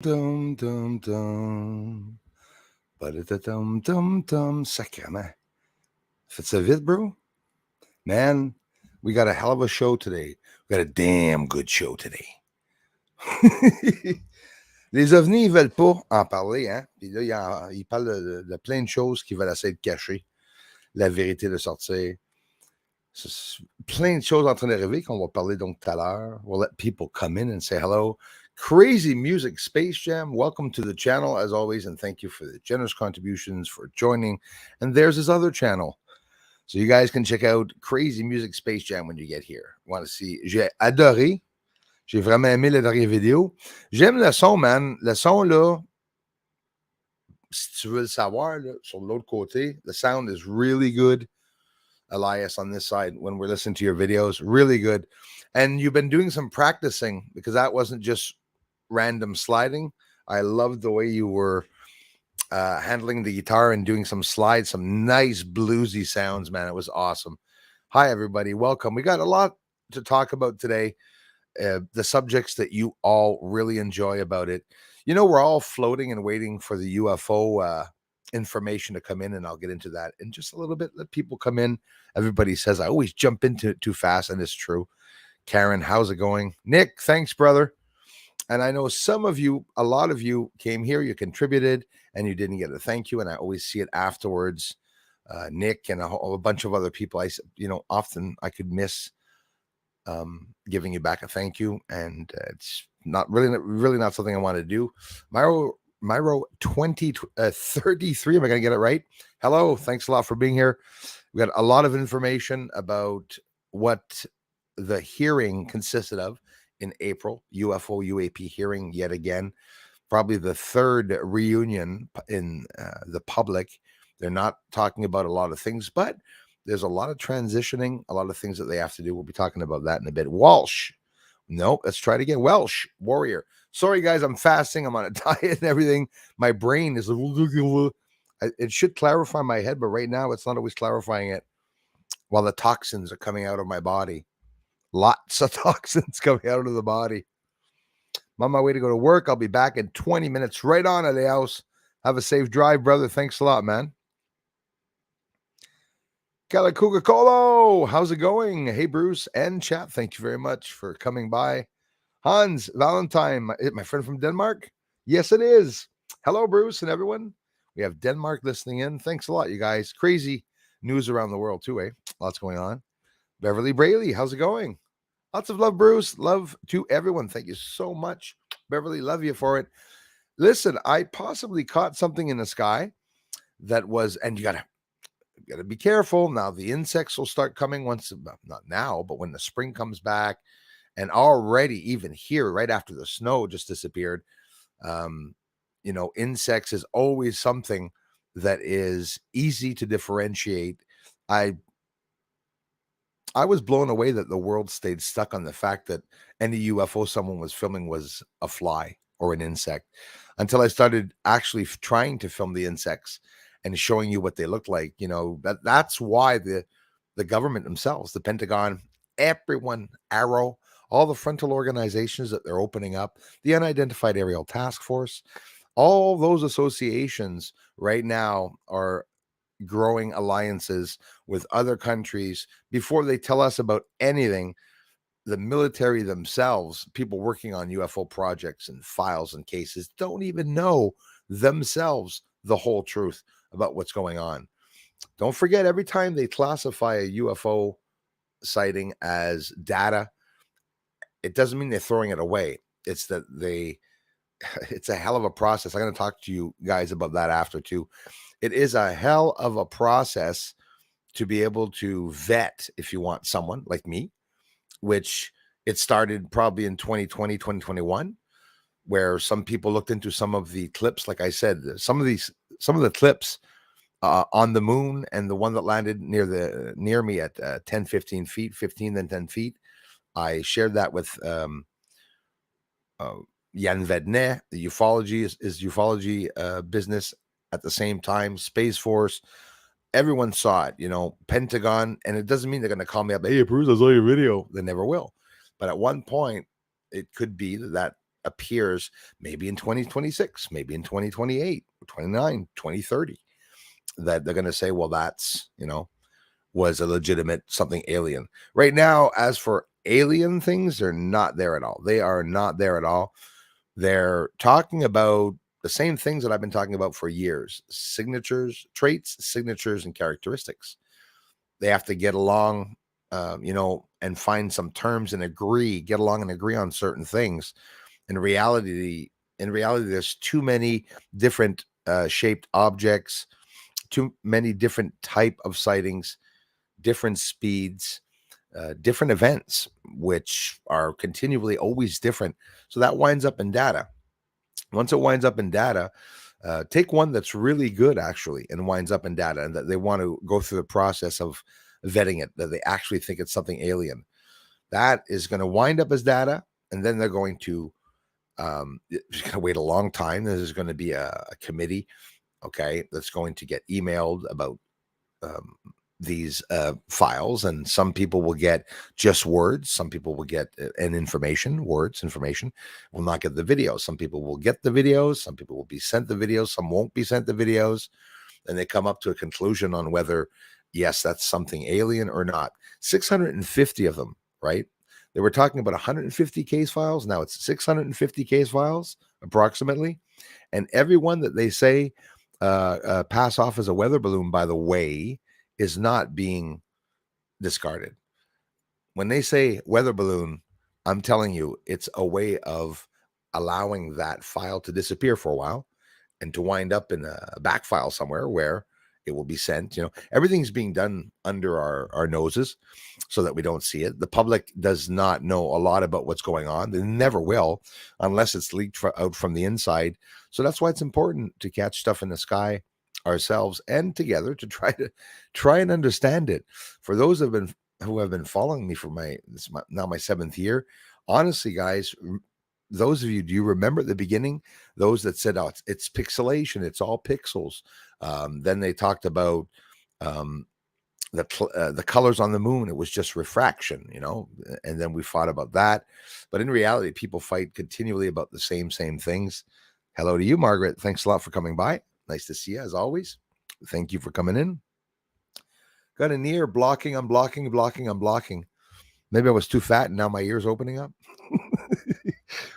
Dum dum dum. Ba-da-da-dum dum dum. Sacrement. If it's a vid, bro, man, we got a hell of a show today. We got a damn good show today. Les ovnis, ils veulent pas en parler, hein? Puis là, ils parlent de plein de choses qui veulent essayer de cacher. La vérité de sortir. Plein de choses en train d'arriver qu'on va parler donc tout à l'heure. We'll let people come in and say hello. Crazy Music Space Jam, welcome to the channel as always, and thank you for the generous contributions for joining. And there's his other channel. So you guys can check out Crazy Music Space Jam when you get here. Want to see? J'ai adoré. J'ai vraiment aimé la dernière vidéo. J'aime le son, man. Le son, là, si tu veux le savoir, là, sur l'autre côté, the sound is really good. Elias on this side when we're listening to your videos. Really good. And you've been doing some practicing because that wasn't just random sliding. I loved the way you were handling the guitar and doing some slides, some nice bluesy sounds, man. It was awesome. Hi, everybody. Welcome. We got a lot to talk about today. The subjects that you all really enjoy about it. You know, we're all floating and waiting for the UFO information to come in, and I'll get into that in just a little bit. Let people come in. Everybody says I always jump into it too fast, and it's true. Karen, how's it going? Nick, thanks, brother. And I know some of you, a lot of you came here, you contributed, and you didn't get a thank you, and I always see it afterwards. Nick and a bunch of other people. Often I could miss giving you back a thank you, and it's not really not something I want to do. Myro 2033. Am I going to get it right? Hello, thanks a lot for being here. We got a lot of information about what the hearing consisted of in April. UFO UAP hearing yet again. Probably the third reunion in the public. They're not talking about a lot of things, but there's a lot of transitioning, a lot of things that they have to do. We'll be talking about that in a bit. Walsh. No, let's try it again. Welsh Warrior. Sorry, guys, I'm fasting. I'm on a diet and everything. My brain is. It should clarify my head, but right now it's not always clarifying it while the toxins are coming out of my body. Lots of toxins coming out of the body. I'm on my way to go to work. I'll be back in 20 minutes. Right on at the house. Have a safe drive, brother. Thanks a lot, man. Kalakuga Colo, how's it going? Hey, Bruce and chat. Thank you very much for coming by. Hans Valentine, my friend from Denmark. Yes, it is. Hello, Bruce and everyone. We have Denmark listening in. Thanks a lot, you guys. Crazy news around the world, too, eh? Lots going on. Beverly Braley, how's it going? Lots of love, Bruce. Love to everyone. Thank you so much. Beverly, love you for it. Listen, I possibly caught something in the sky that was, and you got to be careful. Now, the insects will start coming once, not now, but when the spring comes back. And already, even here, right after the snow just disappeared, insects is always something that is easy to differentiate. I was blown away that the world stayed stuck on the fact that any UFO someone was filming was a fly or an insect until I started actually trying to film the insects and showing you what they look like. That's why the government themselves, the Pentagon, everyone, Arrow, all the frontal organizations that they're opening up, the Unidentified Aerial Task Force, all those associations right now are growing alliances with other countries before they tell us about anything. The military themselves, people working on UFO projects and files and cases, don't even know themselves the whole truth about what's going on. Don't forget, every time they classify a UFO sighting as data, it doesn't mean they're throwing it away. It's that it's a hell of a process. I'm going to talk to you guys about that after too. It is a hell of a process to be able to vet, if you want someone like me, which it started probably in 2020, 2021, where some people looked into some of the clips. Like I said, some of the clips on the moon and the one that landed near me at 10, 15 feet, 15, then 10 feet. I shared that with Jan Vedne. The ufology is ufology business at the same time. Space Force, everyone saw it, Pentagon, and it doesn't mean they're going to call me up, hey, Bruce, I saw your video. They never will. But at one point, it could be that appears maybe in 2026, maybe in 2028, 29, 2030, that they're going to say, well, that's, was a legitimate something alien. Right now, as for alien things, they're not there at all. They are not there at all. They're talking about the same things that I've been talking about for years: signatures, traits, signatures, and characteristics. They have to get along, and find some terms and get along and agree on certain things. In reality, there's too many different shaped objects, too many different type of sightings, different speeds, different events, which are continually always different. So that winds up in data. Once it winds up in data, take one that's really good actually and winds up in data, and that they want to go through the process of vetting it, that they actually think it's something alien. That is going to wind up as data, and then they're going to it's going to wait a long time. There's going to be a committee, okay, that's going to get emailed about um, these files, and some people will get just words, some people will get information, will not get the videos. Some people will get the videos, some people will be sent the videos, some won't be sent the videos, and they come up to a conclusion on whether, yes, that's something alien or not. 650 of them, right? They were talking about 150 case files. Now it's 650 case files approximately, and everyone that they say pass off as a weather balloon, by the way, is not being discarded. When they say weather balloon, I'm telling you, it's a way of allowing that file to disappear for a while and to wind up in a back file somewhere where it will be sent. Everything's being done under our noses so that we don't see it. The public does not know a lot about what's going on. They never will unless it's leaked out from the inside. So that's why it's important to catch stuff in the sky ourselves and together to try and understand it. For those who have been following me for now my 7th year, honestly, guys, those of you, do you remember at the beginning, those that said, oh, it's pixelation, it's all pixels? Then they talked about the colors on the moon, it was just refraction, and then we fought about that. But in reality, people fight continually about the same things. Hello to you, Margaret. Thanks a lot for coming by. Nice to see you, as always. Thank you for coming in. Got an ear blocking. I'm blocking. Maybe I was too fat and now my ear's opening up.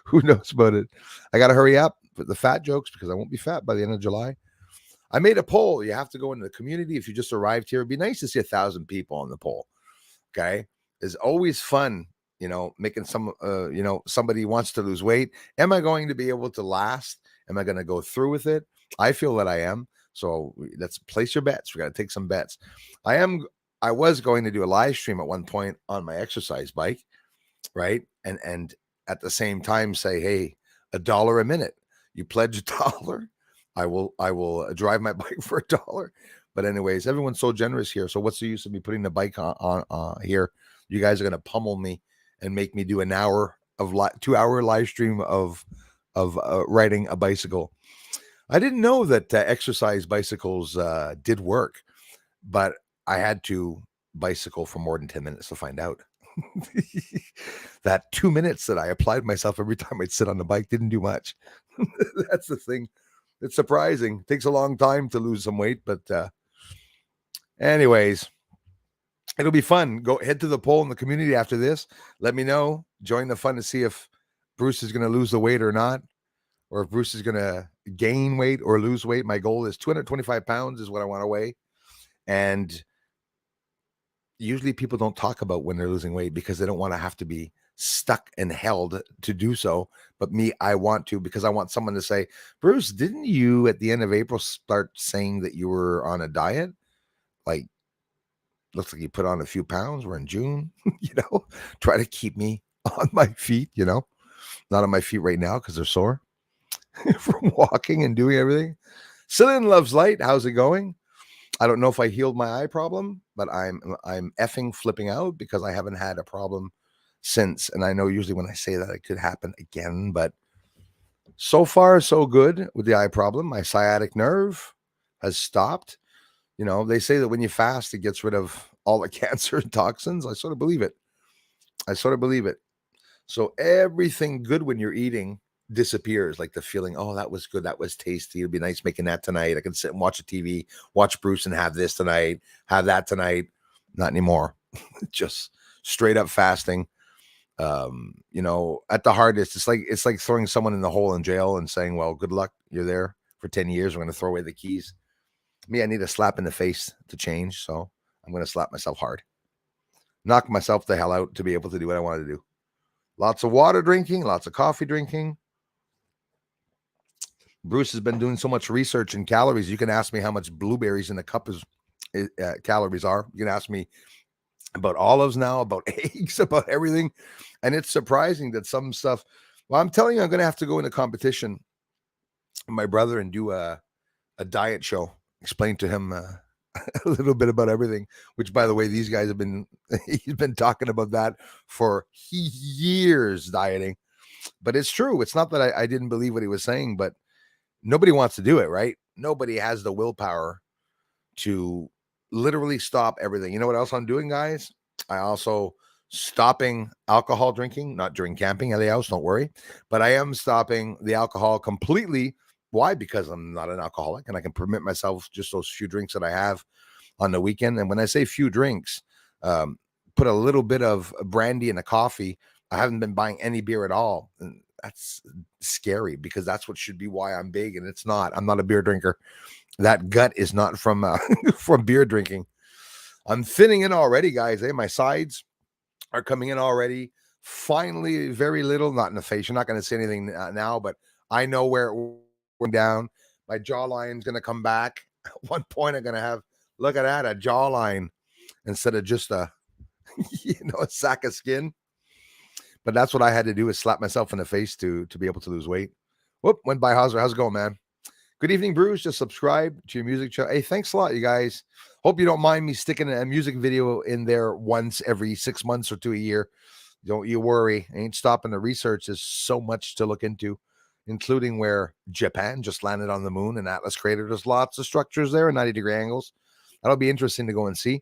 Who knows about it? I got to hurry up with the fat jokes because I won't be fat by the end of July. I made a poll. You have to go into the community. If you just arrived here, it'd be nice to see 1,000 people on the poll. Okay. It's always fun, making somebody wants to lose weight. Am I going to be able to last? Am I going to go through with it? I feel that I am. So let's place your bets. We got to take some bets. I was going to do a live stream at one point on my exercise bike, right? And at the same time say, hey, $1 a minute. You pledge $1, I will drive my bike for $1. But anyways, everyone's so generous here. So what's the use of me putting the bike on here? You guys are going to pummel me and make me do an hour of 2-hour live stream of riding a bicycle. I didn't know that exercise bicycles did work, but I had to bicycle for more than 10 minutes to find out. That 2 minutes that I applied myself every time I'd sit on the bike didn't do much. That's the thing. It's surprising. It takes a long time to lose some weight, but anyways, it'll be fun. Go head to the poll in the community after this. Let me know. Join the fun to see if Bruce is going to lose the weight or not, or if Bruce is going to gain weight or lose weight. My goal is 225 pounds is what I want to weigh. And usually people don't talk about when they're losing weight because they don't want to have to be stuck and held to do so. But me, I want to, because I want someone to say, Bruce, didn't you at the end of April start saying that you were on a diet? Like, looks like you put on a few pounds. We're in June, try to keep me on my feet, not on my feet right now because they're sore from walking and doing everything. Cillian loves light. How's it going? I don't know if I healed my eye problem, but I'm effing flipping out because I haven't had a problem since. And I know usually when I say that it could happen again, but so far so good with the eye problem. My sciatic nerve has stopped. They say that when you fast, it gets rid of all the cancer and toxins. I sort of believe it. So everything good when you're eating disappears. Like the feeling, oh, that was good, that was tasty, it'd be nice making that tonight. I can sit and watch a TV, watch Bruce and have this tonight, have that tonight. Not anymore. Just straight up fasting. At the hardest, it's like throwing someone in the hole in jail and saying, well, good luck, you're there for 10 years, we're going to throw away the keys. Me, I need a slap in the face to change, so I'm going to slap myself hard, knock myself the hell out to be able to do what I want to do. Lots of water drinking, lots of coffee drinking. Bruce has been doing so much research in calories. You can ask me how much blueberries in a cup is calories are. You can ask me about olives now, about eggs, about everything. And it's surprising that some stuff, well, I'm telling you, I'm going to have to go into competition with my brother and do a diet show, explain to him a little bit about everything, which, by the way, these guys have been, he's been talking about that for years, dieting. But it's true. It's not that I didn't believe what he was saying, but nobody wants to do it, right? Nobody has the willpower to literally stop everything. You know what else I'm doing, guys? I also stopping alcohol drinking, not during camping at the house, don't worry. But I am stopping the alcohol completely. Why? Because I'm not an alcoholic and I can permit myself just those few drinks that I have on the weekend. And when I say few drinks, put a little bit of brandy in a coffee. I haven't been buying any beer at all. And that's scary because that's what should be why I'm big, and it's not. I'm not a beer drinker. That gut is not from from beer drinking. I'm thinning in already, guys. My sides are coming in already. Finally, very little, not in the face. You're not going to see anything now, but I know where it went down. My jawline's going to come back. At one point, I'm going to have, look at that, a jawline instead of just a sack of skin. But that's what I had to do, is slap myself in the face to be able to lose weight. Whoop, went by Hauser. How's it going, man? Good evening, Bruce. Just subscribe to your music channel. Hey, thanks a lot, you guys. Hope you don't mind me sticking a music video in there once every 6 months or to a year. Don't you worry. I ain't stopping the research. There's so much to look into, including where Japan just landed on the moon and Atlas crater. There's lots of structures there at 90-degree angles. That'll be interesting to go and see.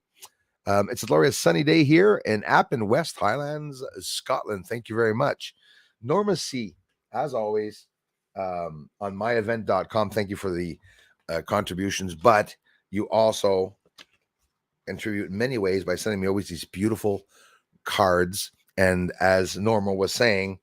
It's a glorious sunny day here in Appin, West Highlands, Scotland. Thank you very much. Norma C, as always, on myevent.com. Thank you for the contributions, but you also contribute in many ways by sending me always these beautiful cards. And as Norma was saying,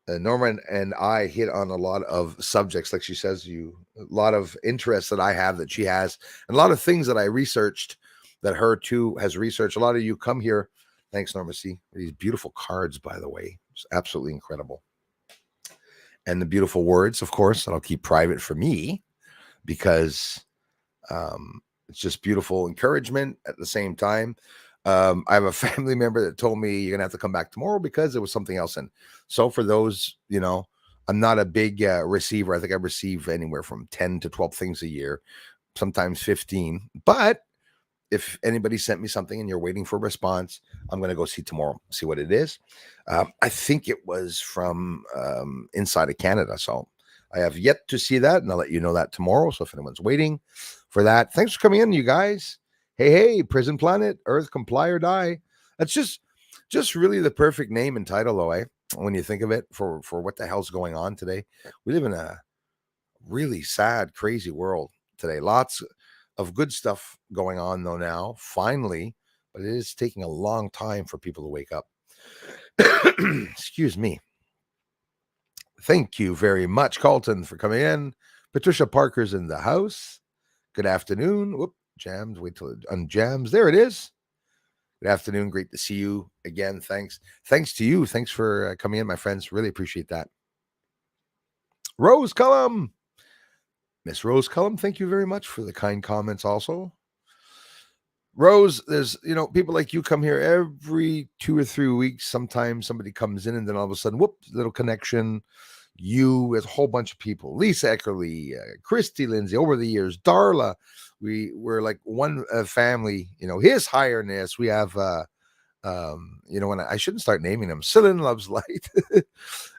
Norma and I hit on a lot of subjects, like she says, a lot of interests that I have that she has, and a lot of things that I researched that her too has researched. A lot of you come here. Thanks, Norma C. These beautiful cards, by the way, it's absolutely incredible. And the beautiful words, of course, that I'll keep private for me because it's just beautiful encouragement at the same time. I have a family member that told me you're going to have to come back tomorrow because there was something else in. So for those, I'm not a big receiver. I think I receive anywhere from 10 to 12 things a year, sometimes 15. But if anybody sent me something and you're waiting for a response, I'm going to go see tomorrow, see what it is. I think it was from inside of Canada. So I have yet to see that, and I'll let you know that tomorrow. So if anyone's waiting for that, thanks for coming in, you guys. Hey, Prison Planet, Earth, Comply or Die. That's just really the perfect name and title, though, when you think of it, for what the hell's going on today. We live in a really sad, crazy world today. Lots of good stuff going on, though, now, finally, but it is taking a long time for people to wake up. Excuse me. Thank you very much, Colton, for coming in. Patricia Parker's in the house. Good afternoon. Whoop. Jams, wait till it unjams. There it is. Good afternoon. Great to see you again. Thanks to you. Thanks for coming in, my friends. Really appreciate that. Rose Cullum, Miss Rose Cullum, thank you very much for the kind comments also. Rose, there's people like you come here every 2 or 3 weeks. Sometimes somebody comes in and then all of a sudden, whoop, little connection. You, there's a whole bunch of people. Lisa Eckerly, Christy Lindsay, over the years, Darla. We're like one family, His Highness. We have, and I shouldn't start naming them. Cylin Loves Light.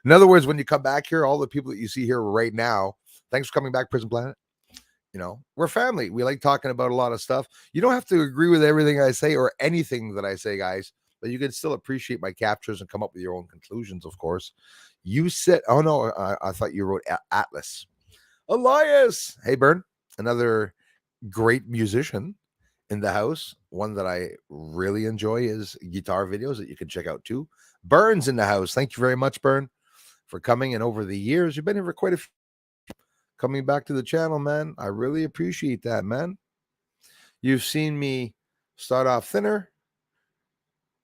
In other words, when you come back here, all the people that you see here right now, thanks for coming back, Prison Planet. We're family. We like talking about a lot of stuff. You don't have to agree with everything I say or anything that I say, guys, but you can still appreciate my captures and come up with your own conclusions, of course. You said, oh no, I thought you wrote Atlas. Elias. Hey, Bern, another great musician in the house. One that I really enjoy is guitar videos that you can check out too. Bern's in the house. Thank you very much, Bern, for coming. And over the years, you've been here for quite a few. Coming back to the channel, man. I really appreciate that, man. You've seen me start off thinner,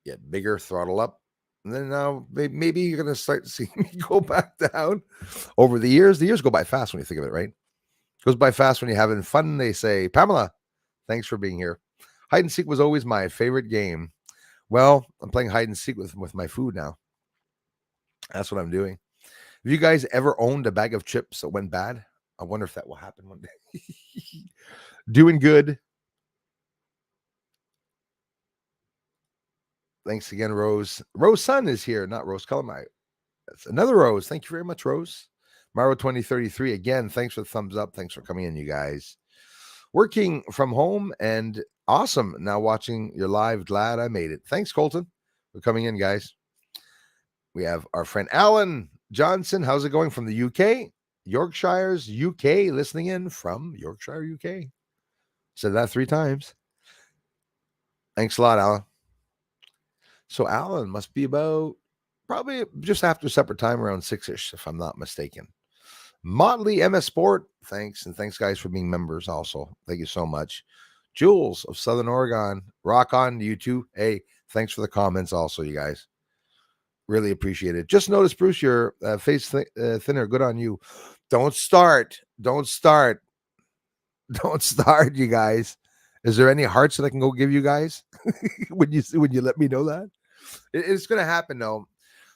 get bigger, throttle up, and then now maybe you're going to start seeing me go back down. Over the years go by fast when you think of it, right? Goes by fast when you're having fun. They say, Pamela, thanks for being here. Hide and seek was always my favorite game. Well, I'm playing hide and seek with my food now. That's what I'm doing. Have you guys ever owned a bag of chips that went bad? I wonder if that will happen one day. Doing good. Thanks again, Rose. Rose Sun is here, not Rose Cullum. That's another Rose. Thank you very much, Rose. Maro 2033 again. Thanks for the thumbs up. Thanks for coming in, you guys. Working from home and awesome. Now watching your live. Glad I made it. Thanks, Colton, for coming in, guys. We have our friend Alan Johnson. How's it going from the UK? Yorkshire's UK, listening in from Yorkshire, UK. Said that 3 times. Thanks a lot, Alan. So Alan must be about probably just after supper time, around 6-ish, if I'm not mistaken. Motley MS Sport, thanks. And thanks, guys, for being members also. Thank you so much. Jules of Southern Oregon, rock on to you too. Hey, thanks for the comments also, you guys. Really appreciate it. Just noticed, Bruce, your face thinner. Good on you. Don't start. Don't start. Don't start, you guys. Is there any hearts that I can go give you guys when you let me know that? It's going to happen, though.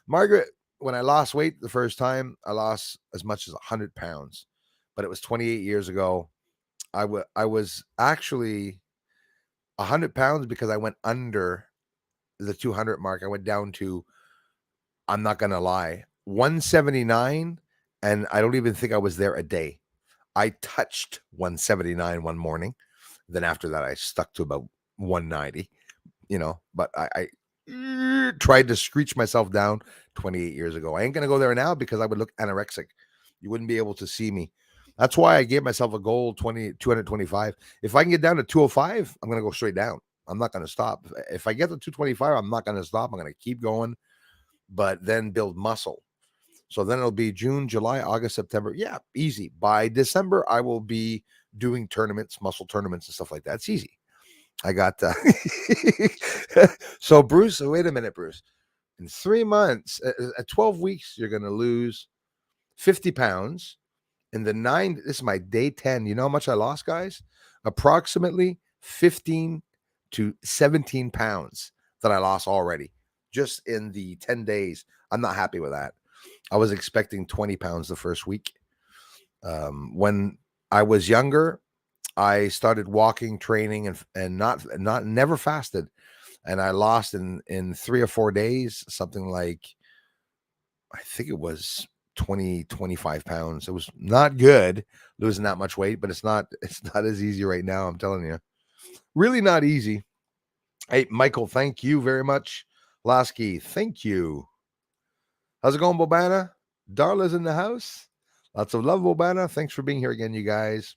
Margaret, when I lost weight the first time, I lost as much as 100 pounds, but it was 28 years ago. I was actually 100 pounds because I went under the 200 mark. I went down to, I'm not going to lie, 179, and I don't even think I was there a day. I touched 179 one morning. Then after that, I stuck to about 190, but I tried to screech myself down 28 years ago. I ain't going to go there now because I would look anorexic. You wouldn't be able to see me. That's why I gave myself a goal, 225. If I can get down to 205, I'm going to go straight down. I'm not going to stop. If I get to 225, I'm not going to stop. I'm going to keep going, but then build muscle. So then it'll be June, July, August, September. Yeah, easy. By December, I will be doing tournaments, muscle tournaments and stuff like that. It's easy. I got so Bruce, wait a minute, Bruce. In 3 months, at 12 weeks, you're going to lose 50 pounds. In the 9, this is my day 10. You know how much I lost, guys? Approximately 15 to 17 pounds that I lost already just in the 10 days. I'm not happy with that. I was expecting 20 pounds the first week. When I was younger, I started walking, training, and never fasted. And I lost in 3 or 4 days, something like, I think it was 25 pounds. It was not good losing that much weight, but it's not as easy right now. I'm telling you, really not easy. Hey, Michael, thank you very much. Lasky, thank you. How's it going, Bobana? Darla's in the house. Lots of love, Bobana. Thanks for being here again, you guys.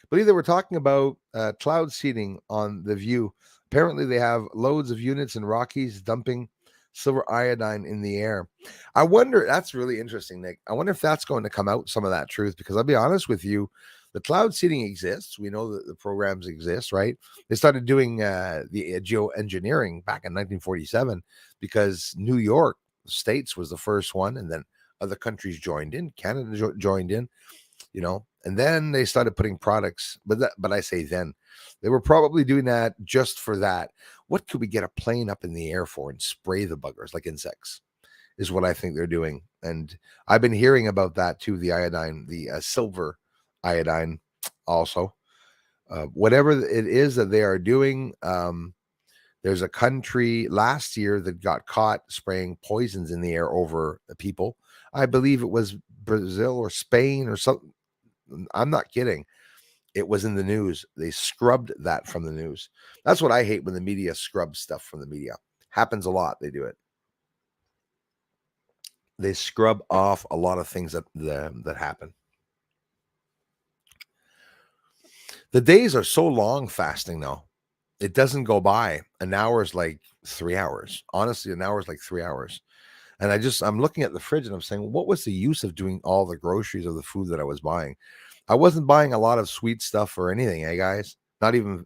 Believe that we're talking about cloud seeding on the View. Apparently, they have loads of units in Rockies dumping silver iodine in the air. I wonder, that's really interesting, Nick. I wonder if that's going to come out, some of that truth, because I'll be honest with you, the cloud seeding exists. We know that the programs exist, right? They started doing the geoengineering back in 1947 because New York States was the first one, and then other countries joined in. Canada joined in, and then they started putting products. But I say then, they were probably doing that just for that. What could we get a plane up in the air for and spray the buggers like insects? Is what I think they're doing. And I've been hearing about that too. The iodine, the silver iodine, also. Whatever it is that they are doing. There's a country last year that got caught spraying poisons in the air over the people. I believe it was Brazil or Spain or something. I'm not kidding. It was in the news. They scrubbed that from the news. That's what I hate, when the media scrubs stuff from the media. Happens a lot. They do it. They scrub off a lot of things that happen. The days are so long fasting now. It doesn't go by. An hour is like 3 hours. Honestly, an hour is like 3 hours. And I'm looking at the fridge and I'm saying, what was the use of doing all the groceries of the food that I was buying? I wasn't buying a lot of sweet stuff or anything, guys? Not even,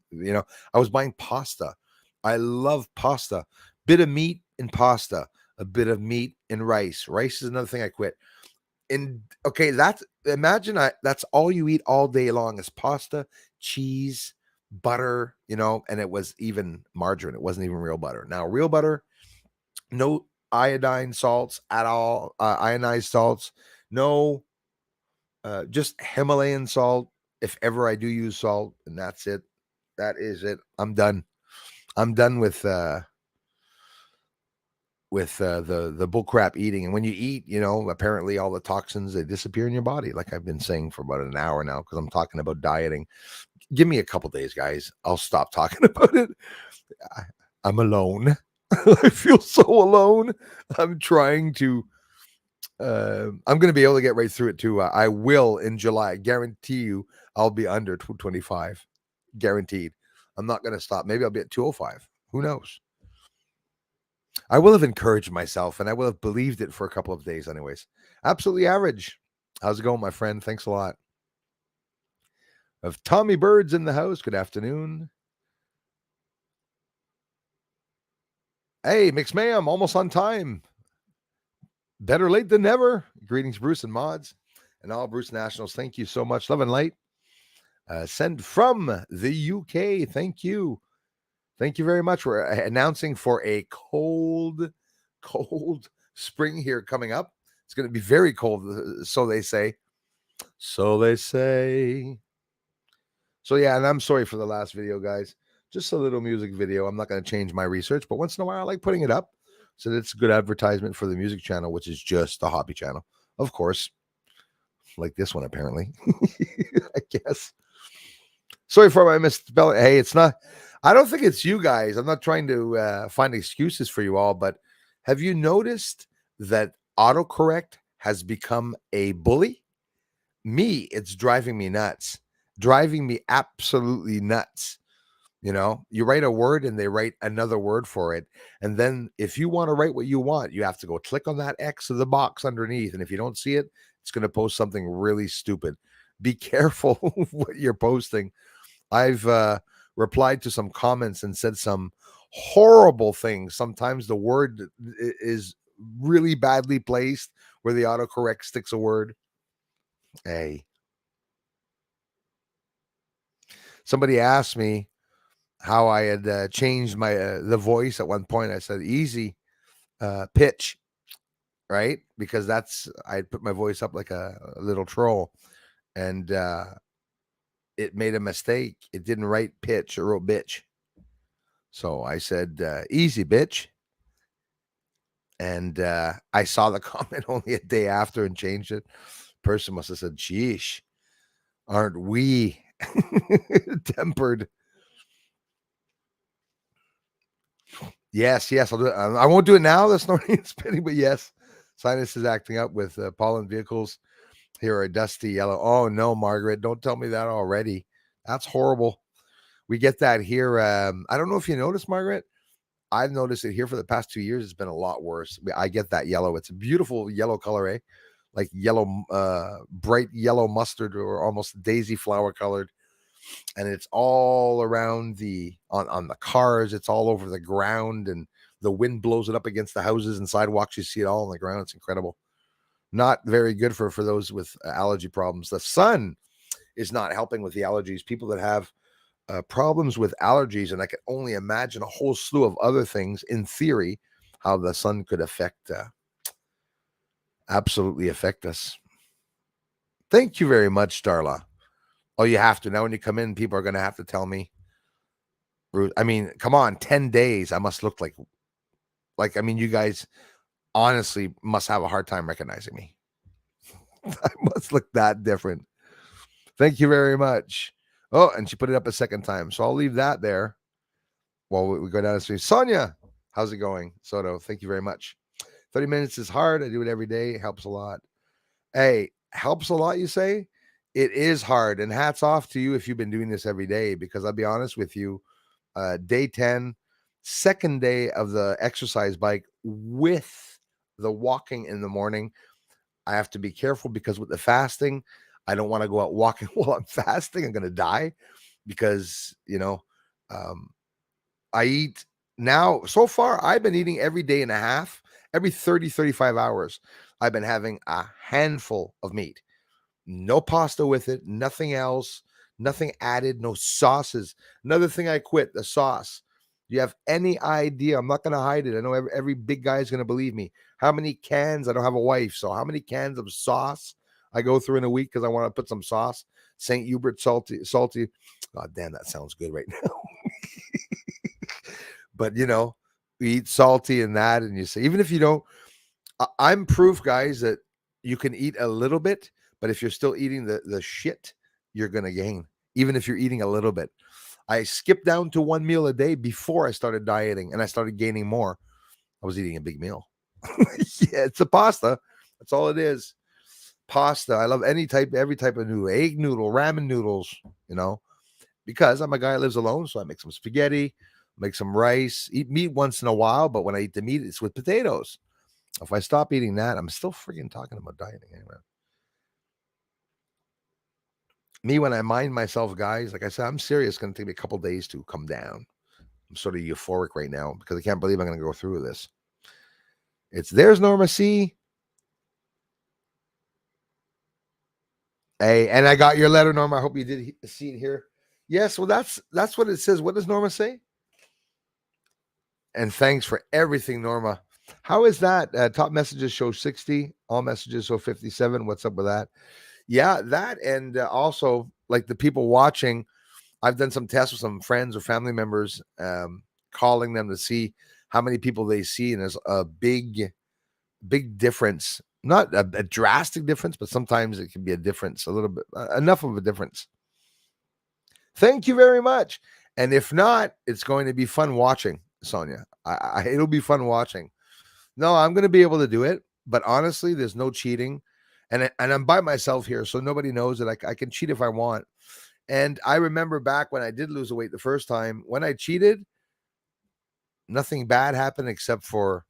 I was buying pasta. I love pasta. Bit of meat in pasta, a bit of meat in rice. Rice is another thing I quit. And okay, that's all you eat all day long is pasta, cheese, butter, and it was even margarine. It wasn't even real butter. Now, real butter, no iodine salts at all, ionized salts, no, just Himalayan salt. If ever I do use salt, and that's it. That is it. I'm done. I'm done with the bullcrap eating. And when you eat, apparently all the toxins, they disappear in your body, like I've been saying for about an hour now, because I'm talking about dieting. Give me a couple days, guys. I'll stop talking about it. I'm alone. I feel so alone. I'm trying to I'm going to be able to get right through it too. I will in July. I guarantee you I'll be under 225. Guaranteed. I'm not going to stop. Maybe I'll be at 205. Who knows? I will have encouraged myself and I will have believed it for a couple of days, anyways. Absolutely average. How's it going, my friend? Thanks a lot. Of Tommy Bird's in the house. Good afternoon. Hey, Mix Ma'am, almost on time. Better late than never. Greetings, Bruce and Mods and all Bruce Nationals. Thank you so much. Love and light. Send from the UK. Thank you. Thank you very much. We're announcing for a cold spring here coming up. It's going to be very cold, so they say. So they say. So yeah, and I'm sorry for the last video, guys. Just a little music video. I'm not going to change my research, but once in a while I like putting it up. So it's good advertisement for the music channel, which is just a hobby channel. Of course. Like this one, apparently. I guess. Sorry for my misspelling. Hey, it's not. I don't think it's you guys. I'm not trying to find excuses for you all, but have you noticed that autocorrect has become a bully? Me, it's driving me nuts. Driving me absolutely nuts. You write a word and they write another word for it. And then if you want to write what you want, you have to go click on that X of the box underneath. And if you don't see it, it's going to post something really stupid. Be careful what you're posting. I've replied to some comments and said some horrible things. Sometimes the word is really badly placed where the autocorrect sticks a word. Hey. Somebody asked me how I had changed my the voice at one point. I said easy pitch, right? Because I put my voice up like a little troll, and it made a mistake. It didn't write pitch; it wrote bitch. So I said easy bitch, and I saw the comment only a day after and changed it. Person must have said, "Geesh, aren't we tempered?" Yes, I'll do it. I won't do it now. That's not spinning, but yes, sinus is acting up with pollen vehicles. Here are dusty yellow. Oh no, Margaret, don't tell me that already. That's horrible. We get that here. I don't know if you noticed, Margaret. I've noticed it here for the past 2 years. It's been a lot worse. I get that yellow. It's a beautiful yellow color, like yellow, bright yellow mustard or almost daisy flower colored. And it's all around on the cars. It's all over the ground, and the wind blows it up against the houses and sidewalks. You see it all on the ground. It's incredible. Not very good for those with allergy problems. The sun is not helping with the allergies. People that have problems with allergies, and I can only imagine a whole slew of other things in theory, how the sun could absolutely affect us. Thank you very much, Darla. Oh, you have to. Now when you come in, people are going to have to tell me. I mean, come on, 10 days. I must look I mean, you guys honestly must have a hard time recognizing me. I must look that different. Thank you very much. Oh, and she put it up a second time. So I'll leave that there while we go down the street. Sonia, how's it going? Soto, thank you very much. 30 minutes is hard. I do it every day. It helps a lot. Hey, helps a lot, you say? It is hard. And hats off to you if you've been doing this every day, because I'll be honest with you, day 10, second day of the exercise bike with the walking in the morning. I have to be careful because with the fasting, I don't want to go out walking while I'm fasting. I'm going to die because, um, I eat now. So far, I've been eating every day and a half, every 30, 35 hours. I've been having a handful of meat, no pasta with it, nothing else, nothing added, no sauces. Another thing I quit, the sauce. Do you have any idea? I'm not going to hide it. I know every big guy is going to believe me. How many cans? I don't have a wife, so how many cans of sauce I go through in a week because I want to put some sauce? St. Hubert salty. Oh, damn, that sounds good right now. But we eat salty and that, and you say, even if you don't, I'm proof, guys, that you can eat a little bit, but if you're still eating the shit, you're gonna gain, even if you're eating a little bit. I skipped down to one meal a day before I started dieting, and I started gaining more. I was eating a big meal. Yeah, it's a pasta. That's all it is. Pasta. I love every type of noodle, egg noodle, ramen noodles, because I'm a guy that lives alone. So I make some spaghetti, make some rice, eat meat once in a while. But when I eat the meat, it's with potatoes. If I stop eating that, I'm still freaking talking about dieting anyway. Me, when I mind myself, guys, like I said, I'm serious. It's going to take me a couple days to come down. I'm sort of euphoric right now because I can't believe I'm going to go through this. There's Norma C. Hey, and I got your letter, Norma. I hope you did see it here. Yes, well, that's what it says. What does Norma say? And thanks for everything, Norma. How is that? Top messages show 60, all messages show 57. What's up with that? Yeah, that, and also like the people watching, I've done some tests with some friends or family members, calling them to see how many people they see, and there's a big difference. Not a drastic difference, but sometimes it can be a difference, a little bit, enough of a difference. Thank you very much. And if not, it's going to be fun watching, Sonia. It'll be fun watching. No, I'm going to be able to do it, but honestly, there's no cheating, and I'm by myself here, so nobody knows that I can cheat if I want. And I remember back when I did lose the weight the first time, when I cheated, nothing bad happened except for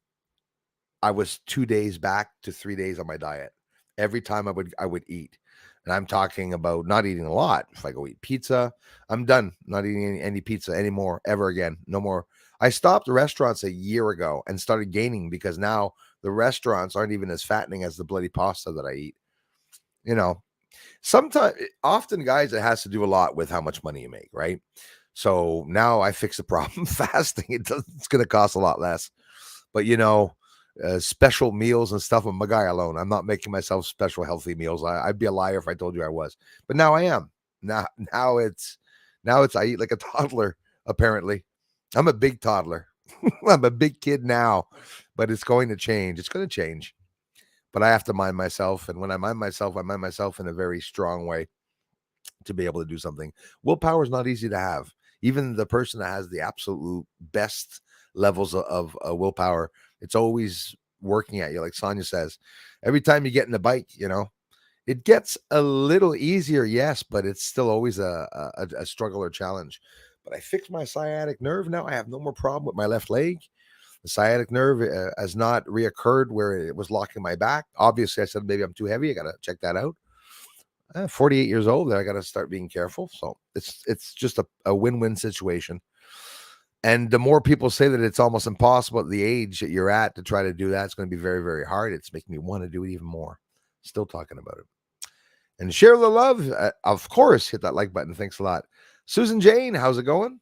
I was 2 days back to 3 days on my diet. Every time I would eat. And I'm talking about not eating a lot. If I go eat pizza, I'm done not eating any pizza anymore ever again. No more. I stopped restaurants a year ago and started gaining because now the restaurants aren't even as fattening as the bloody pasta that I eat. You know, sometimes, often, guys, it has to do a lot with how much money you make, right? So now I fix the problem. Fasting, it's going to cost a lot less. But special meals and stuff, I'm a guy alone. I'm not making myself special healthy meals. I'd be a liar if I told you I was. But now I am. Now it's I eat like a toddler. Apparently, I'm a big toddler. I'm a big kid now, but it's going to change. It's going to change. But I have to mind myself, and when I mind myself in a very strong way to be able to do something. Willpower is not easy to have. Even the person that has the absolute best levels of willpower, it's always working at you. Like Sonia says, every time you get in the bike, it gets a little easier, yes, but it's still always a struggle or challenge. But I fixed my sciatic nerve now. I have no more problem with my left leg. The sciatic nerve has not reoccurred where it was locking my back. Obviously, I said maybe I'm too heavy. I got to check that out. 48 years old, I got to start being careful. So it's just a win-win situation. And the more people say that it's almost impossible at the age that you're at to try to do that, it's going to be very, very hard. It's making me want to do it even more. Still talking about it. And share the love. Of course, hit that like button. Thanks a lot. Susan Jane, how's it going?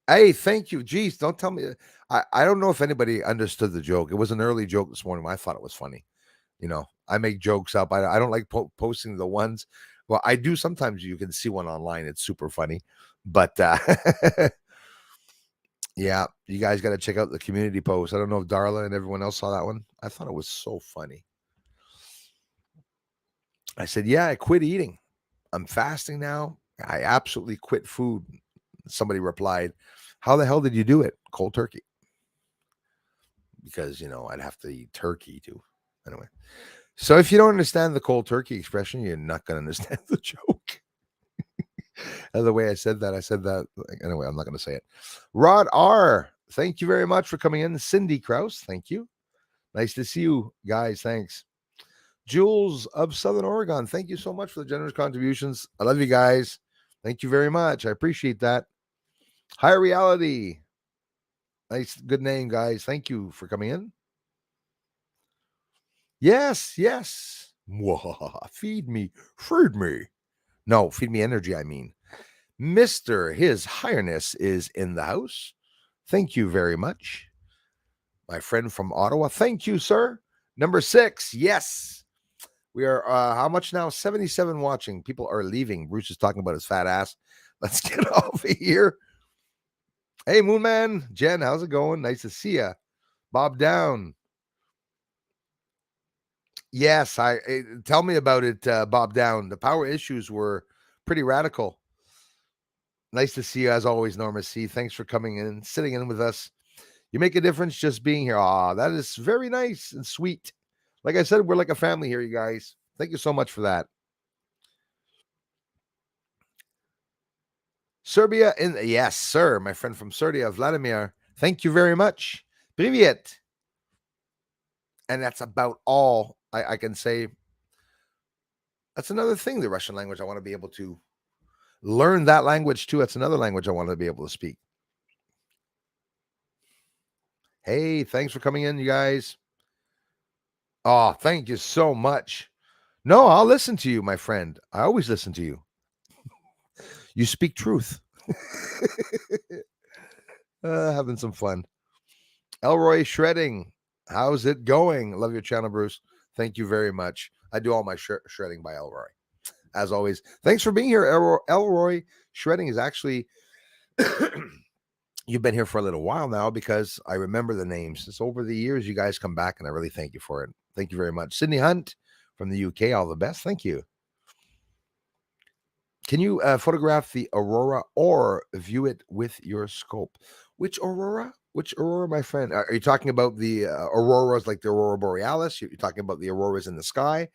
Hey, thank you. Geez, don't tell me. I don't know if anybody understood the joke. It was an early joke this morning. I thought it was funny. I make jokes up. I don't like posting the ones. Well, I do sometimes. You can see one online. It's super funny. But yeah, you guys got to check out the community post. I don't know if Darla and everyone else saw that one. I thought it was so funny. I said, yeah, I quit eating. I'm fasting now. I absolutely quit food. Somebody replied, how the hell did you do it? Cold turkey. because, I'd have to eat turkey too. Anyway, so if you don't understand the cold turkey expression, you're not going to understand the joke. And the way I said that. Anyway, I'm not going to say it. Rod R, thank you very much for coming in. Cindy Krause, thank you. Nice to see you guys. Thanks. Jules of Southern Oregon, thank you so much for the generous contributions. I love you guys. Thank you very much. I appreciate that. Higher Reality. Nice, good name, guys. Thank you for coming in. Yes. Feed me. No, feed me energy, I mean. Mr. His Highness is in the house. Thank you very much. My friend from Ottawa. Thank you, sir. Number 6. Yes. We are, how much now? 77 watching. People are leaving. Bruce is talking about his fat ass. Let's get off of here. Hey, Moonman. Jen, how's it going? Nice to see ya. Bob Down. Yes, tell me about it, Bob Down. The power issues were pretty radical. Nice to see you as always, Norma C. Thanks for coming in, sitting in with us. You make a difference just being here. That is very nice and sweet. Like I said, we're like a family here, you guys. Thank you so much for that. Serbia yes, sir. My friend from Serbia, Vladimir. Thank you very much. Privyet. And that's about all I can say. That's another thing, the Russian language. I want to be able to learn that language too. That's another language I want to be able to speak. Hey, thanks for coming in, you guys. Oh, thank you so much. No, I'll listen to you, my friend. I always listen to you. You speak truth. Having some fun. Elroy Shredding. How's it going? Love your channel, Bruce. Thank you very much. I do all my shredding by Elroy. As always, thanks for being here, Elroy. Shredding is actually, you've been here for a little while now because I remember the names. It's over the years you guys come back, and I really thank you for it. Thank you very much. Sydney Hunt from the UK, all the best. Thank you. Can you photograph the aurora or view it with your scope? Which aurora? Which aurora, my friend? Are you talking about the auroras like the aurora borealis? You're talking about the auroras in the sky?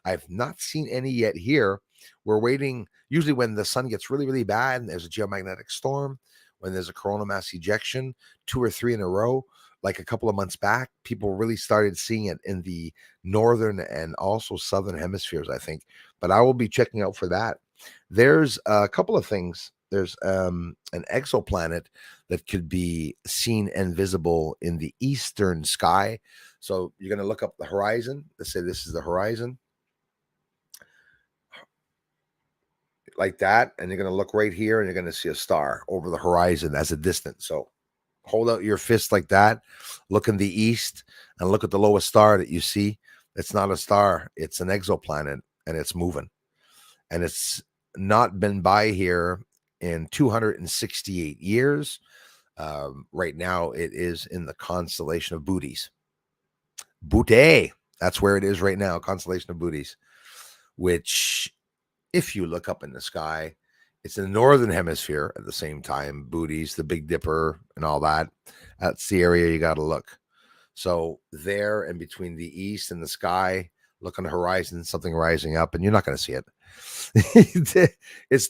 I've not seen any yet here. We're waiting. Usually when the sun gets really, really bad and there's a geomagnetic storm, when there's a coronal mass ejection, 2 or 3 in a row, like a couple of months back, people really started seeing it in the northern and also southern hemispheres, I think. But I will be checking out for that. There's a couple of things. There's an exoplanet that could be seen and visible in the eastern sky. So you're going to look up the horizon. Let's say this is the horizon. Like that. And you're going to look right here and you're going to see a star over the horizon as a distance. So hold out your fist like that. Look in the east and look at the lowest star that you see. It's not a star. It's an exoplanet and it's moving. And it's not been by here in 268 years. Right now, it is in the constellation of Bootes. Boote. That's where it is right now, constellation of Bootes, which, if you look up in the sky, it's in the northern hemisphere at the same time. Bootes, the Big Dipper, and all that. That's the area you got to look. So there and between the east and the sky, look on the horizon, something rising up, and you're not going to see it. It's,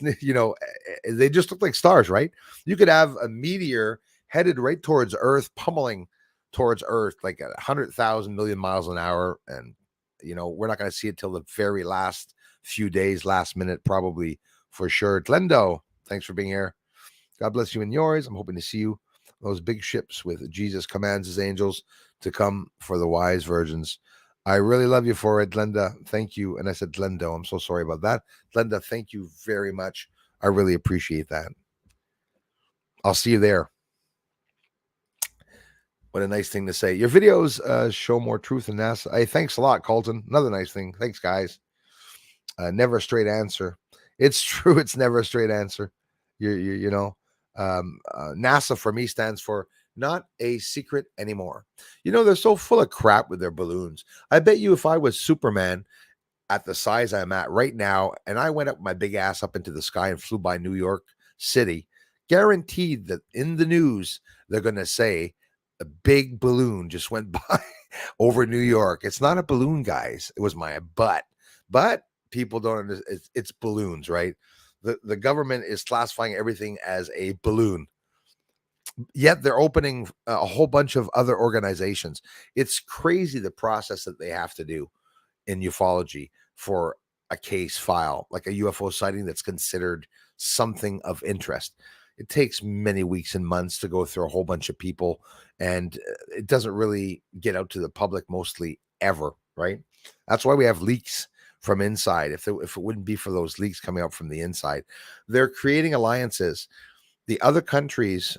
they just look like stars, right? You could have a meteor headed right towards Earth, pummeling towards Earth like 100,000 million miles an hour, and we're not going to see it till the very last few days, last minute, probably for sure. Glendo, thanks for being here. God bless you and yours. I'm hoping to see you. Those big ships with Jesus commands his angels to come for the wise virgins. I really love you for it, Glenda. Thank you. And I said Glendo. I'm so sorry about that. Glenda, thank you very much. I really appreciate that. I'll see you there. What a nice thing to say. Your videos show more truth than NASA. Hey, thanks a lot, Colton. Another nice thing. Thanks, guys. Never a straight answer. It's true. It's never a straight answer. NASA for me stands for not a secret anymore. They're so full of crap with their balloons. I bet you if I was Superman at the size I'm at right now, and I went up my big ass up into the sky and flew by New York City, guaranteed that in the news, they're going to say a big balloon just went by over New York. It's not a balloon, guys. It was my butt. But people don't understand. It's balloons, right? The government is classifying everything as a balloon. Yet they're opening a whole bunch of other organizations. It's crazy the process that they have to do in ufology for a case file, like a UFO sighting that's considered something of interest. It takes many weeks and months to go through a whole bunch of people, and it doesn't really get out to the public mostly ever, right? That's why we have leaks from inside. If it wouldn't be for those leaks coming out from the inside, they're creating alliances. The other countries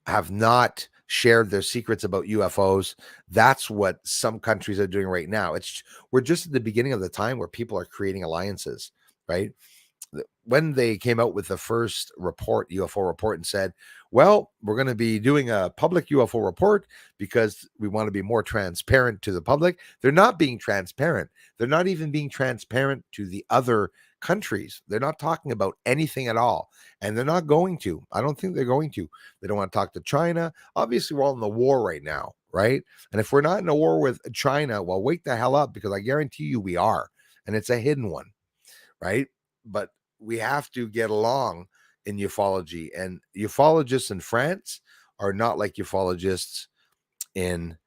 have not shared their secrets about UFOs. That's what some countries are doing right now. We're just at the beginning of the time where people are creating alliances, right? When they came out with the first report, UFO report, and said, well, we're going to be doing a public UFO report because we want to be more transparent to the public. They're not being transparent. They're not even being transparent to the other countries. They're not talking about anything at all. And they're not going to. I don't think they're going to. They don't want to talk to China. Obviously, we're all in the war right now, right? And if we're not in a war with China, well, wake the hell up, because I guarantee you we are. And it's a hidden one, right? But we have to get along in ufology, and ufologists in France are not like ufologists in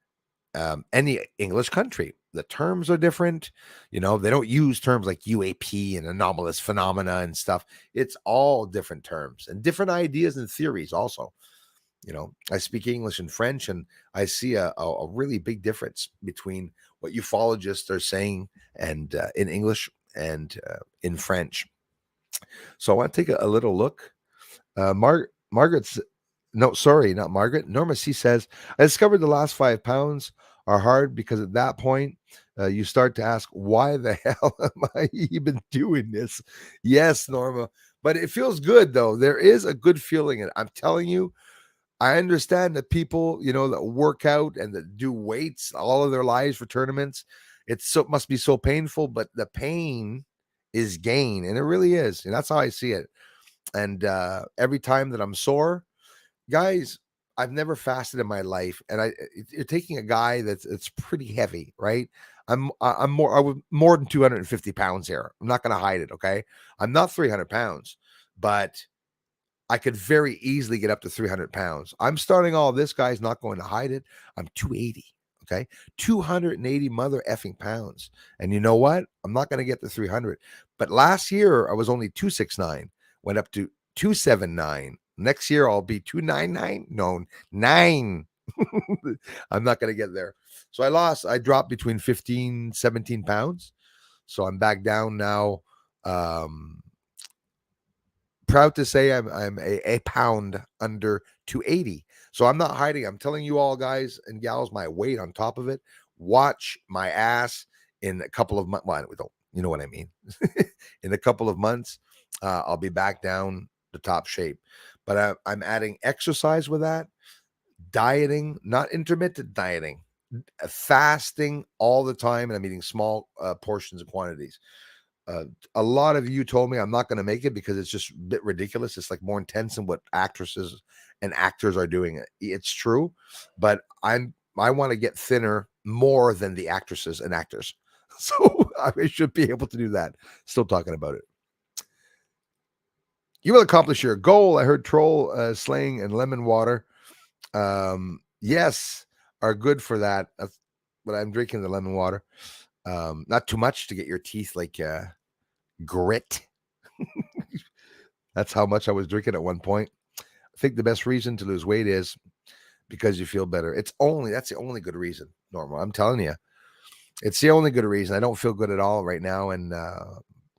any English country. The terms are different. They don't use terms like UAP and anomalous phenomena and stuff. It's all different terms and different ideas and theories also. I speak English and French, and I see a really big difference between what ufologists are saying and in English and in French. So I want to take a little look. Margaret's, no, sorry, not Margaret. Norma C says, I discovered the last 5 pounds are hard because at that point, you start to ask, why the hell am I even doing this? Yes, Norma, but it feels good though. There is a good feeling. And I'm telling you, I understand that people, that work out and that do weights all of their lives for tournaments, must be so painful, but the pain is gain. And it really is. And that's how I see it. And every time that I'm sore, guys, I've never fasted in my life, and you're taking a guy that's pretty heavy, right? I was more than 250 pounds here. I'm not going to hide it. Okay. I'm not 300 pounds, but I could very easily get up to 300 pounds. I'm starting all this, guys, not going to hide it. I'm 280. Okay. 280 mother effing pounds. And you know what? I'm not going to get to 300. But last year I was only 269, went up to 279. Next year I'll be 299. No, 9. I'm not going to get there. So I dropped between 15, 17 pounds. So I'm back down now. Proud to say I'm a pound under 280. So I'm not hiding. I'm telling you all, guys and gals, my weight on top of it. Watch my ass in a couple of months. Well, we don't, you know what I mean? In a couple of months, I'll be back down to top shape. But I'm adding exercise with that, dieting, not intermittent dieting, fasting all the time, and I'm eating small portions and quantities. A lot of you told me I'm not going to make it because it's just a bit ridiculous. It's like more intense than what actresses and actors are doing. It's true, but I want to get thinner more than the actresses and actors. So I should be able to do that. Still talking about it. You will accomplish your goal. I heard troll slaying and lemon water. Yes, are good for that. That's what I'm drinking, the lemon water. Not too much to get your teeth like grit. That's how much I was drinking at one point. I think the best reason to lose weight is because you feel better. That's the only good reason, Normal. I'm telling you, it's the only good reason. I don't feel good at all right now, and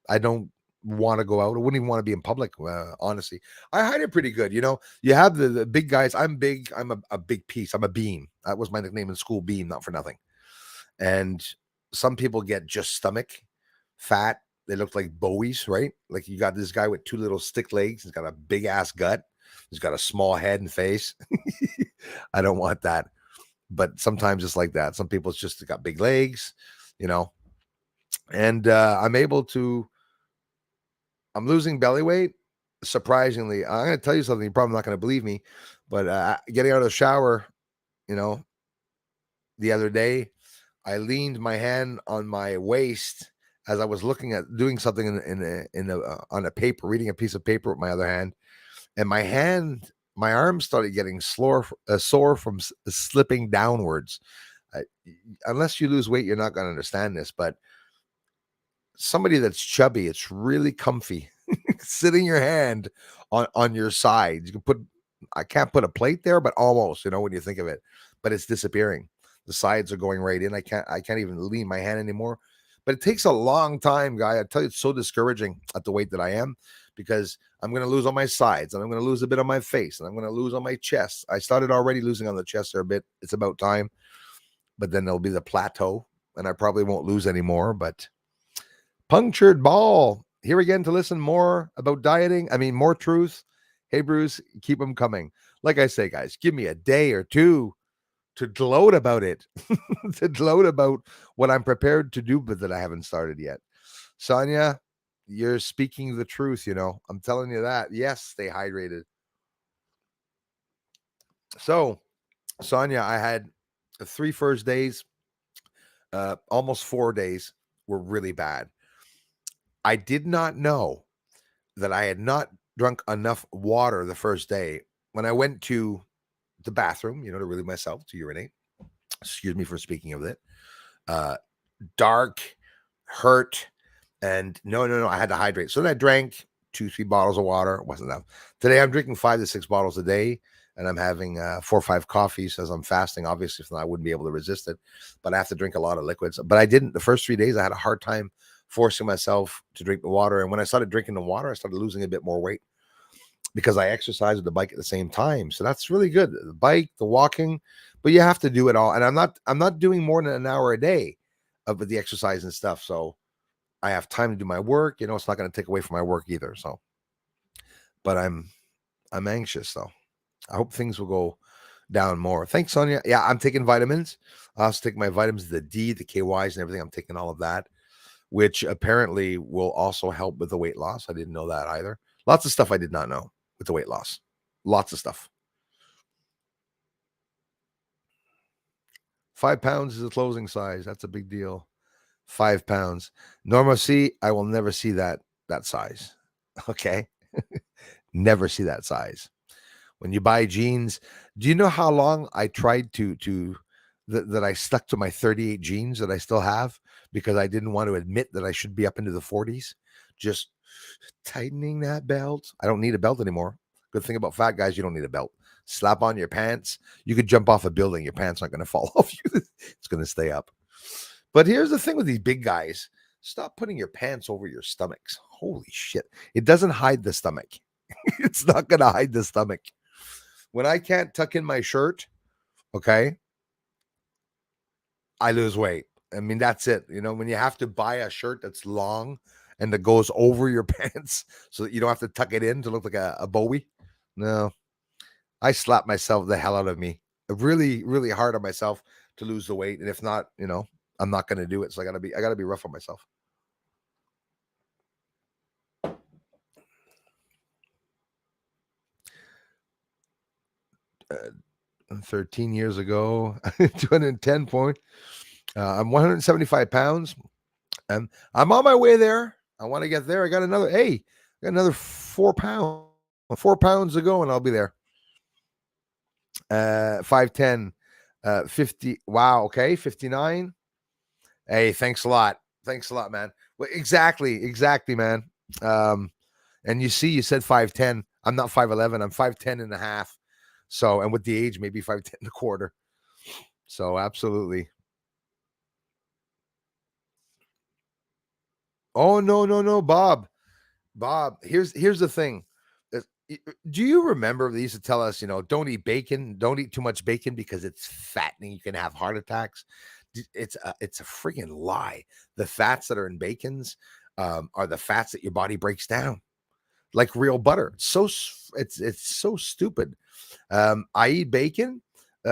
I don't want to go out. I wouldn't even want to be in public, honestly. I hide it pretty good. You have the big guys. I'm big. I'm a big piece. I'm a beam. That was my nickname in school, beam, not for nothing. And some people get just stomach fat. They look like Bowies, right? Like you got this guy with 2 little stick legs. He's got a big ass gut. He's got a small head and face. I don't want that. But sometimes it's like that. Some people it's just got big legs, and I'm losing belly weight. Surprisingly, I'm going to tell you something. You're probably not going to believe me, but getting out of the shower you know, the other day, I leaned my hand on my waist as I was looking at doing something on a paper, reading a piece of paper with my other hand, and my arm started getting sore from slipping downwards. Uh, Unless you lose weight, you're not going to understand this, but somebody that's chubby, it's really comfy sitting your hand on your side. You can put, I can't put a plate there, but almost, when you think of it, but it's disappearing. The sides are going right in. I can't even lean my hand anymore. But it takes a long time, guy. I tell you, it's so discouraging at the weight that I am, because I'm going to lose on my sides, and I'm going to lose a bit on my face, and I'm going to lose on my chest. I started already losing on the chest there a bit. It's about time. But then there'll be the plateau, and I probably won't lose anymore. But punctured ball, here again to listen more about dieting. I mean, more truth. Hey, Bruce, keep them coming. Like I say, guys, give me a day or two to gloat about it, to gloat about what I'm prepared to do, but that I haven't started yet. Sonia, you're speaking the truth. I'm telling you that. Yes, stay hydrated. So, Sonia, I had 3 first days, almost 4 days were really bad. I did not know that I had not drunk enough water the first day. When I went to the bathroom, to relieve myself, to urinate, excuse me for speaking of it, uh, dark, hurt, and no, I had to hydrate. So then I drank 2-3 bottles of water. It wasn't enough. Today I'm drinking 5 to 6 bottles a day, and I'm having 4 or 5 coffees as I'm fasting. Obviously, if not, I wouldn't be able to resist it, but I have to drink a lot of liquids. But I didn't. The first 3 days, I had a hard time forcing myself to drink the water. And when I started drinking the water, I started losing a bit more weight because I exercise with the bike at the same time. So that's really good. The bike, the walking, but you have to do it all. And I'm not doing more than an hour a day of the exercise and stuff. So I have time to do my work. It's not going to take away from my work either. So, but I'm anxious though. I hope things will go down more. Thanks, Sonia. Yeah, I'm taking vitamins. I also take my vitamins, the D, the KYs, and everything. I'm taking all of that, which apparently will also help with the weight loss. I didn't know that either. Lots of stuff I did not know with the weight loss. Lots of stuff. 5 pounds is a closing size. That's a big deal. 5 pounds. Norma C, I will never see that size. Okay. Never see that size. When you buy jeans, do you know how long I tried that I stuck to my 38 jeans that I still have because I didn't want to admit that I should be up into the 40s? Just tightening that belt. I don't need a belt anymore. Good thing about fat guys, you don't need a belt. Slap on your pants. You could jump off a building. Your pants aren't going to fall off you. It's going to stay up. But here's the thing with these big guys. Stop putting your pants over your stomachs. Holy shit. It doesn't hide the stomach. It's not going to hide the stomach. When I can't tuck in my shirt, okay, I lose weight. I mean, that's it. When you have to buy a shirt that's long and that goes over your pants so that you don't have to tuck it in to look like a Bowie. No, I slap myself the hell out of me. Really, really hard on myself to lose the weight. And if not, I'm not going to do it. So I gotta be rough on myself. 13 years ago, 210 point. I'm 175 pounds. And I'm on my way there. I want to get there. I got another 4 pounds. 4 pounds to go, and I'll be there. 5'10", 50. Wow. Okay. 59. Hey, thanks a lot. Thanks a lot, man. Well, exactly, man. And you said 5'10". I'm not 5'11". I'm 5'10 and a half. So, and with the age, maybe 5'10 and a quarter. So, absolutely. Oh, no, Bob. Here's the thing. Do you remember they used to tell us, don't eat bacon, don't eat too much bacon because it's fattening. You can have heart attacks. It's a freaking lie. The fats that are in bacons are the fats that your body breaks down, like real butter. It's so stupid. I eat bacon.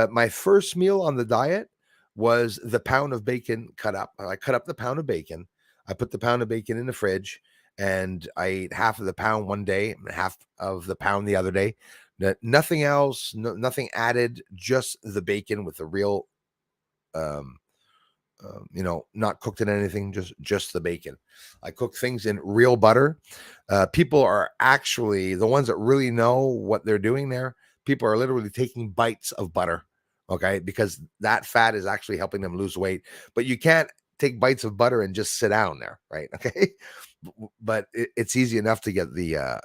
My first meal on the diet was the pound of bacon cut up. I cut up the pound of bacon. I put the pound of bacon in the fridge, and I ate half of the pound one day and half of the pound the other day. Nothing else, nothing added, just the bacon with the real, um, not cooked in anything, just the bacon. I cook things in real butter. People are actually the ones that really know what they're doing there. People are literally taking bites of butter, okay, because that fat is actually helping them lose weight. But you can't take bites of butter and just sit down there, right? Okay, but it's easy enough to get the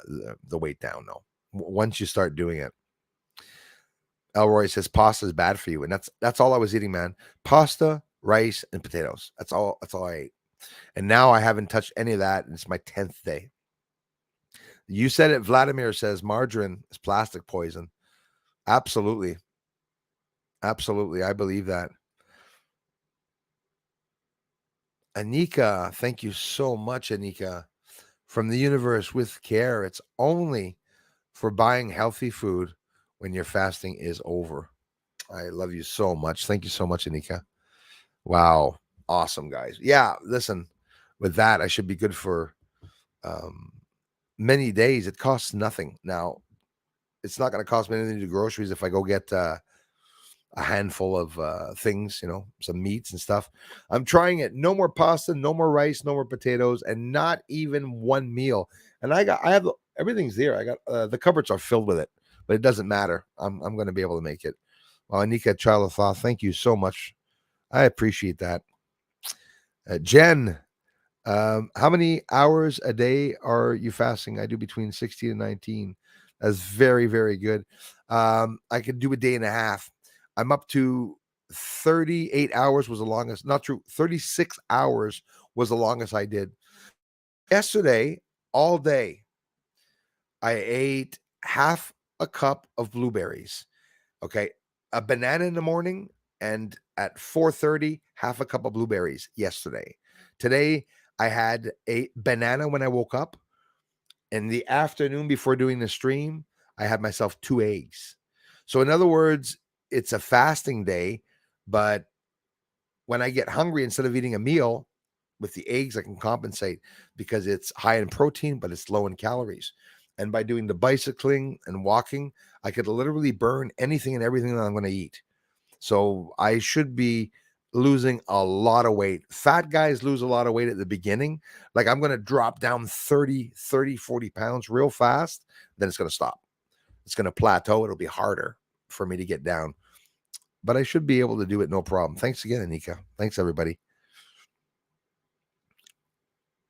weight down, though. Once you start doing it. Elroy says pasta is bad for you, and that's all I was eating, man. Pasta, rice, and potatoes. That's all I ate. And now I haven't touched any of that, and it's my 10th day. You said it. Vladimir says margarine is plastic poison. Absolutely. Absolutely. I believe that. Anika, thank you so much, Anika. From the universe with care. It's only for buying healthy food when your fasting is over. I love you so much. Thank you so much, Anika. Wow. Awesome, guys. Yeah, listen, with that, I should be good for um, many days. It costs nothing. Now, it's not going to cost me anything to do groceries if I go get a handful of things, some meats and stuff. I'm trying it. No more pasta, no more rice, no more potatoes, and not even one meal. And I have everything's there. I got the cupboards are filled with it, but it doesn't matter. I'm going to be able to make it. Well, Anika Chalatha, thank you so much. I appreciate that. Jen, how many hours a day are you fasting? I do between 16 and 19. That's very, very good. I could do a day and a half. I'm up to 38 hours was the longest. Not true. 36 hours was the longest I did. Yesterday, all day, I ate half a cup of blueberries. Okay. A banana in the morning, and at 4:30, half a cup of blueberries yesterday. Today, I had a banana when I woke up. In the afternoon before doing the stream, I had myself 2 eggs. So in other words, it's a fasting day, but when I get hungry, instead of eating a meal with the eggs, I can compensate because it's high in protein, but it's low in calories. And by doing the bicycling and walking, I could literally burn anything and everything that I'm going to eat. So I should be losing a lot of weight. Fat guys lose a lot of weight at the beginning. Like I'm going to drop down 40 pounds real fast. Then it's going to stop. It's going to plateau. It'll be harder for me to get down, but I should be able to do it. No problem. Thanks again, Anika. Thanks everybody.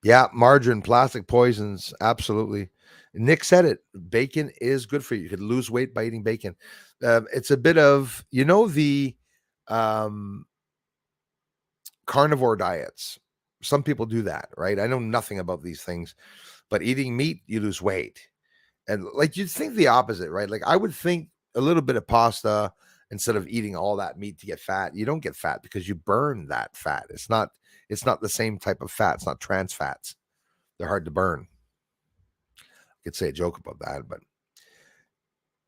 Yeah. Margarine, plastic poisons. Absolutely. Nick said it. Bacon is good for you. You could lose weight by eating bacon. It's a bit of, the, um, carnivore diets. Some people do that, right? I know nothing about these things, but eating meat, you lose weight. And like you'd think the opposite, right? Like I would think a little bit of pasta instead of eating all that meat to get fat. You don't get fat because you burn that fat. It's not the same type of fat. It's not trans fats. They're hard to burn. I could say a joke about that, but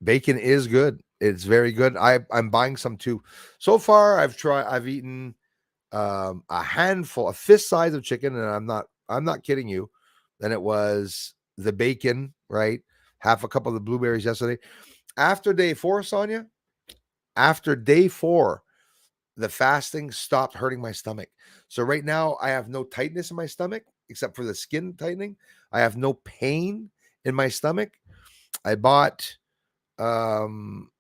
bacon is good. It's very good. I'm buying some too. So far I've eaten a handful, a fist size of chicken, and I'm not kidding you. Then it was the bacon, right? Half a cup of the blueberries yesterday. After day 4, Sonia, after day 4, the fasting stopped hurting my stomach. So right now I have no tightness in my stomach except for the skin tightening. I have no pain in my stomach. I bought um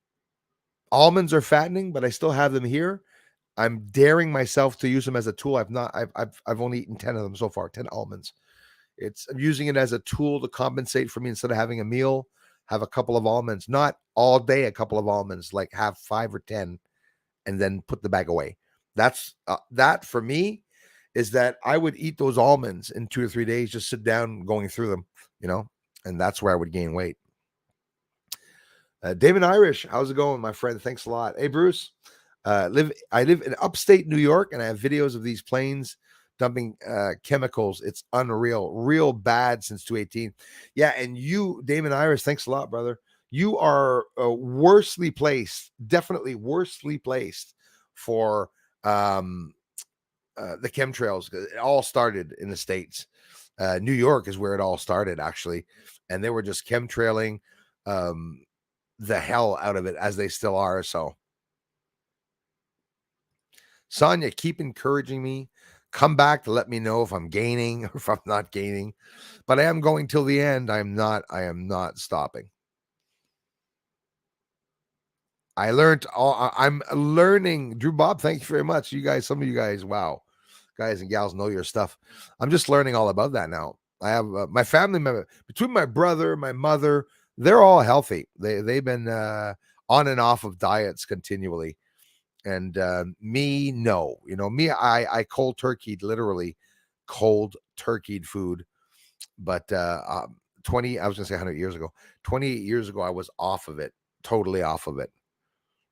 almonds are fattening, but I still have them here. I'm daring myself to use them as a tool. I've only eaten 10 of them so far, 10 almonds. I'm using it as a tool to compensate for me. Instead of having a meal, have a couple of almonds, not all day, a couple of almonds, like have 5 or 10 and then put the bag away. That for me is that I would eat those almonds in 2 or 3 days, just sit down going through them, and that's where I would gain weight. David Irish, how's it going, my friend? Thanks a lot. Hey, Bruce. I live in upstate New York, and I have videos of these planes dumping chemicals. It's unreal, real bad since 2018. Yeah, and you, Damon Iris, thanks a lot, brother. You are worsely placed, definitely worsely placed for the chemtrails. It all started in the States. New York is where it all started, actually, and they were just chemtrailing. the hell out of it as they still are. So, Sonia, keep encouraging me. Come back to let me know if I'm gaining or if I'm not gaining. But I am going till the end. I am not stopping. I'm learning. Drew Bob, thank you very much. You guys, some of you guys, wow. Guys and gals know your stuff. I'm just learning all about that now. I have my family member, between my brother, my mother, they're all healthy. They've been on and off of diets continually. And me, no. Me, I cold turkeyed, literally cold turkeyed food. But 20, I was gonna say 100 years ago, 28 years ago, I was off of it, totally off of it.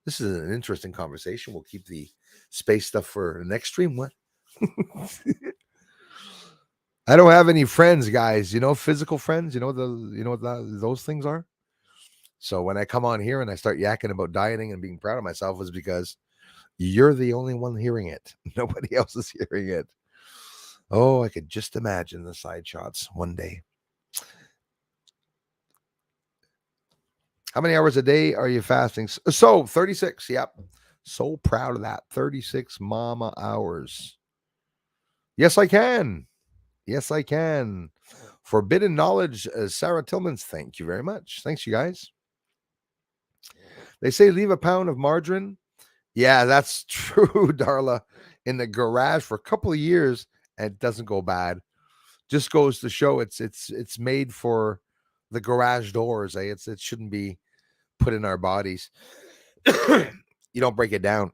This is an interesting conversation. We'll keep the space stuff for the next stream. What? I don't have any friends, guys. Physical friends. What those things are. So when I come on here and I start yakking about dieting and being proud of myself, is because you're the only one hearing it. Nobody else is hearing it. Oh, I could just imagine the side shots one day. How many hours a day are you fasting? So 36. Yep. So proud of that. 36 mama hours. Yes, I can. Yes, I can. Forbidden knowledge, Sarah Tillmans. Thank you very much. Thanks, you guys. They say leave a pound of margarine. Yeah, that's true, Darla. In the garage for a couple of years, and it doesn't go bad. Just goes to show it's made for the garage doors. It shouldn't be put in our bodies. You don't break it down.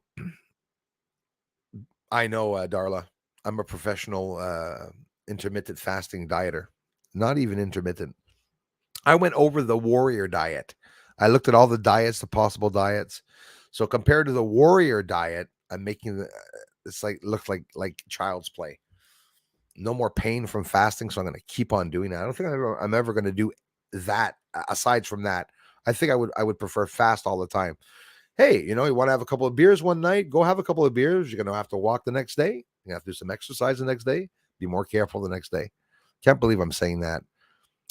I know, Darla. I'm a professional intermittent fasting dieter. Not even intermittent. I went over the warrior diet. I looked at all the diets, the possible diets. So compared to the warrior diet, I'm making it's looks like child's play. No more pain from fasting, so I'm going to keep on doing that. I don't think I'm ever going to do that. Aside from that, I think I would prefer fast all the time. Hey, you want to have a couple of beers one night? Go have a couple of beers. You're going to have to walk the next day. You have to do some exercise the next day. Be more careful the next day. Can't believe I'm saying that.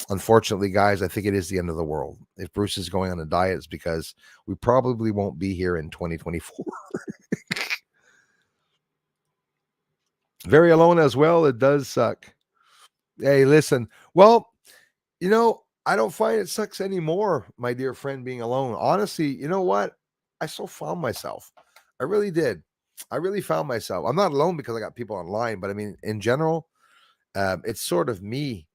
Unfortunately, guys, I think it is the end of the world. If Bruce is going on a diet, it's because we probably won't be here in 2024. Very alone as well. It does suck. Hey, listen. Well, I don't find it sucks anymore, my dear friend, being alone. Honestly, you know what? I so found myself. I really did. I really found myself. I'm not alone because I got people online, but I mean, in general, it's sort of me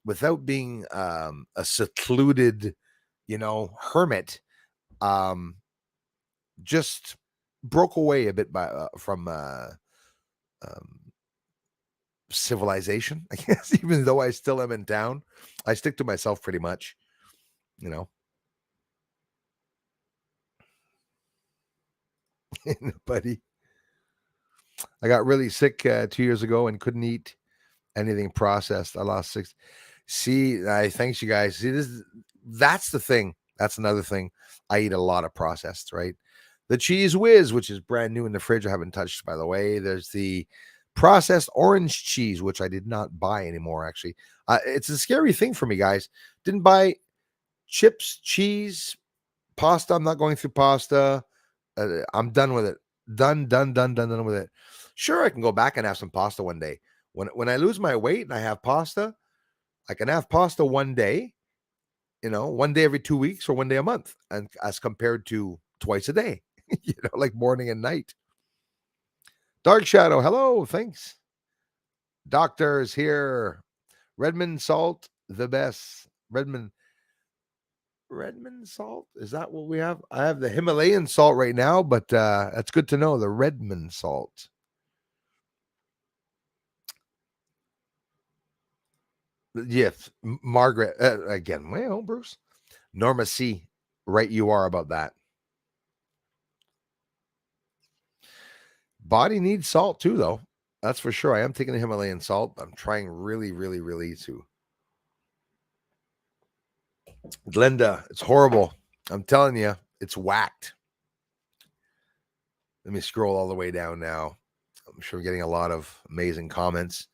without being a secluded, hermit. Just broke away a bit from um, civilization, I guess. Even though I still am in town, I stick to myself pretty much. Buddy, I got really sick 2 years ago and couldn't eat anything processed. I lost 6. See, thanks you guys. See, that's the thing. That's another thing. I eat a lot of processed, right? The cheese whiz, which is brand new in the fridge, I haven't touched, by the way. There's the processed orange cheese, which I did not buy anymore. Actually, it's a scary thing for me, guys. Didn't buy chips, cheese, pasta. I'm not going through pasta. I'm done with it. Done with it. Sure, I can go back and have some pasta one day. When I lose my weight and I have pasta, I can have pasta one day, one day every 2 weeks or one day a month, and as compared to twice a day, like morning and night. Dark Shadow, hello, thanks. Doctor is here. Redmond salt, the best. Redmond salt, is that what we have? I have the Himalayan salt right now, but that's good to know. The Redmond salt. Yes, Margaret again. Well, Bruce, Norma C, right? You are about that. Body needs salt too, though. That's for sure. I am taking the Himalayan salt. I'm trying really, really, really to. Glenda, it's horrible. I'm telling you, it's whacked. Let me scroll all the way down now. I'm sure we're getting a lot of amazing comments,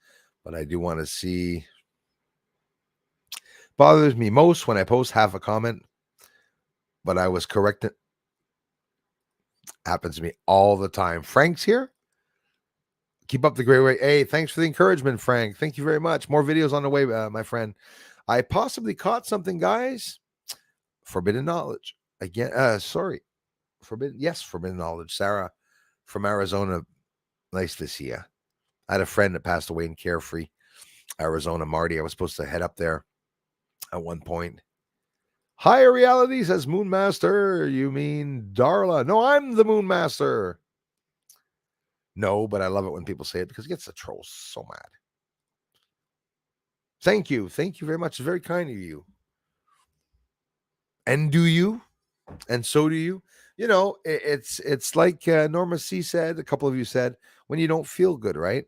but I do want to see. Bothers me most when I post half a comment. but I was corrected. Happens to me all the time. Frank's here. Keep up the great way. Hey, thanks for the encouragement, Frank. Thank you very much. More videos on the way, my friend. I possibly caught something, guys. Forbidden knowledge. Again, sorry. Forbidden knowledge. Sarah from Arizona. Nice to see you. I had a friend that passed away in Carefree, Arizona, Marty. I was supposed to head up there at one point. Higher reality, says Moonmaster. You mean Darla? No, I'm the Moonmaster. No, but I love it when people say it because it gets the trolls so mad. Thank you. Thank you very much. It's very kind of you. And do you? And so do you. You know, it's like Norma C said, a couple of you said, when you don't feel good, right?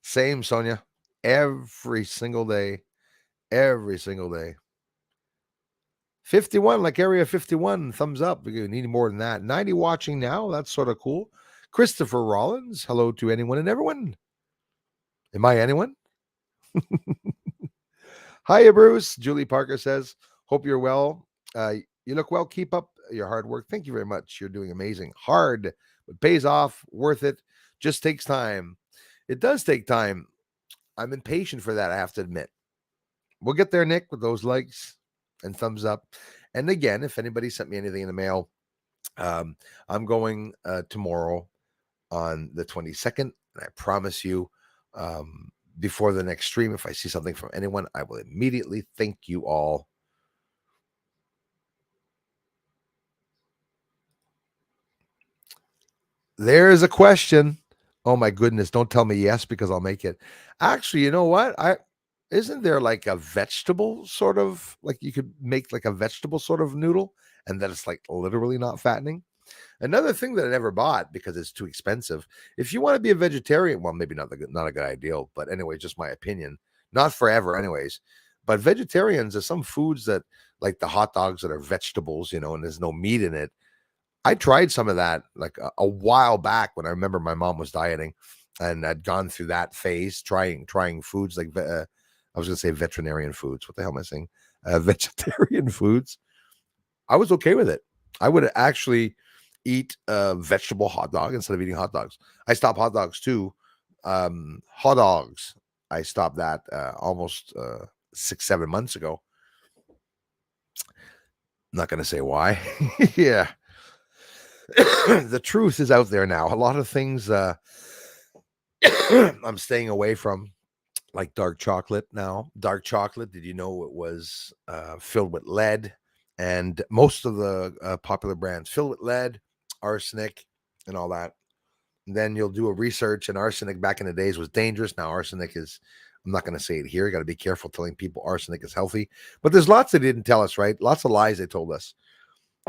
Same, Sonia. Every single day. Every single day. 51, like Area 51, thumbs up. We need more than that. 90 watching now. That's sort of cool. Christopher Rollins, hello to anyone and everyone. Am I anyone? Hiya, Bruce. Julie Parker says, hope you're well. You look well. Keep up your hard work. Thank you very much. You're doing amazing. Hard, but pays off. Worth it. Just takes time. It does take time. I'm impatient for that, I have to admit. We'll get there, Nick, with those likes and thumbs up. And again, if anybody sent me anything in the mail, I'm going tomorrow on the 22nd. And I promise you, before the next stream, if I see something from anyone, I will immediately thank you all. There's a question. Oh my goodness, don't tell me yes because I'll make it. Actually, you know what? Isn't there like a vegetable sort of, like you could make like a vegetable sort of noodle and that it's like literally not fattening? Another thing that I never bought because it's too expensive. If you want to be a vegetarian, well, maybe not a good idea, but anyway, just my opinion. Not forever, anyways. But vegetarians, there's some foods that, like the hot dogs that are vegetables, you know, and there's no meat in it. I tried some of that like a while back when I remember my mom was dieting, and I'd gone through that phase, trying foods like I was going to say veterinarian foods. What the hell am I saying? Vegetarian foods. I was okay with it. I would actually eat a vegetable hot dog instead of eating hot dogs. I stopped hot dogs too. Hot dogs. I stopped that almost 6-7 months ago. I'm not going to say why. Yeah. The truth is out there now. A lot of things I'm staying away from, like dark chocolate now. Dark chocolate, did you know it was filled with lead? And most of the popular brands filled with lead, arsenic, and all that. And then you'll do a research, and arsenic back in the days was dangerous. Now arsenic is, I'm not going to say it here. You got to be careful telling people arsenic is healthy. But there's lots they didn't tell us, right? Lots of lies they told us.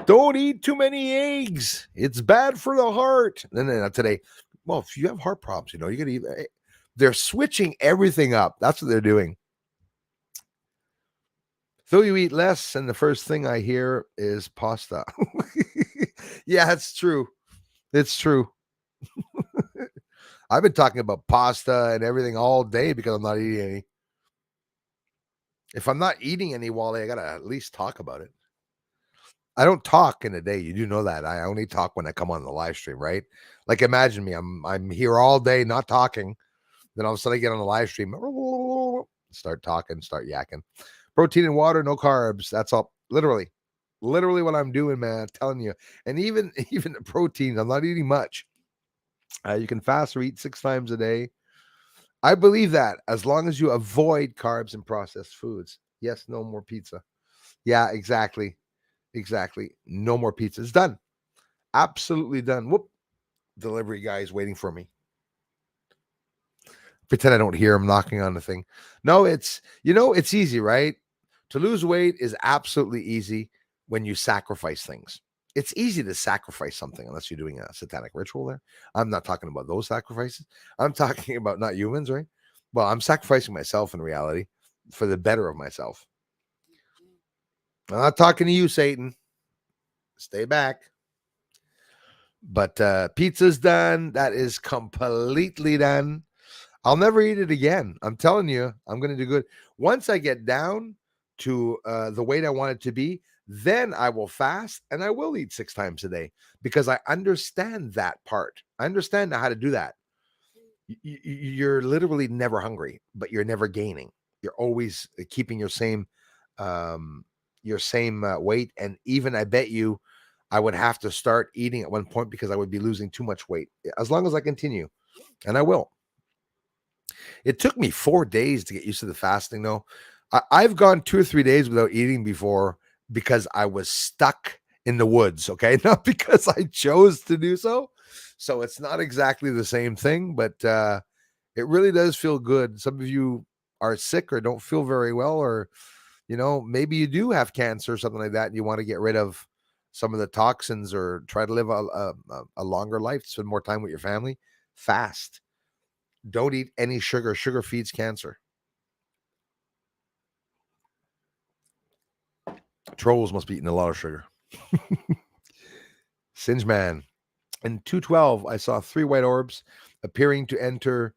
Don't eat too many eggs. It's bad for the heart. And then today, well, if you have heart problems, you know, you got to eat. They're switching everything up. That's what they're doing. Though you eat less, and the first thing I hear is pasta. Yeah, it's true. It's true. I've been talking about pasta and everything all day because I'm not eating any. If I'm not eating any, Wally, I got to at least talk about it. I don't talk in a day. You do know that. I only talk when I come on the live stream, right? Like imagine me. I'm here all day not talking. Then all of a sudden I get on the live stream, start talking, start yakking. Protein and water, no carbs. That's all. Literally what I'm doing, man. I'm telling you. And even the proteins, I'm not eating much. You can fast or eat 6 times a day. I believe that as long as you avoid carbs and processed foods. Yes, no more pizza. Yeah, exactly. Exactly. No more pizza. It's done. Absolutely done. Whoop. Delivery guy is waiting for me. Pretend I don't hear him knocking on the thing. No, it's easy, right? To lose weight is absolutely easy when you sacrifice things. It's easy to sacrifice something unless you're doing a satanic ritual there. I'm not talking about those sacrifices. I'm talking about not humans, right? Well, I'm sacrificing myself in reality for the better of myself. I'm not talking to you, Satan. Stay back. But pizza's done. That is completely done. I'll never eat it again. I'm telling you, I'm going to do good. Once I get down to the weight I want it to be, then I will fast and I will eat 6 times a day because I understand that part. I understand how to do that. You're literally never hungry, but you're never gaining. You're always keeping um, your same weight. And even I bet you, I would have to start eating at one point because I would be losing too much weight. As long as I continue, and I will. It took me 4 days to get used to the fasting, though. I've gone 2 or 3 days without eating before because I was stuck in the woods, okay? Not because I chose to do so. So it's not exactly the same thing, but it really does feel good. Some of you are sick or don't feel very well, or, maybe you do have cancer or something like that, and you want to get rid of some of the toxins or try to live a longer life, spend more time with your family. Fast. Don't eat any sugar. Sugar feeds cancer. Trolls must be eating a lot of sugar. Singe Man. In 212, I saw 3 white orbs appearing to enter.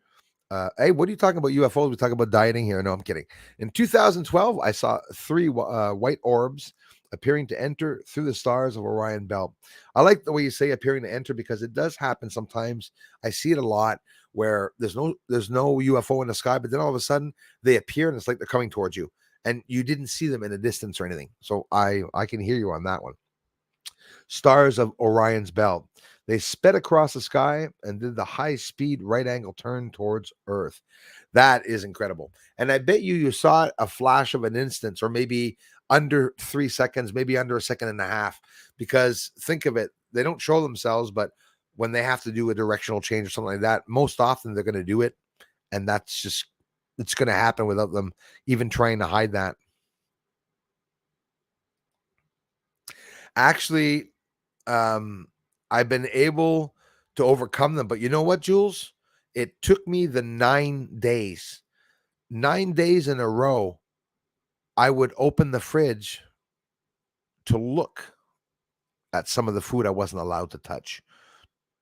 Hey, what are you talking about UFOs? We talking about dieting here. No, I'm kidding. In 2012, I saw 3 white orbs appearing to enter through the stars of Orion Belt. I like the way you say appearing to enter because it does happen sometimes. I see it a lot where there's no UFO in the sky, but then all of a sudden they appear and it's like they're coming towards you, and you didn't see them in a distance or anything. So I can hear you on that one. Stars of Orion's belt. They sped across the sky and did the high speed right angle turn towards Earth. That is incredible. And I bet you saw a flash of an instance, or maybe under 3 seconds, maybe under a second and a half. Because think of it, they don't show themselves, but when they have to do a directional change or something like that, most often they're going to do it. And it's going to happen without them even trying to hide that. Actually, I've been able to overcome them. But you know what, Jules? It took me the 9 days. 9 days in a row, I would open the fridge to look at some of the food I wasn't allowed to touch,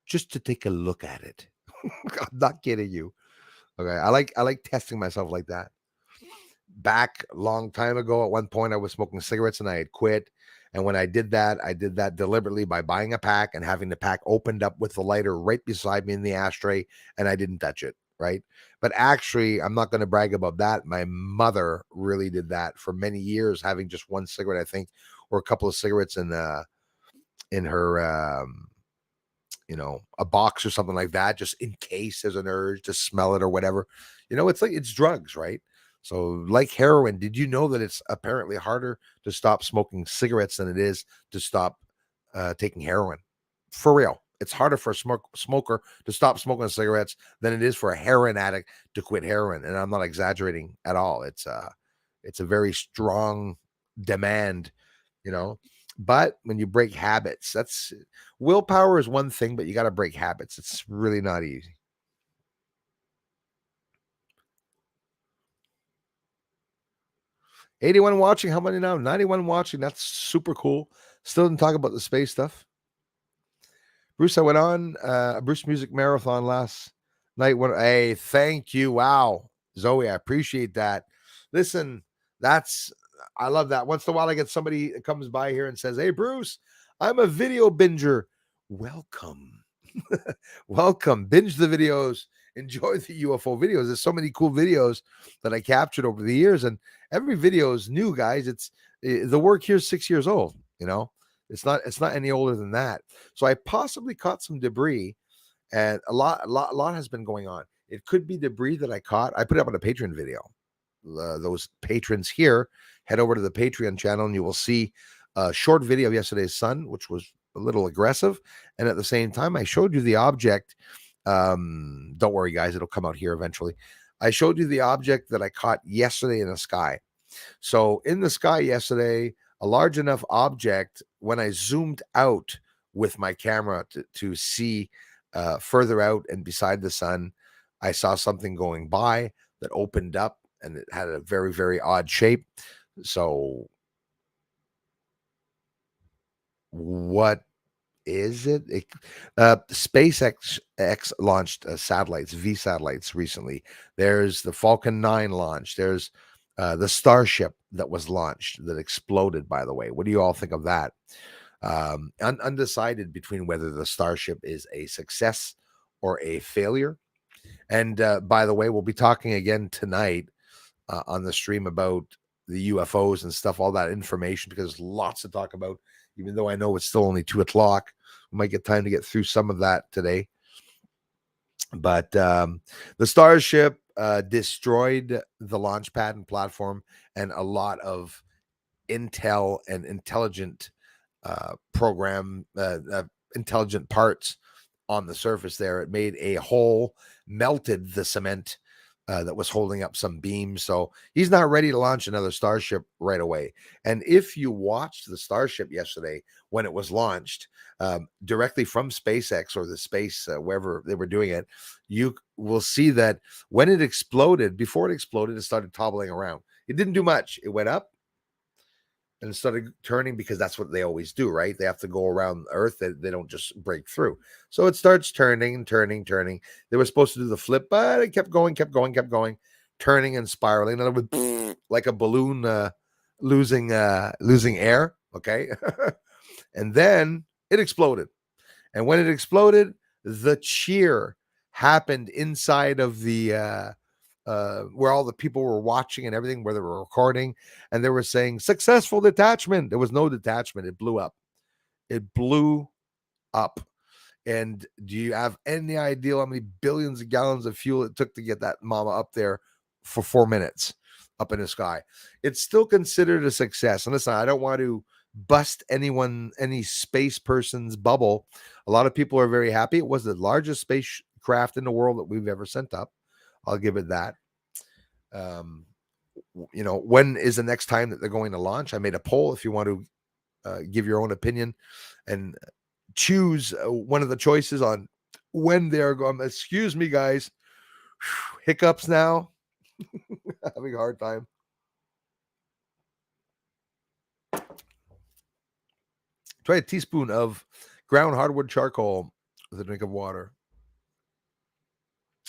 just to take a look at it. I'm not kidding you. Okay. I like testing myself like that. Back a long time ago, at one point I was smoking cigarettes and I had quit. And when I did that deliberately by buying a pack and having the pack opened up with the lighter right beside me in the ashtray, and I didn't touch it, right? But actually, I'm not going to brag about that. My mother really did that for many years, having just one cigarette, I think, or a couple of cigarettes in her a box or something like that, just in case there's an urge to smell it or whatever. It's like it's drugs, right? So, like heroin, did you know that it's apparently harder to stop smoking cigarettes than it is to stop taking heroin? For real, it's harder for a smoker to stop smoking cigarettes than it is for a heroin addict to quit heroin. And I'm not exaggerating at all. It's a very strong demand, you know. But when you break habits, that's willpower is one thing, but you got to break habits. It's really not easy. 81 watching. How many now? 91 watching. That's super cool. Still didn't talk about the space stuff. Bruce, I went on a Bruce Music Marathon last night. Hey, thank you. Wow. Zoe, I appreciate that. Listen, I love that. Once in a while, I get somebody that comes by here and says, "Hey, Bruce, I'm a video binger." Welcome. Welcome. Binge the videos. Enjoy the UFO videos. There's so many cool videos that I captured over the years, and every video is new, guys. The work here is 6 years old. It's not any older than that. So I possibly caught some debris, and a lot has been going on. It could be debris that I caught. I put it up on a Patreon video. Those patrons here, head over to the Patreon channel and you will see a short video of yesterday's sun, which was a little aggressive. And at the same time, I showed you the object. Don't worry, guys, it'll come out here eventually. I showed you the object that I caught yesterday in the sky. So in the sky yesterday, a large enough object, when I zoomed out with my camera to see further out and beside the sun, I saw something going by that opened up and it had a very, very odd shape. So what is it? SpaceX launched satellites, V satellites recently. There's the Falcon 9 launch. There's The starship that was launched, that exploded, by the way. What do you all think of that? Undecided between whether the starship is a success or a failure. And by the way, we'll be talking again tonight on the stream about the UFOs and stuff, all that information, because there's lots to talk about. Even though I know it's still only 2 o'clock, we might get time to get through some of that today. But the starship destroyed the launch pad and platform, and a lot of intel and intelligent intelligent parts on the surface there. It made a hole, melted the cement that was holding up some beams. So he's not ready to launch another starship right away. And if you watched the starship yesterday when it was launched directly from SpaceX or the space, wherever they were doing it, you will see that when it exploded, before it exploded, it started toppling around. It didn't do much. It went up and started turning, because that's what they always do, right? They have to go around Earth. They don't just break through. So it starts turning. They were supposed to do the flip, but it kept going, turning and spiraling. In other words, like a balloon losing air. Okay. And then it exploded. And when it exploded, the cheer happened inside of the where all the people were watching and everything, where they were recording, and they were saying successful detachment. There was no detachment. It blew up. It blew up. And do you have any idea how many billions of gallons of fuel it took to get that mama up there for 4 minutes up in the sky? It's still considered a success. And listen, I don't want to bust any space person's bubble. A lot of people are very happy. It was the largest spacecraft in the world that we've ever sent up. I'll give it that. When is the next time that they're going to launch? I made a poll. If you want to give your own opinion and choose one of the choices on when they're going. Excuse me, guys. Hiccups now. Having a hard time. Try a teaspoon of ground hardwood charcoal with a drink of water.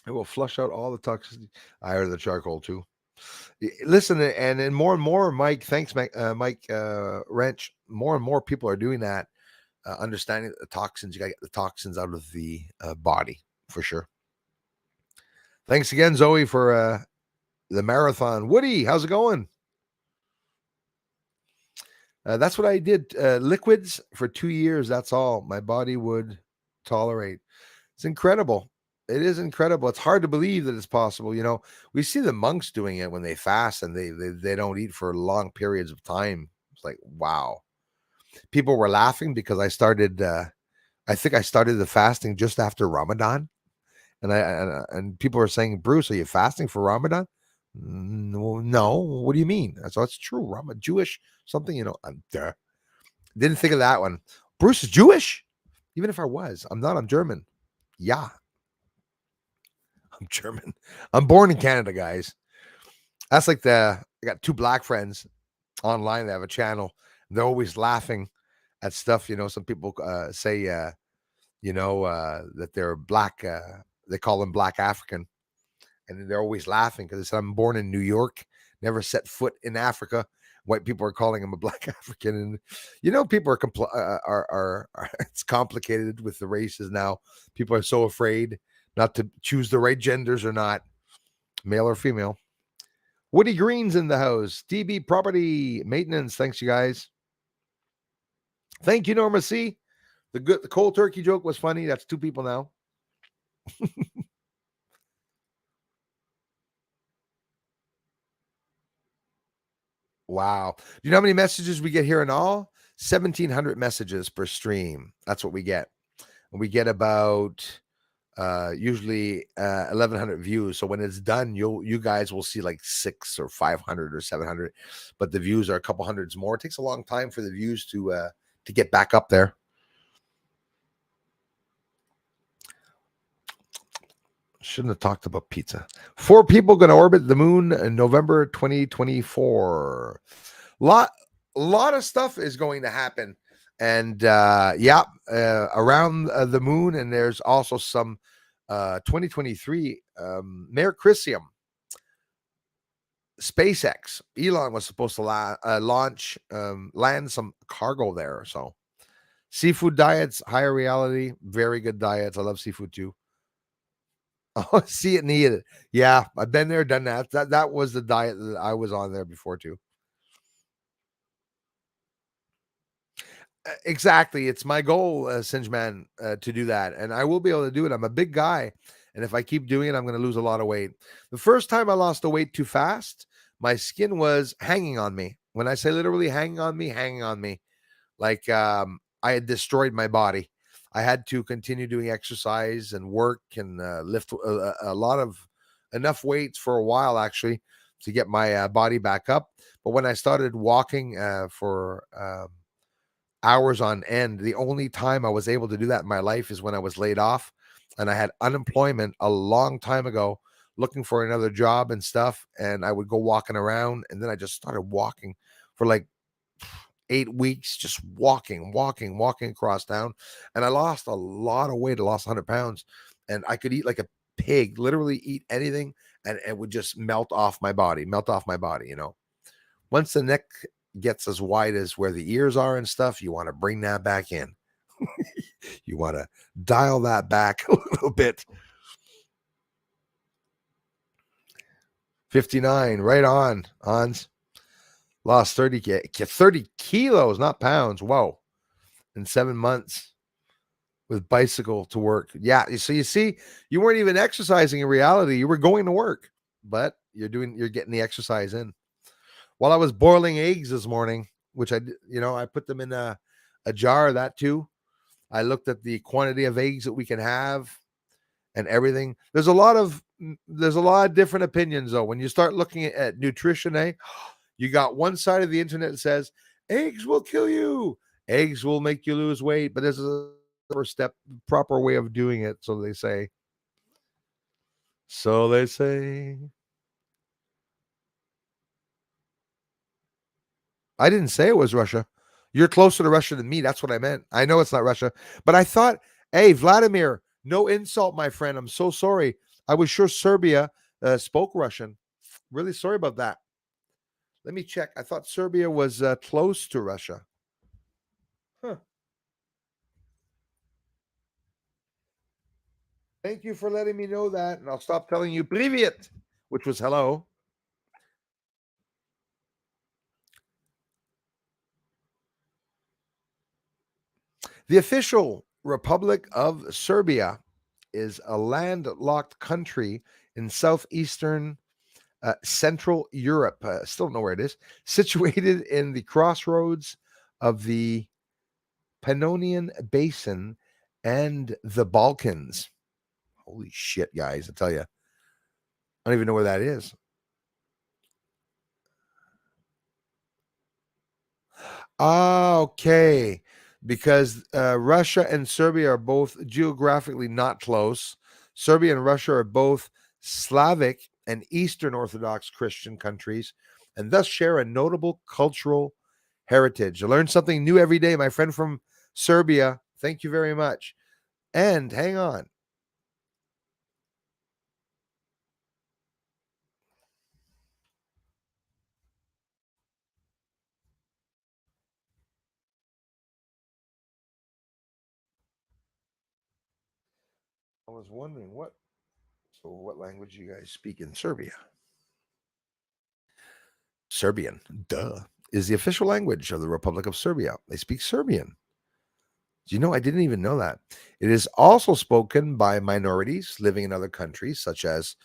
It will flush out all the toxicity. I heard the charcoal too. Listen, and more, Mike. Thanks, Mike. Wrench. More and more people are doing that, understanding the toxins. You got to get the toxins out of the body for sure. Thanks again, Zoe, for the marathon. Woody, how's it going? That's what I did. Liquids for 2 years. That's all my body would tolerate. It's incredible. It is incredible. It's hard to believe that it's possible. We see the monks doing it when they fast and they don't eat for long periods of time. It's like, wow. People were laughing because I think I started the fasting just after Ramadan. And people are saying, Bruce, are you fasting for Ramadan? No. What do you mean? So it's true. I'm a Jewish something, didn't think of that one. Bruce is Jewish? Even if I was, I'm not. I'm German. Yeah. I'm German. I'm born in Canada, guys. That's like I got 2 black friends online. They have a channel. They're always laughing at stuff. Some people say, that they're black. They call them black African. And they're always laughing because they said, I'm born in New York, never set foot in Africa. White people are calling him a black African. And, people are it's complicated with the races now. People are so afraid not to choose the right genders or not, male or female. Woody Green's in the house. DB Property Maintenance. Thanks, you guys. Thank you, Norma C. The cold turkey joke was funny. That's 2 people now. Wow. Do you know how many messages we get here in all? 1,700 messages per stream. That's what we get. And we get about usually 1,100 views. So when it's done, you guys will see like 600 or 500 or 700, but the views are a couple hundreds more. It takes a long time for the views to get back up there. Shouldn't have talked about pizza. 4 people going to orbit the moon in November 2024. Lot of stuff is going to happen. And around the moon. And there's also some 2023 Mercurium SpaceX. Elon was supposed to launch, land some cargo there. So seafood diets, higher reality, very good diets. I love seafood too. Oh, see it and eat it. Yeah, I've been there, done that. That was the diet that I was on there before too. Exactly. It's my goal, Singe Man, to do that. And I will be able to do it. I'm a big guy. And if I keep doing it, I'm going to lose a lot of weight. The first time I lost the weight too fast, my skin was hanging on me. When I say literally hanging on me, like I had destroyed my body. I had to continue doing exercise and work and lift a lot of enough weights for a while, actually, to get my body back up. But when I started walking for hours on end. The only time I was able to do that in my life is when I was laid off and I had unemployment a long time ago, looking for another job and stuff. And I would go walking around, and then I just started walking for like 8 weeks, just walking across town. And I lost a lot of weight. I lost 100 pounds, and I could eat like a pig, literally eat anything, and it would just melt off my body, once the neck gets as wide as where the ears are and stuff, you want to bring that back in. You want to dial that back a little bit. 59, right on, Hans. Lost 30 kilos, not pounds. Whoa. In 7 months with bicycle to work. Yeah. So you see, you weren't even exercising in reality. You were going to work, but you're getting the exercise in. While I was boiling eggs this morning, which I put them in a jar, that too. I looked at the quantity of eggs that we can have and everything. There's a lot of different opinions though. When you start looking at nutrition, you got one side of the internet that says eggs will kill you, eggs will make you lose weight, but there's a first step, proper way of doing it. So they say. So they say. I didn't say it was Russia. You're closer to Russia than me. That's what I meant. I know it's not Russia, but I thought, hey, Vladimir, no insult, my friend. I'm so sorry. I was sure Serbia spoke Russian. Really sorry about that. Let me check. I thought Serbia was close to Russia. Huh. Thank you for letting me know that, and I'll stop telling you "Privyet," which was hello. The official Republic of Serbia is a landlocked country in southeastern Central Europe. Still don't know where it is. Situated in the crossroads of the Pannonian Basin and the Balkans. Holy shit, guys! I tell you, I don't even know where that is. Ah, okay. Because Russia and Serbia are both geographically not close. Serbia and Russia are both Slavic and Eastern Orthodox Christian countries, and thus share a notable cultural heritage. I learn something new every day. My friend from Serbia, thank you very much. And hang on. I was wondering what language you guys speak in Serbia? Serbian, duh, is the official language of the Republic of Serbia. They speak Serbian. Do you know? I didn't even know that. It is also spoken by minorities living in other countries, such as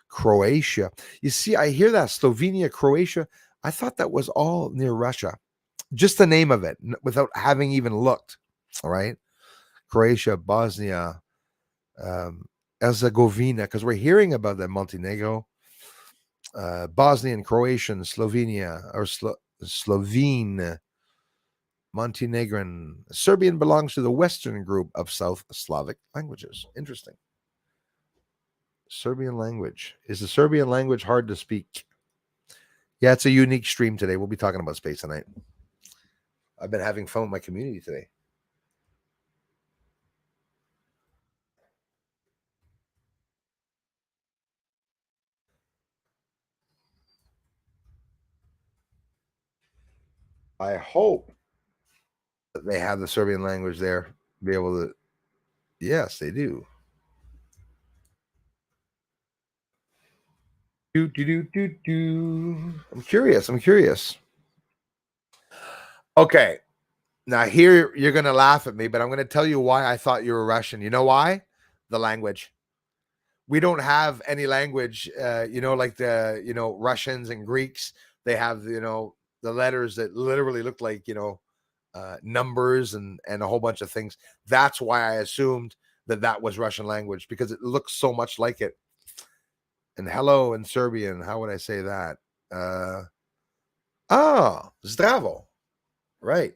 Croatia. You see, I hear that Slovenia, Croatia. I thought that was all near Russia. Just the name of it, without having even looked. All right, Croatia, Bosnia, um, Herzegovina, because we're hearing about the Montenegro, Bosnian, Croatian, Slovenia, or Slovene, Montenegrin. Serbian belongs to the Western group of South Slavic languages. Interesting. Serbian language. Is the Serbian language hard to speak? Yeah, it's a unique stream today. We'll be talking about space tonight. I've been having fun with my community today. I hope that they have the Serbian language there. Be able to. Yes, they do. Do do do do do. I'm curious. I'm curious. Okay. Now here you're gonna laugh at me, but I'm gonna tell you why I thought you were Russian. You know why? The language. We don't have any language, like the Russians and Greeks. They have the letters that literally look like numbers and a whole bunch of things. That's why I assumed that that was Russian language because it looks so much like it. And hello in Serbian, how would I say that? Uh, Zdravo, right?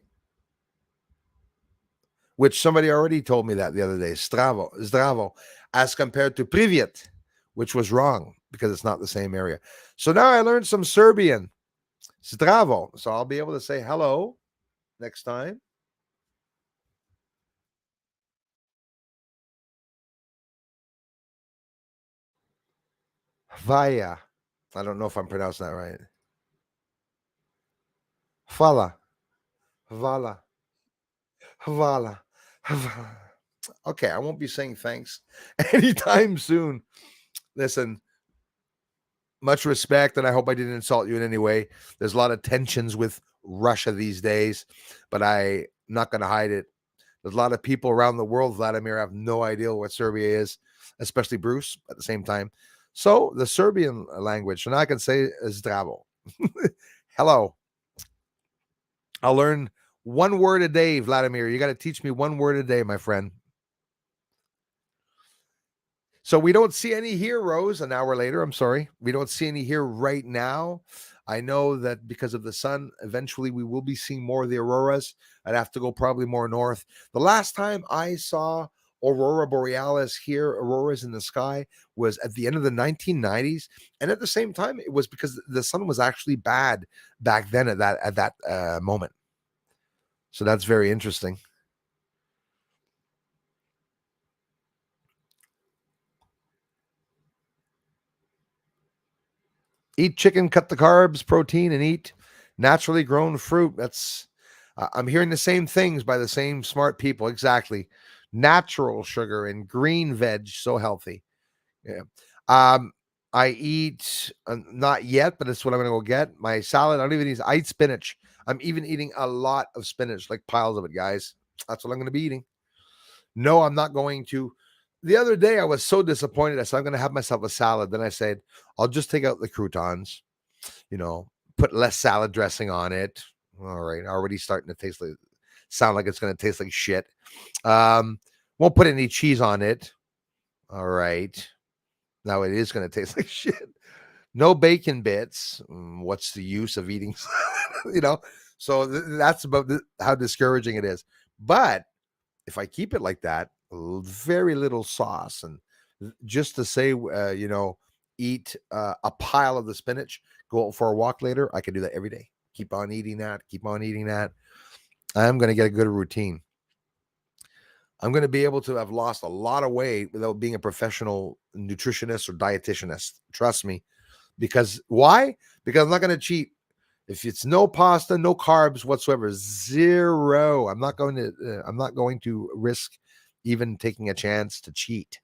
Which somebody already told me that the other day. Zdravo, as compared to Privyet, which was wrong because it's not the same area. So now I learned some Serbian. Zdravo. So I'll be able to say hello next time. Vaya. I don't know if I'm pronouncing that right. Hvala. Hvala. Hvala. Hvala. Okay, I won't be saying thanks anytime soon. Listen, much respect, and I hope I didn't insult you in any way. There's a lot of tensions with Russia these days, but I'm not going to hide it. There's a lot of people around the world, Vladimir, have no idea what Serbia is, especially Bruce at the same time. So the Serbian language, so now I can say zdravo. Hello. I'll learn one word a day, Vladimir. You got to teach me one word a day, my friend. So we don't see any here, Rose, an hour later. I'm sorry. We don't see any here right now. I know that because of the sun, eventually we will be seeing more of the auroras. I'd have to go probably more north. The last time I saw aurora borealis here, auroras in the sky, was at the end of the 1990s. And at the same time, it was because the sun was actually bad back then at that moment. So that's very interesting. Eat chicken, cut the carbs, protein, and eat naturally grown fruit. I'm hearing the same things by the same smart people. Exactly. Natural sugar and green veg, so healthy. Yeah. Um, I eat not yet, but it's what I'm going to go get. My salad. I don't even eat. I eat spinach. I'm even eating a lot of spinach, like piles of it, guys. That's what I'm going to be eating. No, I'm not going to. The other day, I was so disappointed. I said, I'm going to have myself a salad. Then I said, I'll just take out the croutons, put less salad dressing on it. All right. Already starting to sound like it's going to taste like shit. Won't put any cheese on it. All right. Now it is going to taste like shit. No bacon bits. What's the use of eating? you know, so that's about how discouraging it is. But if I keep it like that, very little sauce, and just to say, eat a pile of the spinach, go out for a walk later, I can do that every day. Keep on eating that. Keep on eating that. I'm going to get a good routine. I'm going to be able to have lost a lot of weight without being a professional nutritionist or dietitianist. Trust me. Because why? Because I'm not going to cheat. If it's no pasta, no carbs whatsoever, zero. I'm not going to risk even taking a chance to cheat.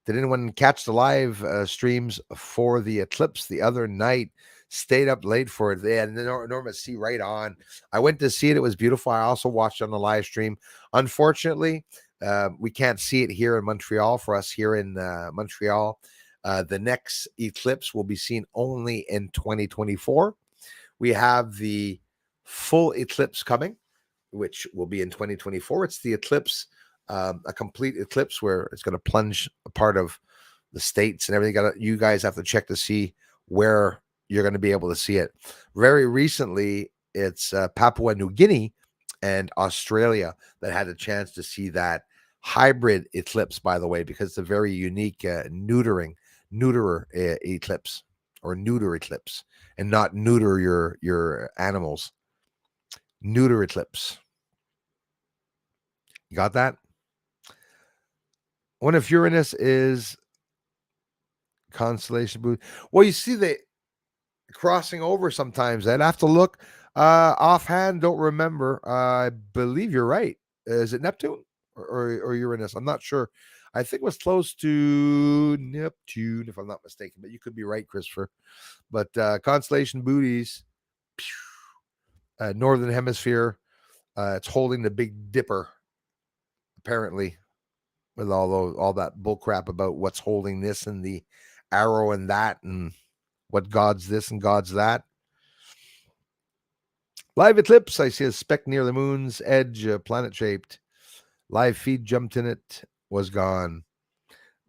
Did anyone catch the live streams for the eclipse the other night? Stayed up late for it. They had an enormous sea right on. I went to see it. It was beautiful. I also watched on the live stream. Unfortunately, we can't see it here in Montreal. For us here in Montreal, the next eclipse will be seen only in 2024. We have the full eclipse coming, which will be in 2024. It's the eclipse, a complete eclipse where it's going to plunge a part of the states and everything. You guys have to check to see where you're going to be able to see it. Very recently, it's Papua New Guinea and Australia that had a chance to see that hybrid eclipse, by the way, because it's a very unique neuterer eclipse, or neuter eclipse, and not neuter your animals. Neuter eclipse. You got that? One of Uranus is constellation booth. Well, you see, crossing over sometimes. I'd have to look. Offhand, don't remember. I believe you're right. Is it Neptune or Uranus? I'm not sure. I think it was close to Neptune, if I'm not mistaken, but you could be right, Christopher. But constellation Booties, northern hemisphere. It's holding the Big Dipper, apparently, with all that bull crap about what's holding this and the arrow and that and what God's this and God's that. Live eclipse. I see a speck near the moon's edge, planet shaped. Live feed jumped in it, was gone.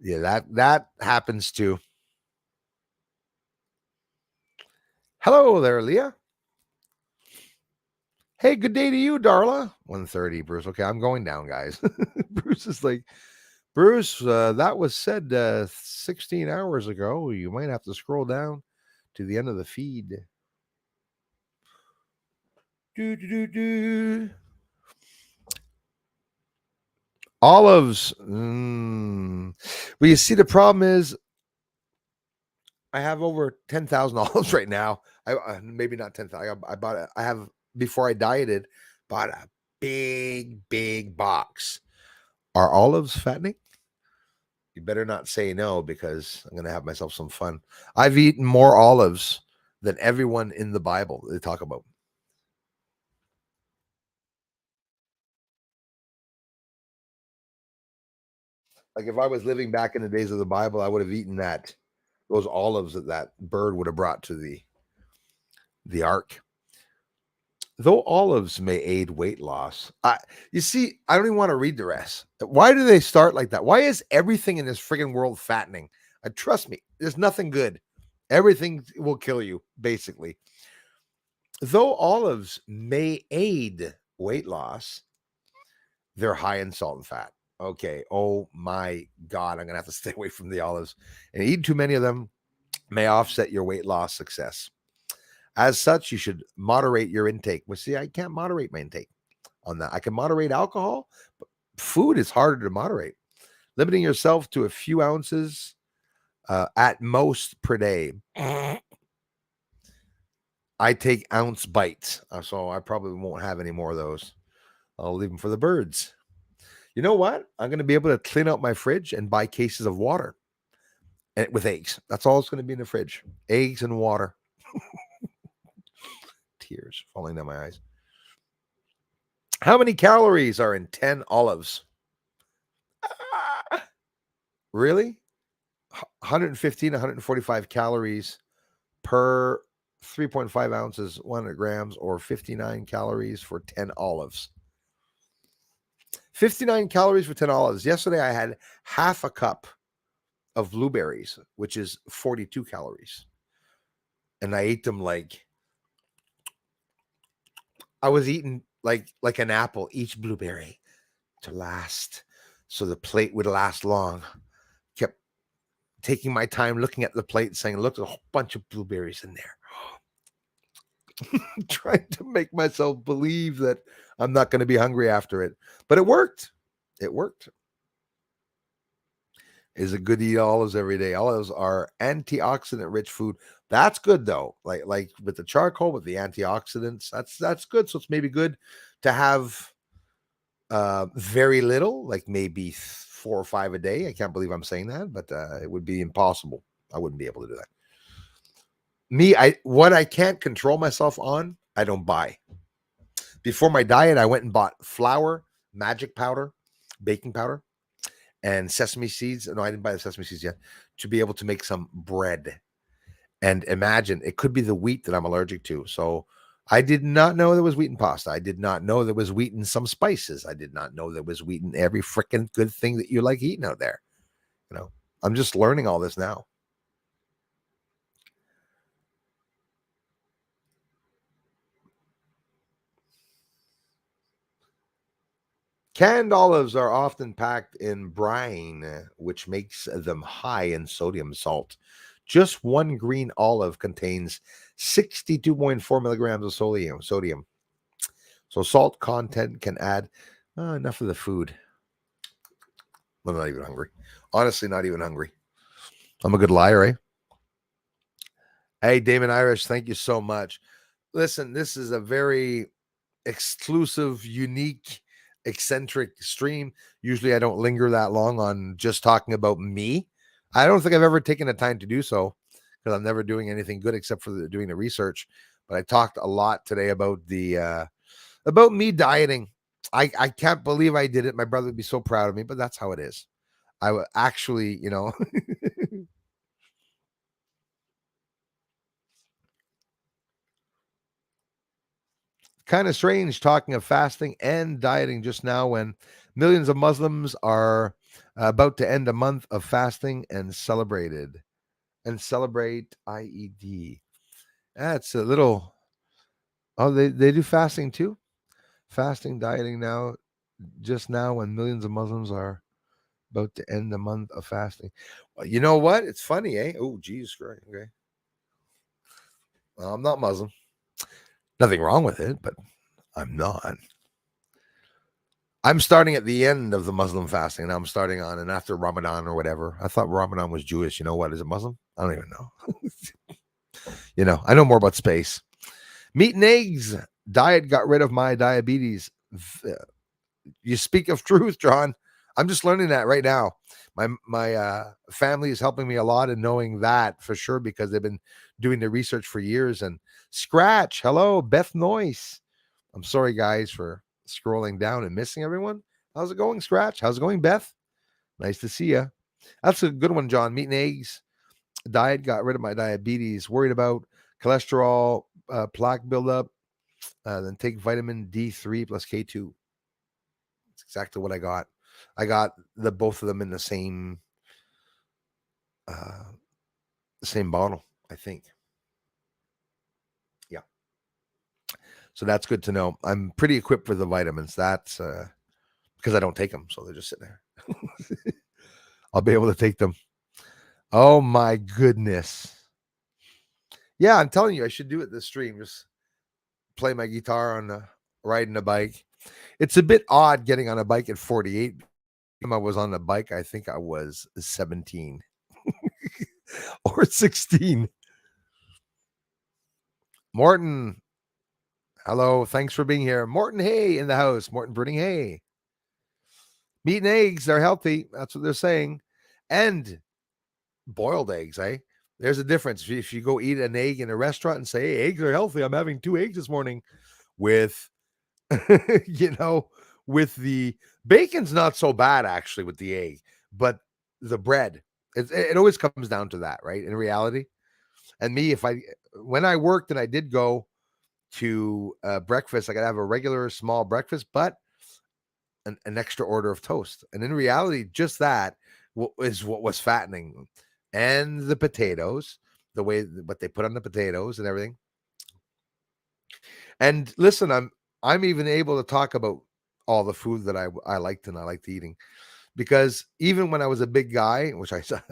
Yeah, that happens too. Hello there, Leah. Hey, good day to you, Darla. 1:30, Bruce. Okay, I'm going down, guys. Bruce is like, Bruce, that was said 16 hours ago. You might have to scroll down to the end of the feed. Olives. Well, you see, the problem is I have over 10,000 olives right now. I maybe not 10,000. I bought it. I have, before I dieted, bought a big box. Are olives fattening? You better not say no, because I'm going to have myself some fun. I've eaten more olives than everyone in the Bible they talk about. Like if I was living back in the days of the Bible, I would have eaten those olives that bird would have brought to the ark. Though olives may aid weight loss, you see, I don't even want to read the rest. Why do they start like that? Why is everything in this friggin' world fattening? Trust me, there's nothing good. Everything will kill you, basically. Though olives may aid weight loss, they're high in salt and fat. Okay. Oh my God, I'm gonna have to stay away from the olives. And eating too many of them may offset your weight loss success. As such, you should moderate your intake. Well, see, I can't moderate my intake on that. I can moderate alcohol, but food is harder to moderate. Limiting yourself to a few ounces at most per day. I take ounce bites, so I probably won't have any more of those. I'll leave them for the birds. You know what? I'm going to be able to clean out my fridge and buy cases of water and with eggs. That's all it's going to be in the fridge. Eggs and water. Tears falling down my eyes. How many calories are in 10 olives? Really? 115, 145 calories per 3.5 ounces, 100 grams, or 59 calories for 10 olives. 59 calories for 10 olives. Yesterday, I had half a cup of blueberries, which is 42 calories. And I ate them like I was eating like an apple, each blueberry to last. So the plate would last long. Kept taking my time looking at the plate, saying, look, there's a whole bunch of blueberries in there. Trying to make myself believe that I'm not going to be hungry after it. But it worked. It worked. Is it good to eat olives every day? Olives are antioxidant rich food. That's good though. Like with the charcoal, with the antioxidants, that's good. So it's maybe good to have very little, like maybe 4 or 5 a day. I can't believe I'm saying that, but it would be impossible. I wouldn't be able to do that. Me, what I can't control myself on, I don't buy. Before my diet, I went and bought flour, magic powder, baking powder, and sesame seeds. No, I didn't buy the sesame seeds yet, to be able to make some bread. And imagine, it could be the wheat that I'm allergic to. So I did not know there was wheat in pasta. I did not know there was wheat in some spices. I did not know there was wheat in every freaking good thing that you like eating out there. I'm just learning all this now. Canned olives are often packed in brine, which makes them high in sodium salt. Just one green olive contains 62.4 milligrams of sodium. So salt content can add enough of the food. I'm not even hungry. Honestly, not even hungry. I'm a good liar, eh? Hey, Damon Irish, thank you so much. Listen, this is a very exclusive, unique, eccentric stream. Usually I don't linger that long on just talking about me. I don't think I've ever taken the time to do so because I'm never doing anything good except for doing the research. But I talked a lot today about me dieting. I can't believe I did it. My brother would be so proud of me, but that's how it is. Actually, kind of strange talking of fasting and dieting just now when millions of Muslims are about to end a month of fasting and celebrate IED. That's a little. Oh, they do fasting too. Fasting, dieting now, just now when millions of Muslims are about to end a month of fasting. Well, you know what? It's funny, eh? Oh, Jesus Christ. Okay. Well, I'm not Muslim. Nothing wrong with it, but I'm not. I'm starting at the end of the Muslim fasting. Now I'm starting on and after Ramadan or whatever. I thought Ramadan was Jewish. You know what? Is it Muslim? I don't even know. I know more about space. Meat and eggs. Diet got rid of my diabetes. You speak of truth, John. I'm just learning that right now. My family is helping me a lot in knowing that for sure because they've been doing the research for years. And Scratch, hello, Beth Noyce. I'm sorry, guys, for scrolling down and missing everyone. How's it going, Scratch? How's it going, Beth? Nice to see you. That's a good one, John. Meat and eggs. Diet got rid of my diabetes. Worried about cholesterol, plaque buildup. Then take vitamin D3 plus K2. That's exactly what I got. I got the both of them in uh, the same bottle, I think. Yeah. So that's good to know. I'm pretty equipped for the vitamins. That's because I don't take them, so they're just sitting there. I'll be able to take them. Oh my goodness. Yeah, I'm telling you, I should do it this stream. Just play my guitar on riding a bike. It's a bit odd getting on a bike at 48. I was on the bike, I think I was 17 or 16. Morton, hello. Thanks for being here. Morton Hay in the house. Morton Bruning Hay. Meat and eggs, they're healthy. That's what they're saying. And boiled eggs, eh? There's a difference. If you go eat an egg in a restaurant and say, hey, eggs are healthy, I'm having 2 eggs this morning with, you know, with the bacon's not so bad actually with the egg, but the bread, it always comes down to that, right? In reality. And me, when I worked and I did go to breakfast, I got to have a regular small breakfast, but an extra order of toast. And in reality, just that is what was fattening. And the potatoes, the way what they put on the potatoes and everything. And listen, I'm even able to talk about all the food that I liked and I liked eating because even when I was a big guy, which I said,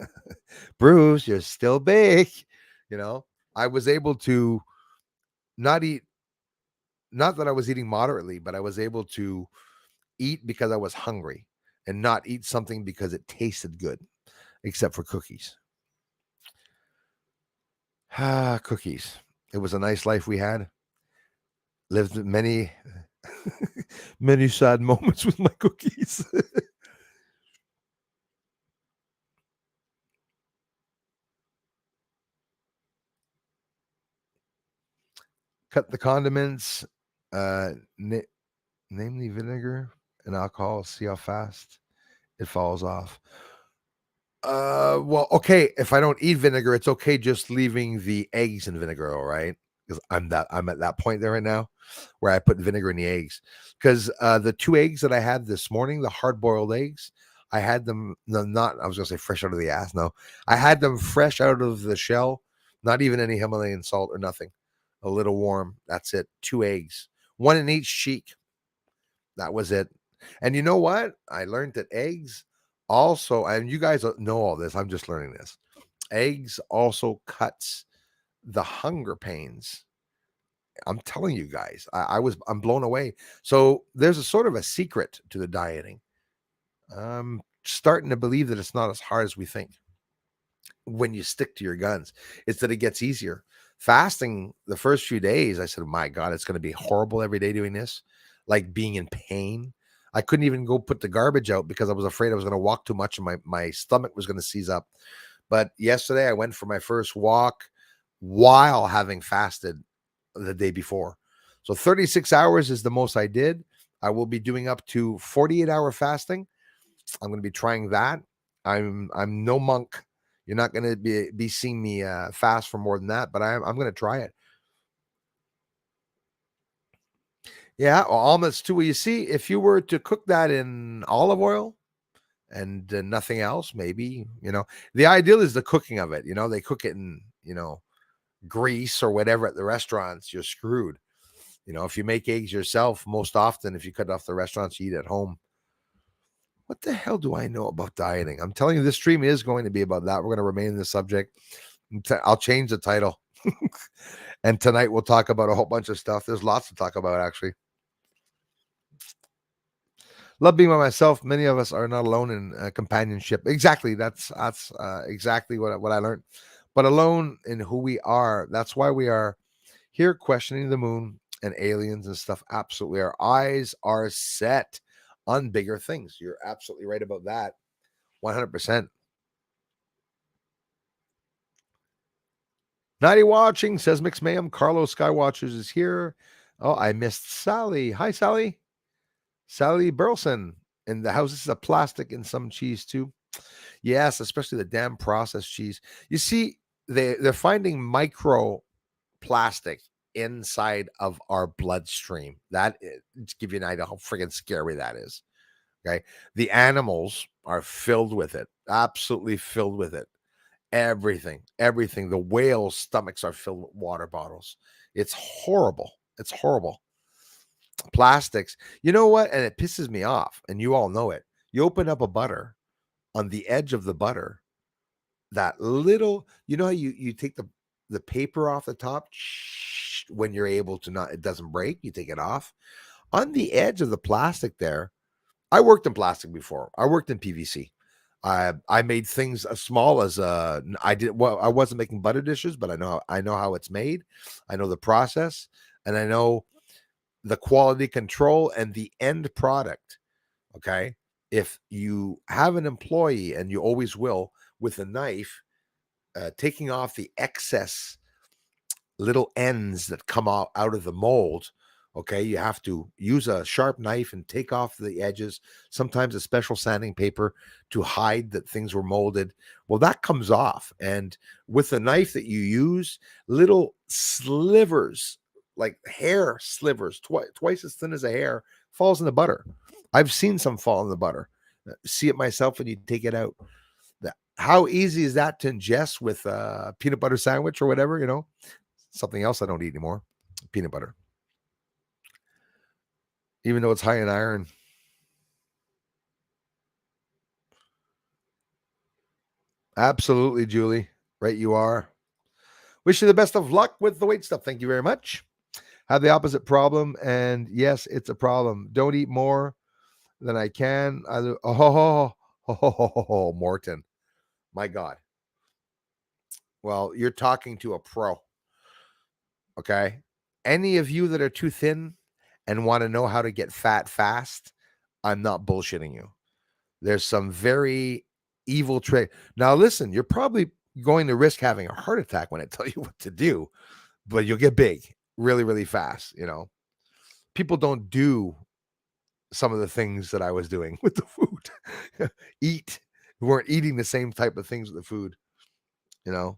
Bruce, you're still big, you know, I was able to not eat, not that I was eating moderately, but I was able to eat because I was hungry and not eat something because it tasted good, except for cookies. Ah, cookies. It was a nice life we had. Lived many, many sad moments with my cookies. Cut the condiments, uh, na- namely vinegar and alcohol. See how fast it falls off. Well, okay. If I don't eat vinegar, it's okay just leaving the eggs in vinegar, all right? Because I'm at that point there right now where I put vinegar in the eggs. Because the 2 eggs that I had this morning, the hard boiled eggs, I had them no, not I was gonna say fresh out of the ass. No, I had them fresh out of the shell, not even any Himalayan salt or nothing. A little warm. That's it. 2 eggs, one in each cheek. That was it. And you know what? I learned that eggs also, and you guys know all this. I'm just learning this. Eggs also cuts the hunger pains. I'm telling you guys, I'm blown away. So there's a sort of a secret to the dieting. I'm starting to believe that it's not as hard as we think. when you stick to your guns. It's that it gets easier. Fasting the first few days, I said, my God, it's going to be horrible every day doing this, like being in pain. I couldn't even go put the garbage out because I was afraid I was going to walk too much and my stomach was going to seize up. But yesterday I went for my first walk while having fasted the day before. So 36 hours is the most I did. I will be doing up to 48-hour fasting. I'm going to be trying that. I'm no monk. You're not going to be seeing me fast for more than that, but I'm going to try it. Yeah, almonds too. Well, you see, if you were to cook that in olive oil and nothing else, maybe, the ideal is the cooking of it. They cook it in, grease or whatever at the restaurants, you're screwed. If you make eggs yourself, most often, if you cut off the restaurants, you eat at home. What the hell do I know about dieting? I'm telling you, this stream is going to be about that. We're going to remain in this subject. I'll change the title. And tonight we'll talk about a whole bunch of stuff. There's lots to talk about, actually. Love being by myself. Many of us are not alone in companionship. Exactly. That's exactly what I learned. But alone in who we are. That's why we are here questioning the moon and aliens and stuff. Absolutely. Our eyes are set on bigger things. You're absolutely right about that. 100%. Nighty watching, says Mix Mayhem. Carlos Skywatchers is here. Oh, I missed Sally. Hi, Sally. Sally Burleson. In the house, this is a plastic and some cheese too. Yes, especially the damn processed cheese. You see, they're finding micro plastic inside of our bloodstream. That to give you an idea how friggin' scary that is. Okay. The animals are filled with it, absolutely filled with it. Everything. The whales' stomachs are filled with water bottles. It's horrible. It's horrible. Plastics. You know what? And it pisses me off. And you all know it. You open up a butter, on the edge of the butter, that little, how you take the paper off the top when you're able to not, it doesn't break. You take it off. On the edge of the plastic there, I worked in plastic before. I worked in PVC. I made things as small as I wasn't making butter dishes, but I know how it's made. I know the process, and I know the quality control and the end product. Okay. If you have an employee, and you always will, with a knife, taking off the excess little ends that come out of the mold. Okay, you have to use a sharp knife and take off the edges, sometimes a special sanding paper to hide that things were molded. Well, that comes off. And with the knife that you use, little slivers, like hair slivers, twice as thin as a hair, falls in the butter. I've seen some fall in the butter. See it myself when you take it out. How easy is that to ingest with a peanut butter sandwich or whatever, Something else I don't eat anymore, peanut butter. Even though it's high in iron. Absolutely, Julie. Right, you are. Wish you the best of luck with the weight stuff. Thank you very much. Have the opposite problem, and yes, it's a problem. Don't eat more than I can. Morton. My God. Well, you're talking to a pro. Okay. Any of you that are too thin and want to know how to get fat fast, I'm not bullshitting you. There's some very evil trick. Now, listen, you're probably going to risk having a heart attack when I tell you what to do, but you'll get big really, really fast. People don't do some of the things that I was doing with the food. We weren't eating the same type of things with the food. Have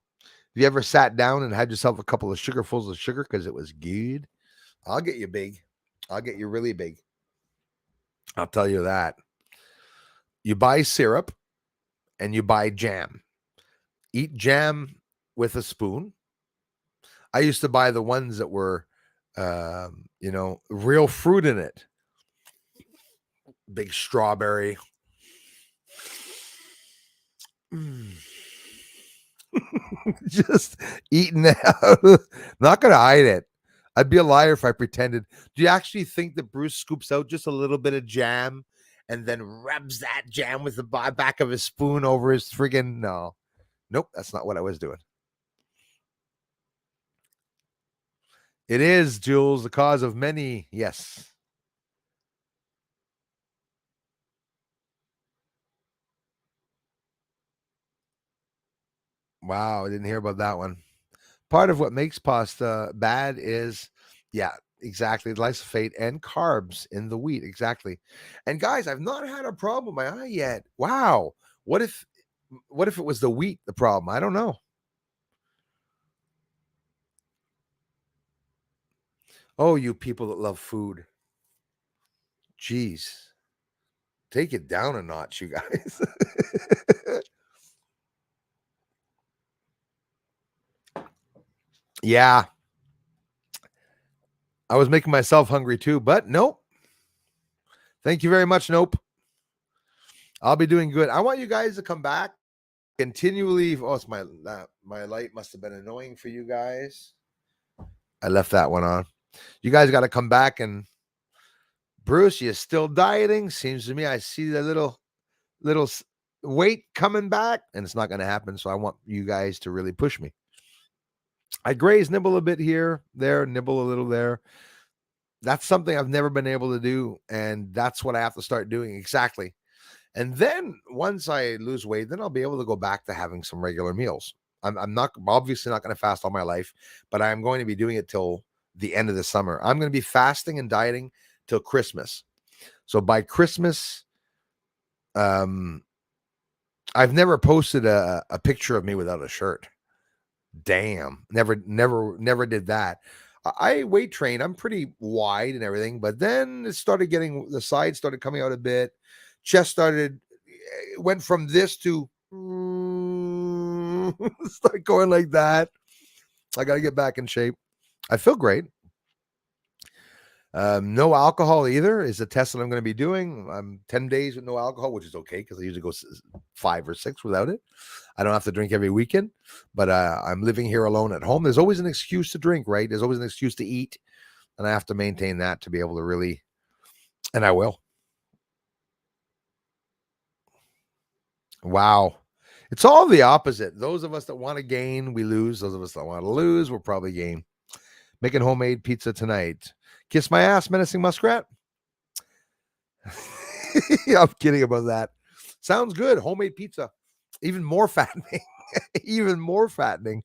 you ever sat down and had yourself a couple of sugarfuls of sugar because it was good? I'll get you big. I'll get you really big. I'll tell you that. You buy syrup and you buy jam. Eat jam with a spoon. I used to buy the ones that were, real fruit in it. Big strawberry. Just eating it out. Not going to hide it. I'd be a liar if I pretended. Do you actually think that Bruce scoops out just a little bit of jam and then rubs that jam with the back of his spoon over his friggin'? No. Nope, that's not what I was doing. It is, Jules, the cause of many. Yes. Wow, I didn't hear about that one. Part of what makes pasta bad is, yeah, exactly, glyphosate and carbs in the wheat. Exactly. And guys, I've not had a problem with my eye yet. Wow. What if what if it was the wheat the problem? I don't know. Oh, you people that love food. Jeez. Take it down a notch, you guys. Yeah. I was making myself hungry too, but nope. Thank you very much. Nope. I'll be doing good. I want you guys to come back continually. Oh, it's my light must have been annoying for you guys. I left that one on. You guys got to come back. And Bruce, you're still dieting. Seems to me I see the little weight coming back, and it's not going to happen. So I want you guys to really push me. I graze, nibble a bit here, there, nibble a little there. That's something I've never been able to do, and that's what I have to start doing exactly. And then once I lose weight, then I'll be able to go back to having some regular meals. I'm not obviously not going to fast all my life, but I'm going to be doing it till the end of the summer. I'm going to be fasting and dieting till Christmas. So by Christmas, um, I've never posted a picture of me without a shirt. Damn, never did that. I weight train. I'm pretty wide and everything, but then it started getting the sides started coming out a bit. Chest started went from this to start going like that. I got to get back in shape. I feel great. No alcohol either is a test that I'm going to be doing. I'm 10 days with no alcohol, which is okay because I usually go 5 or 6 without it. I don't have to drink every weekend, but I'm living here alone at home. There's always an excuse to drink, right? There's always an excuse to eat, and I have to maintain that to be able to really, and I will. Wow. It's all the opposite. Those of us that want to gain, we lose. Those of us that want to lose, we'll probably gain. Making homemade pizza tonight. Kiss my ass, menacing muskrat. I'm kidding about that. Sounds good. Homemade pizza. Even more fattening. Even more fattening.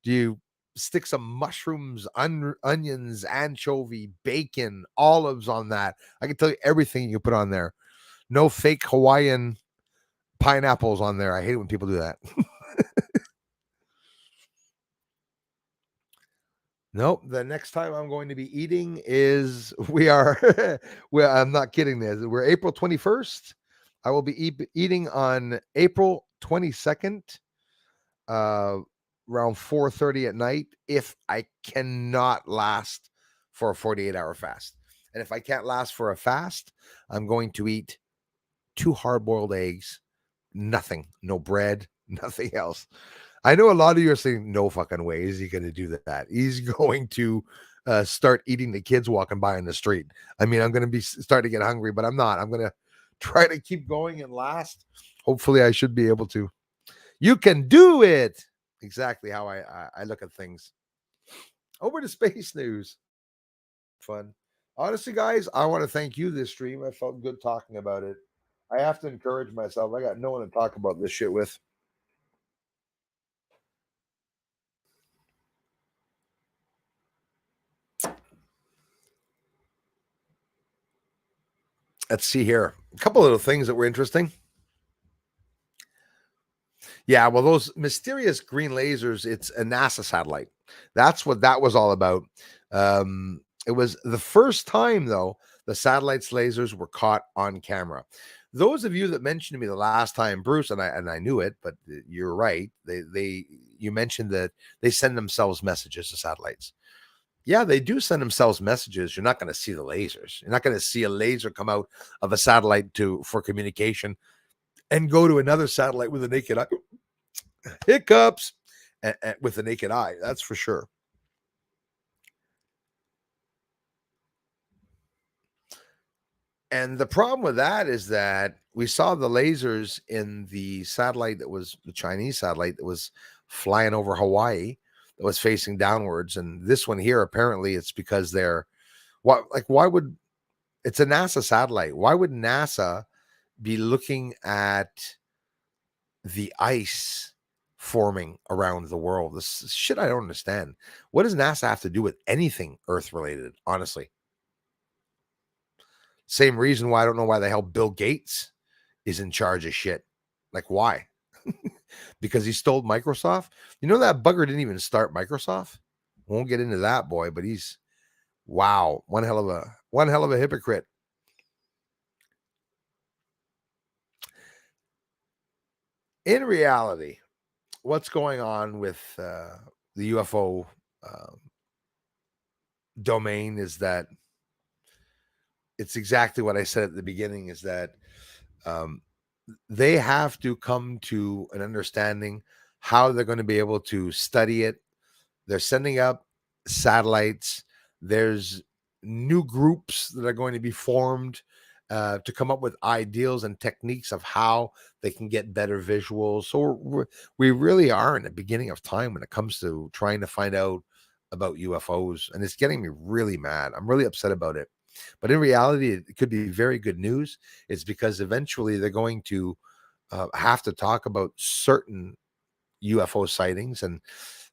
Do you stick some mushrooms, onions, anchovy, bacon, olives on that? I can tell you everything you put on there. No fake Hawaiian pineapples on there. I hate when people do that. Nope. The next time I'm going to be eating is we are. Well, I'm not kidding. This we're April 21st. I will be eating on April 22nd, uh, around 4:30 at night. If I cannot last for a 48-hour fast, and if I can't last for a fast, I'm going to eat 2 hard-boiled eggs, nothing, no bread, nothing else. I know a lot of you are saying, no fucking way is he going to do that. He's going to start eating the kids walking by in the street. I mean, I'm going to be starting to get hungry, but I'm not. I'm going to try to keep going and last. Hopefully, I should be able to. You can do it. Exactly how I look at things. Over to space news. Fun. Honestly, guys, I want to thank you this stream. I felt good talking about it. I have to encourage myself. I got no one to talk about this shit with. Let's see here. A couple of little things that were interesting. Yeah, well, those mysterious green lasers, it's a NASA satellite. That's what that was all about. It was the first time, though, the satellite's lasers were caught on camera. Those of you that mentioned to me the last time, Bruce, and I knew it, but you're right. They you mentioned that they send themselves messages to satellites. Yeah, they do send themselves messages. You're not going to see the lasers. You're not going to see a laser come out of a satellite for communication and go to another satellite with a naked eye. Hiccups with the naked eye. That's for sure. And the problem with that is that we saw the lasers in the satellite that was the Chinese satellite that was flying over Hawaii that was facing downwards. And this one here, apparently, it's because they're why would it's a NASA satellite? Why would NASA be looking at the ice forming around the world? This is shit I don't understand. What does NASA have to do with anything Earth related? Honestly, same reason why I don't know why the hell Bill Gates is in charge of shit. Like, why? Because he stole Microsoft. You know that bugger didn't even start Microsoft. Won't get into that, boy, but he's wow, one hell of a hypocrite. In reality, what's going on with the UFO domain is that it's exactly what I said at the beginning. Is that um, they have to come to an understanding how they're going to be able to study it. They're sending up satellites. There's new groups that are going to be formed to come up with ideals and techniques of how they can get better visuals. So we really are in the beginning of time when it comes to trying to find out about UFOs. And it's getting me really mad. I'm really upset about it. But in reality, it could be very good news. It's because eventually they're going to have to talk about certain UFO sightings and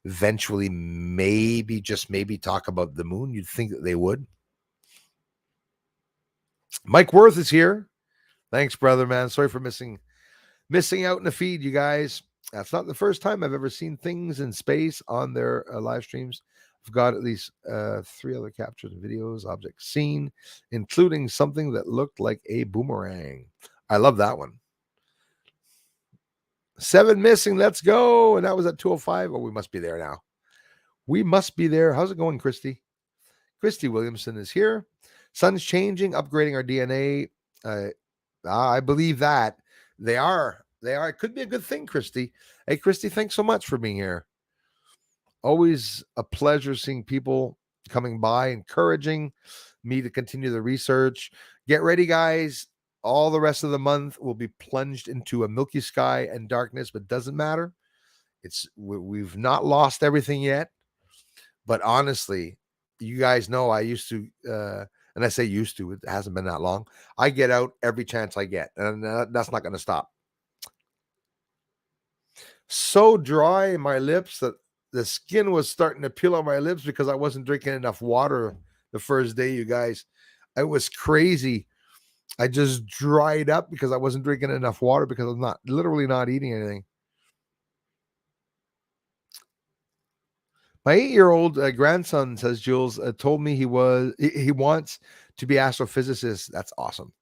eventually maybe just maybe talk about the moon. You'd think that they would. Mike Worth is here. Thanks, brother, man. Sorry for missing out in the feed, you guys. That's not the first time I've ever seen things in space on their live streams. I've got at least 3 other captures and videos, objects seen, including something that looked like a boomerang. I love that one. 7 missing. Let's go. And that was at 2:05. Oh, we must be there now. We must be there. How's it going, Christy? Christy Williamson is here. Sun's changing, upgrading our DNA. I believe that they are. They are. It could be a good thing, Christy. Hey, Christy, thanks so much for being here. Always a pleasure seeing people coming by, encouraging me to continue the research. Get ready, guys. All the rest of the month will be plunged into a milky sky and darkness, but doesn't matter. We've not lost everything yet. But honestly, you guys know I used to, and I say used to, it hasn't been that long. I get out every chance I get, and that's not going to stop. So dry in my lips that the skin was starting to peel on my lips because I wasn't drinking enough water the first day, you guys. It was crazy. I just dried up because I wasn't drinking enough water because I'm literally not eating anything. My 8-year-old grandson, says Jules, told me he wants to be astrophysicist. That's awesome.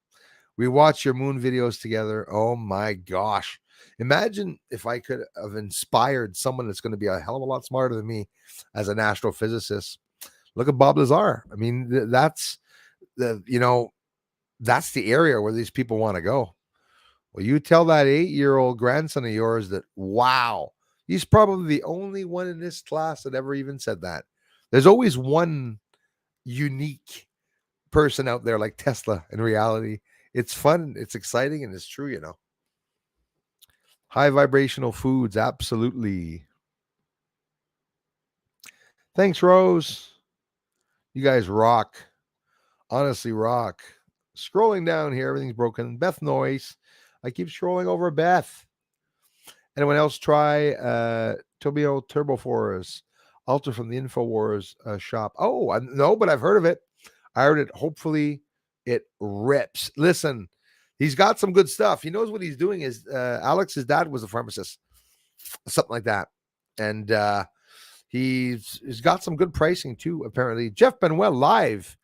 We watch your moon videos together. Oh my gosh. Imagine if I could have inspired someone that's going to be a hell of a lot smarter than me as an astrophysicist. Look at Bob Lazar. I mean, that's that's the area where these people want to go. Well, you tell that 8-year-old grandson of yours that, wow, he's probably the only one in this class that ever even said that. There's always one unique person out there like Tesla in reality. It's fun, it's exciting, and it's true, High vibrational foods, absolutely. Thanks, Rose. You guys rock. Honestly, rock. Scrolling down here, everything's broken. Beth Noyce. I keep scrolling over Beth. Anyone else try Tobio Turbo Force? Alter from the InfoWars shop. Oh, no, but I've heard of it. I heard it. Hopefully, it rips. Listen, he's got some good stuff. He knows what he's doing. Alex's dad was a pharmacist, something like that, and he's got some good pricing too. Apparently, Jeff Benoit live.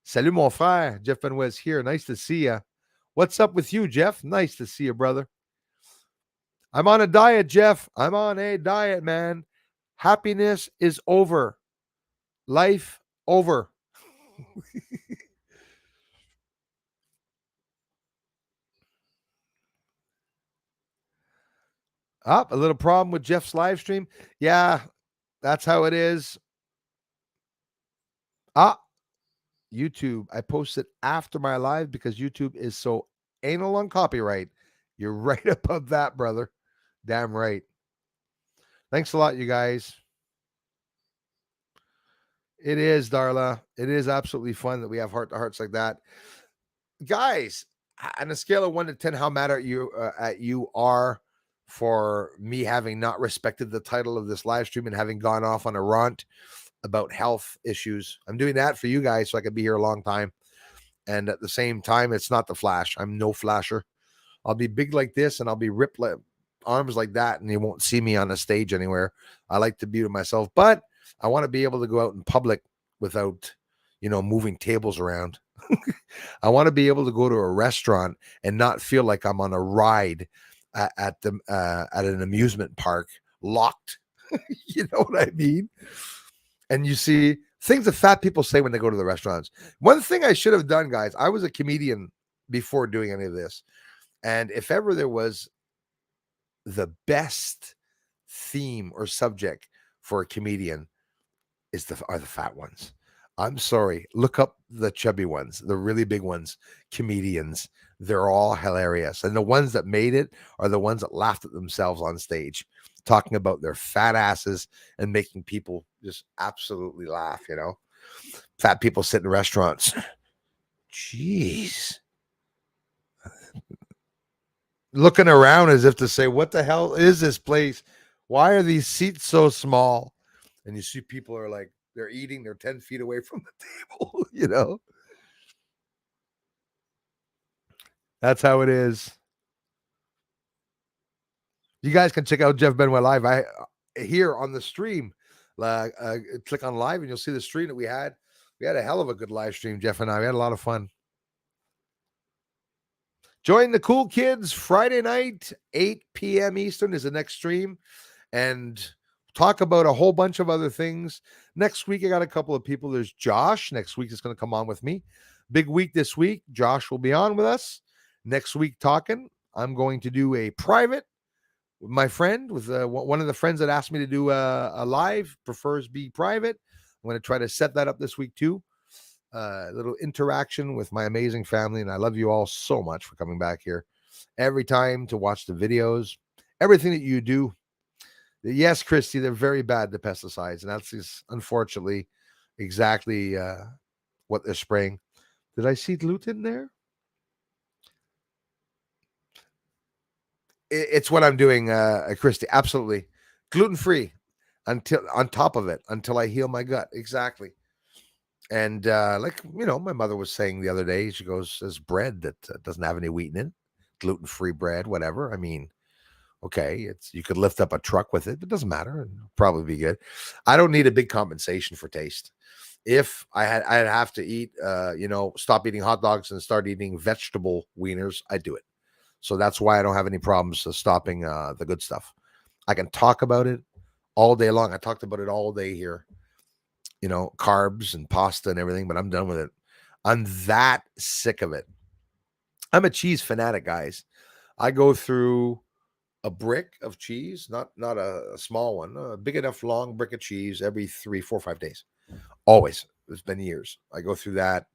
Salut mon frère. Jeff Benoit's here. Nice to see you. What's up with you, Jeff? Nice to see you, brother. I'm on a diet, Jeff. I'm on a diet, man. Happiness is over. Life over. Up a little problem with Jeff's live stream. Yeah, that's how it is. Ah, YouTube, I post it after my live because YouTube is so anal on copyright. You're right about that, brother. Damn right. Thanks a lot, you guys. It is, Darla. It is absolutely fun that we have heart to hearts like that. Guys, on a scale of 1 to 10, how mad at you are for me having not respected the title of this live stream and having gone off on a rant about health issues? I'm doing that for you guys so I can be here a long time. And at the same time, it's not the Flash. I'm no flasher. I'll be big like this and I'll be ripped like arms like that, and you won't see me on a stage anywhere. I like to be to myself, but I want to be able to go out in public without, moving tables around. I want to be able to go to a restaurant and not feel like I'm on a ride at an amusement park, locked. You know what I mean? And you see things that fat people say when they go to the restaurants. One thing I should have done, guys, I was a comedian before doing any of this. And if ever there was the best theme or subject for a comedian are the fat ones. I'm sorry. Look up the chubby ones, the really big ones, comedians. They're all hilarious. And the ones that made it are the ones that laughed at themselves on stage, talking about their fat asses and making people just absolutely laugh, Fat people sit in restaurants. Jeez. Looking around as if to say, what the hell is this place? Why are these seats so small? And you see people are like, they're eating, they're 10 feet away from the table, That's how it is. You guys can check out Jeff Benoit live. Here on the stream, click on live and you'll see the stream that we had. We had a hell of a good live stream, Jeff and I. We had a lot of fun. Join the cool kids Friday night, 8 p.m. Eastern is the next stream. And talk about a whole bunch of other things. Next week, I got a couple of people. There's Josh. Next week is going to come on with me. Big week this week. Josh will be on with us. Next week, talking. I'm going to do a private with my friend, with one of the friends that asked me to do a live, prefers be private. I'm going to try to set that up this week too. A little interaction with my amazing family. And I love you all so much for coming back here every time to watch the videos, everything that you do. Yes, Christy, they're very bad, the pesticides. And that's just, unfortunately, exactly what they're spraying. Did I see gluten there? It's what I'm doing, Christy. Absolutely. Gluten-free on top of it until I heal my gut. Exactly. And my mother was saying the other day, she goes, there's bread that doesn't have any wheat in it, gluten-free bread, whatever. I mean, okay, you could lift up a truck with it, but it doesn't matter. It'll probably be good. I don't need a big compensation for taste. If I'd have to eat, stop eating hot dogs and start eating vegetable wieners, I'd do it. So that's why I don't have any problems stopping the good stuff. I can talk about it all day long. I talked about it all day here. Carbs and pasta and everything, but I'm done with it. I'm that sick of it. I'm a cheese fanatic, guys. I go through a brick of cheese, not a small one, a big enough long brick of cheese every 3, 4, 5 days. Always. It's been years. I go through that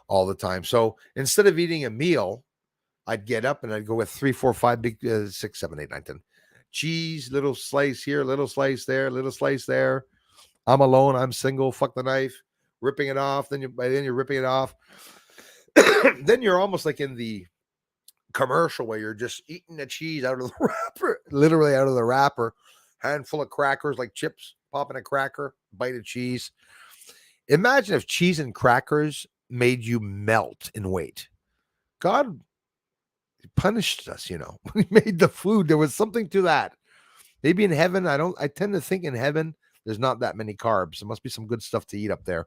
all the time. So instead of eating a meal, I'd get up and I'd go with 3, 4, 5, big 6, 7, 8, 9, 10 cheese, little slice here, little slice there, little slice there. I'm alone. I'm single. Fuck the knife. Ripping it off. By then you're ripping it off. Then you're almost like in the commercial where you're just eating the cheese out of the wrapper, literally out of the wrapper. Handful of crackers like chips, popping a cracker, bite of cheese. Imagine if cheese and crackers made you melt in weight. God punished us, when he made the food. There was something to that. Maybe in heaven, I tend to think in heaven, there's not that many carbs. There must be some good stuff to eat up there.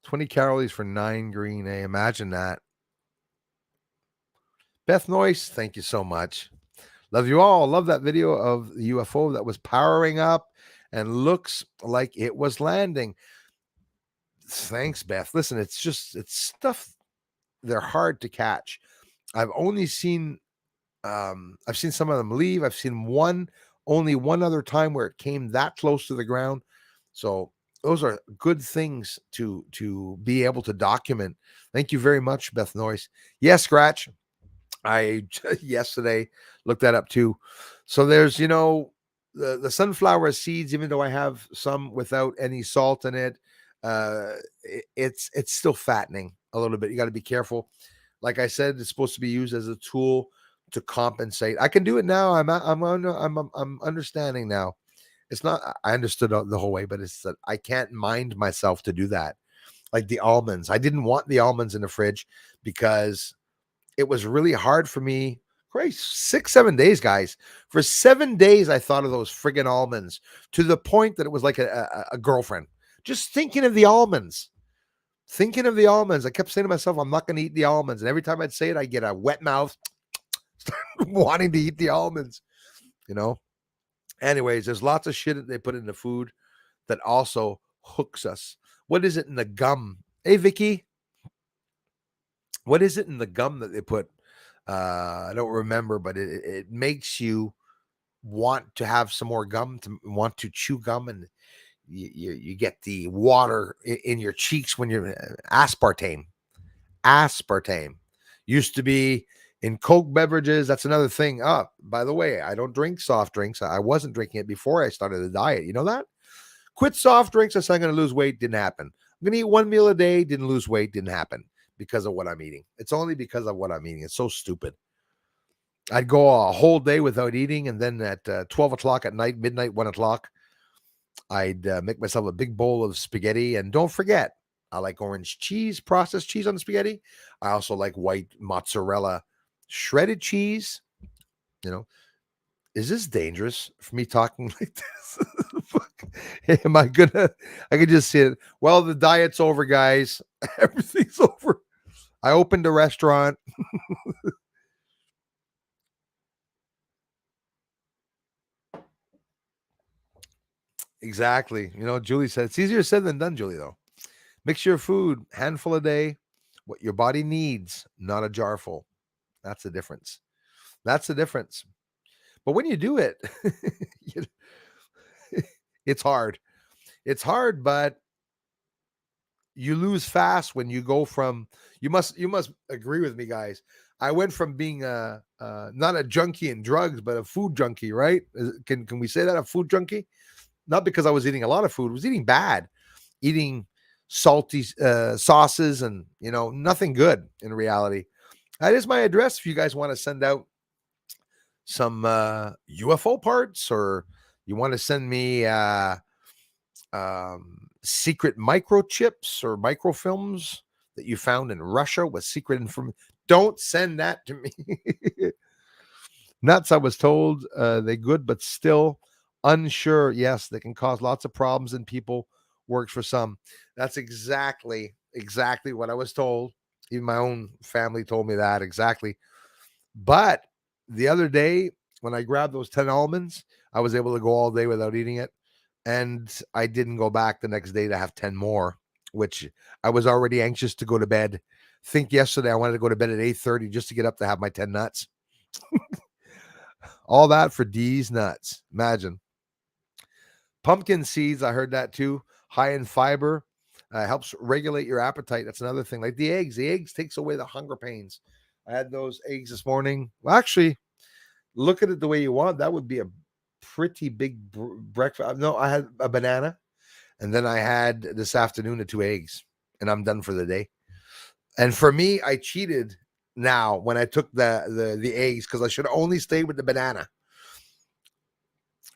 20 calories for 9 green A. Imagine that. Beth Noyce, thank you so much. Love you all. Love that video of the UFO that was powering up and looks like it was landing. Thanks, Beth. Listen, it's stuff. They're hard to catch. I've seen some of them leave. I've seen only one other time where it came that close to the ground. So those are good things to be able to document. Thank you very much, Beth Noyce. Yes, Scratch. I yesterday looked that up too. So there's, the sunflower seeds, even though I have some without any salt in it, it's still fattening a little bit. You got to be careful. Like I said, it's supposed to be used as a tool to compensate. I can do it now. I'm understanding now. It's not, I understood the whole way, but it's that I can't mind myself to do that. Like the almonds, I didn't want the almonds in the fridge because it was really hard for me. Christ, 6, 7 days, guys. For 7 days, I thought of those friggin' almonds to the point that it was like a girlfriend. Just thinking of the almonds. Thinking of the almonds. I kept saying to myself, I'm not going to eat the almonds. And every time I'd say it, I'd get a wet mouth, wanting to eat the almonds, you know? Anyways, there's lots of shit that they put in the food that also hooks us. What is it in the gum? Hey, Vicky, what is it in the gum that they put? I don't remember, but it makes you want to have some more gum, to want to chew gum, and you get the water in your cheeks when you're aspartame. Aspartame used to be in Coke beverages. That's another thing. By the way, I don't drink soft drinks. I wasn't drinking it before I started the diet. You know that? Quit soft drinks. I said I'm going to lose weight. Didn't happen. I'm going to eat one meal a day. Didn't lose weight. Didn't happen because of what I'm eating. It's only because of what I'm eating. It's so stupid. I'd go a whole day without eating, and then at 12 o'clock at night, midnight, 1 o'clock, I'd make myself a big bowl of spaghetti. And don't forget, I like orange cheese, processed cheese on the spaghetti. I also like white mozzarella, shredded cheese. You know, is this dangerous for me talking like this? Am I gonna? I can just see it. Well, the diet's over, guys. Everything's over. I opened a restaurant. Exactly. Julie said it's easier said than done, Julie, though. Mix your food, handful a day, what your body needs, not a jar full. That's the difference. That's the difference. But when you do it, you- it's hard. It's hard, but you lose fast when you go from you must agree with me, guys. I went from being not a junkie in drugs, but a food junkie, right? Can we say that, a food junkie? Not because I was eating a lot of food, I was eating bad, eating salty sauces, and nothing good in reality. That is my address if you guys want to send out some UFO parts, or you want to send me secret microchips or microfilms that you found in Russia with secret information. Don't send that to me. Nuts, I was told they good, but still unsure. Yes, they can cause lots of problems in people. Works for some. That's exactly what I was told. Even my own family told me that exactly. But the other day, when I grabbed those 10 almonds, I was able to go all day without eating it. And I didn't go back the next day to have 10 more, which I was already anxious to go to bed. Think yesterday I wanted to go to bed at 8:30 just to get up to have my 10 nuts. All that for D's nuts. Imagine. Pumpkin seeds, I heard that too. High in fiber, helps regulate your appetite. That's another thing. Like the eggs. The eggs takes away the hunger pains. I had those eggs this morning. Well, actually, look at it the way you want. That would be a pretty big breakfast. No, I had a banana, and then I had this afternoon the 2 eggs, and I'm done for the day. And for me, I cheated now when I took the eggs, because I should only stay with the banana.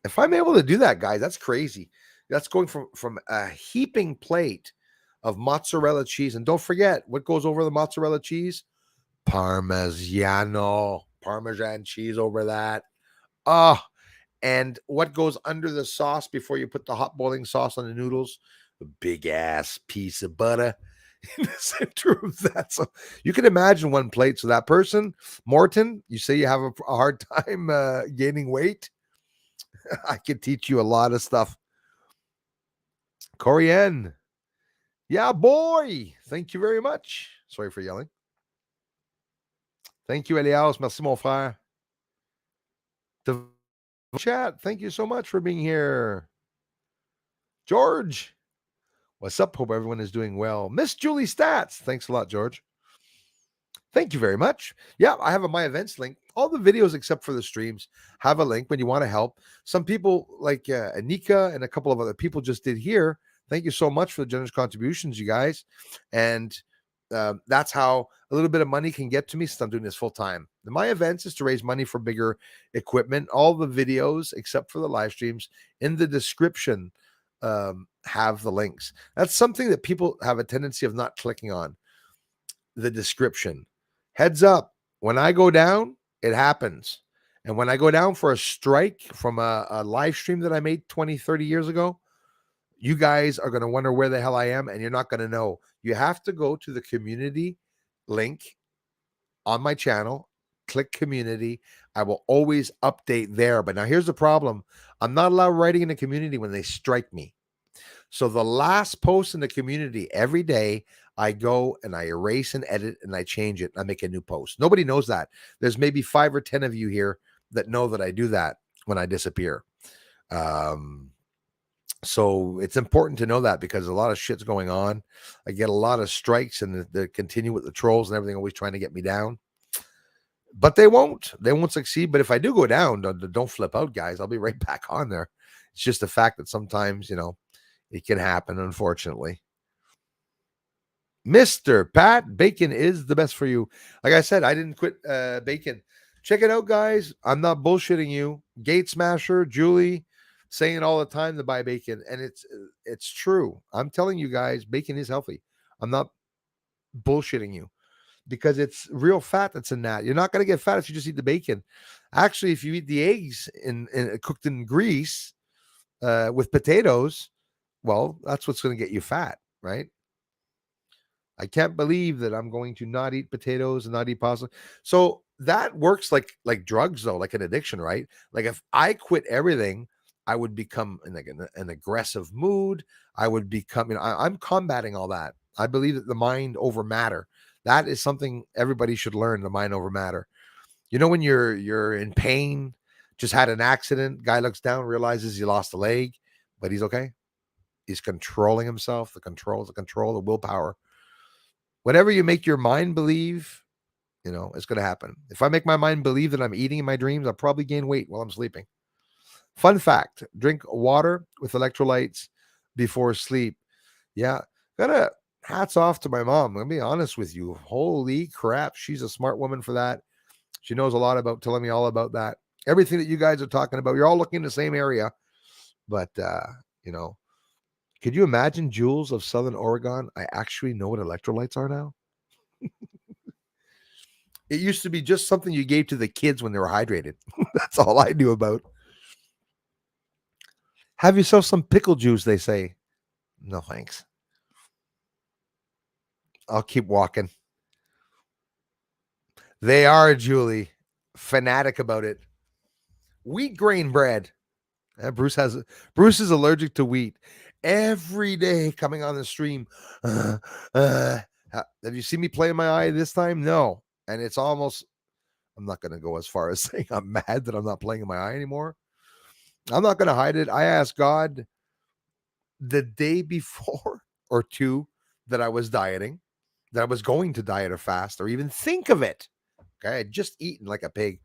If I'm able to do that, guys, that's crazy. That's going from a heaping plate of mozzarella cheese. And don't forget what goes over the mozzarella cheese: Parmesan cheese over that. Oh, and what goes under the sauce before you put the hot boiling sauce on the noodles? A big ass piece of butter in the center of that. So you can imagine one plate. So that person, Morton, you say you have a hard time gaining weight. I could teach you a lot of stuff. Corian. Yeah, boy. Thank you very much. Sorry for yelling. Thank you, Elias. Merci, mon frère. The chat. Thank you so much for being here. George, what's up? Hope everyone is doing well. Miss Julie Stats, thanks a lot, George. Thank you very much. Yeah, I have a My Events link. All the videos except for the streams have a link when you want to help. Some people like Anika and a couple of other people just did here. Thank you so much for the generous contributions, you guys. And that's how a little bit of money can get to me since I'm doing this full time. My events is to raise money for bigger equipment. All the videos except for the live streams in the description have the links. That's something that people have a tendency of not clicking on. The description. Heads up, when I go down, it happens. And when I go down for a strike from a live stream that I made 20, 30 years ago, you guys are going to wonder where the hell I am, and you're not going to know. You have to go to the community link on my channel, click community. I will always update there. But now here's the problem. I'm not allowed writing in the community when they strike me. So the last post in the community every day, I go and I erase and edit and I change it and I make a new post. Nobody knows that. There's maybe 5 or 10 of you here that know that I do that when I disappear. So it's important to know that because a lot of shit's going on. I get a lot of strikes and they continue with the trolls and everything, always trying to get me down. But they won't succeed. But if I do go down, don't flip out, guys. I'll be right back on there. It's just the fact that sometimes, it can happen, unfortunately. Mr. Pat, bacon is the best for you. Like I said, I didn't quit bacon. Check it out, guys. I'm not bullshitting you. Gate Smasher, Julie, saying all the time to buy bacon, and it's true. I'm telling you guys, bacon is healthy. I'm not bullshitting you because it's real fat that's in that. You're not going to get fat if you just eat the bacon. Actually, if you eat the eggs in cooked in grease with potatoes, well, that's what's going to get you fat, right? I can't believe that I'm going to not eat potatoes and not eat pasta. So that works like drugs, though, like an addiction, right? Like if I quit everything, I would become in like an aggressive mood. I would become, I'm combating all that. I believe that the mind over matter. That is something everybody should learn, the mind over matter. When you're in pain, just had an accident, guy looks down, realizes he lost a leg, but he's okay. He's controlling himself. The control, the willpower. Whatever you make your mind believe, it's going to happen. If I make my mind believe that I'm eating in my dreams, I'll probably gain weight while I'm sleeping. Fun fact, drink water with electrolytes before sleep. Yeah, hats off to my mom. I'm going to be honest with you. Holy crap. She's a smart woman for that. She knows a lot about telling me all about that. Everything that you guys are talking about, you're all looking in the same area. But, could you imagine, Jules of Southern Oregon? I actually know what electrolytes are now. It used to be just something you gave to the kids when they were hydrated. That's all I knew about. Have yourself some pickle juice, they say. No, thanks. I'll keep walking. They are, Julie, fanatic about it. Wheat grain bread. Bruce is allergic to wheat. Every day coming on the stream. Have you seen me play in my eye this time? No. And it's almost, I'm not going to go as far as saying I'm mad that I'm not playing in my eye anymore. I'm not going to hide it. I asked God the day before or two that I was dieting, that I was going to diet or fast or even think of it. Okay. I had just eaten like a pig.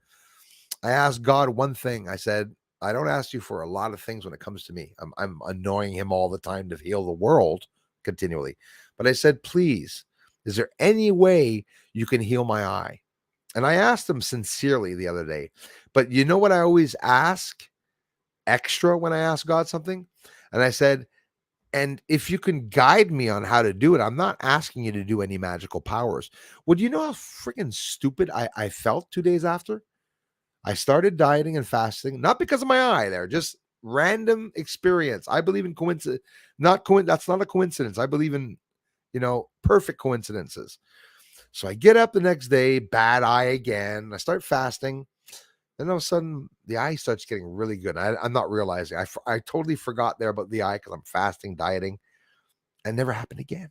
I asked God one thing. I said, I don't ask you for a lot of things when it comes to me. I'm annoying him all the time to heal the world continually. But I said, please, is there any way you can heal my eye? And I asked him sincerely the other day. But you know what I always ask extra when I ask God something? And I said, and if you can guide me on how to do it, I'm not asking you to do any magical powers. Well, do you know how freaking stupid I felt 2 days after? I started dieting and fasting, not because of my eye there, just random experience. I believe in coincidence, that's not a coincidence. I believe in, perfect coincidences. So I get up the next day, bad eye again. I start fasting. Then all of a sudden, the eye starts getting really good. I'm not realizing. I totally forgot there about the eye because I'm fasting, dieting. It never happened again.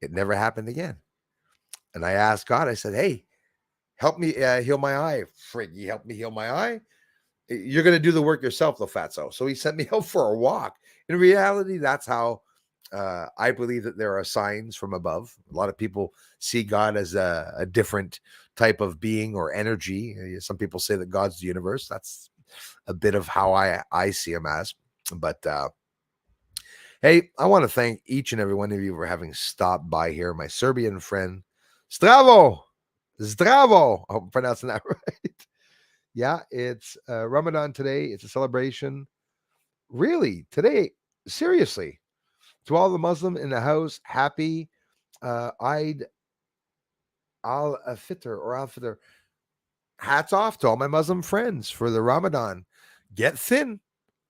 It never happened again. And I asked God, I said, hey, help me heal my eye. Frig, you help me heal my eye? You're going to do the work yourself, though, fatso. So he sent me out for a walk. In reality, that's how I believe that there are signs from above. A lot of people see God as a different type of being or energy. Some people say that God's the universe. That's a bit of how I see him as. But hey, I want to thank each and every one of you for having stopped by here. My Serbian friend, Zdravo, Zdravo. I hope I'm pronouncing that right. Yeah, it's Ramadan today. It's a celebration. Really, today, seriously, to all the Muslim in the house, happy Eid al-Fitr or al-Fitr. Hats off to all my Muslim friends for the Ramadan. Get thin.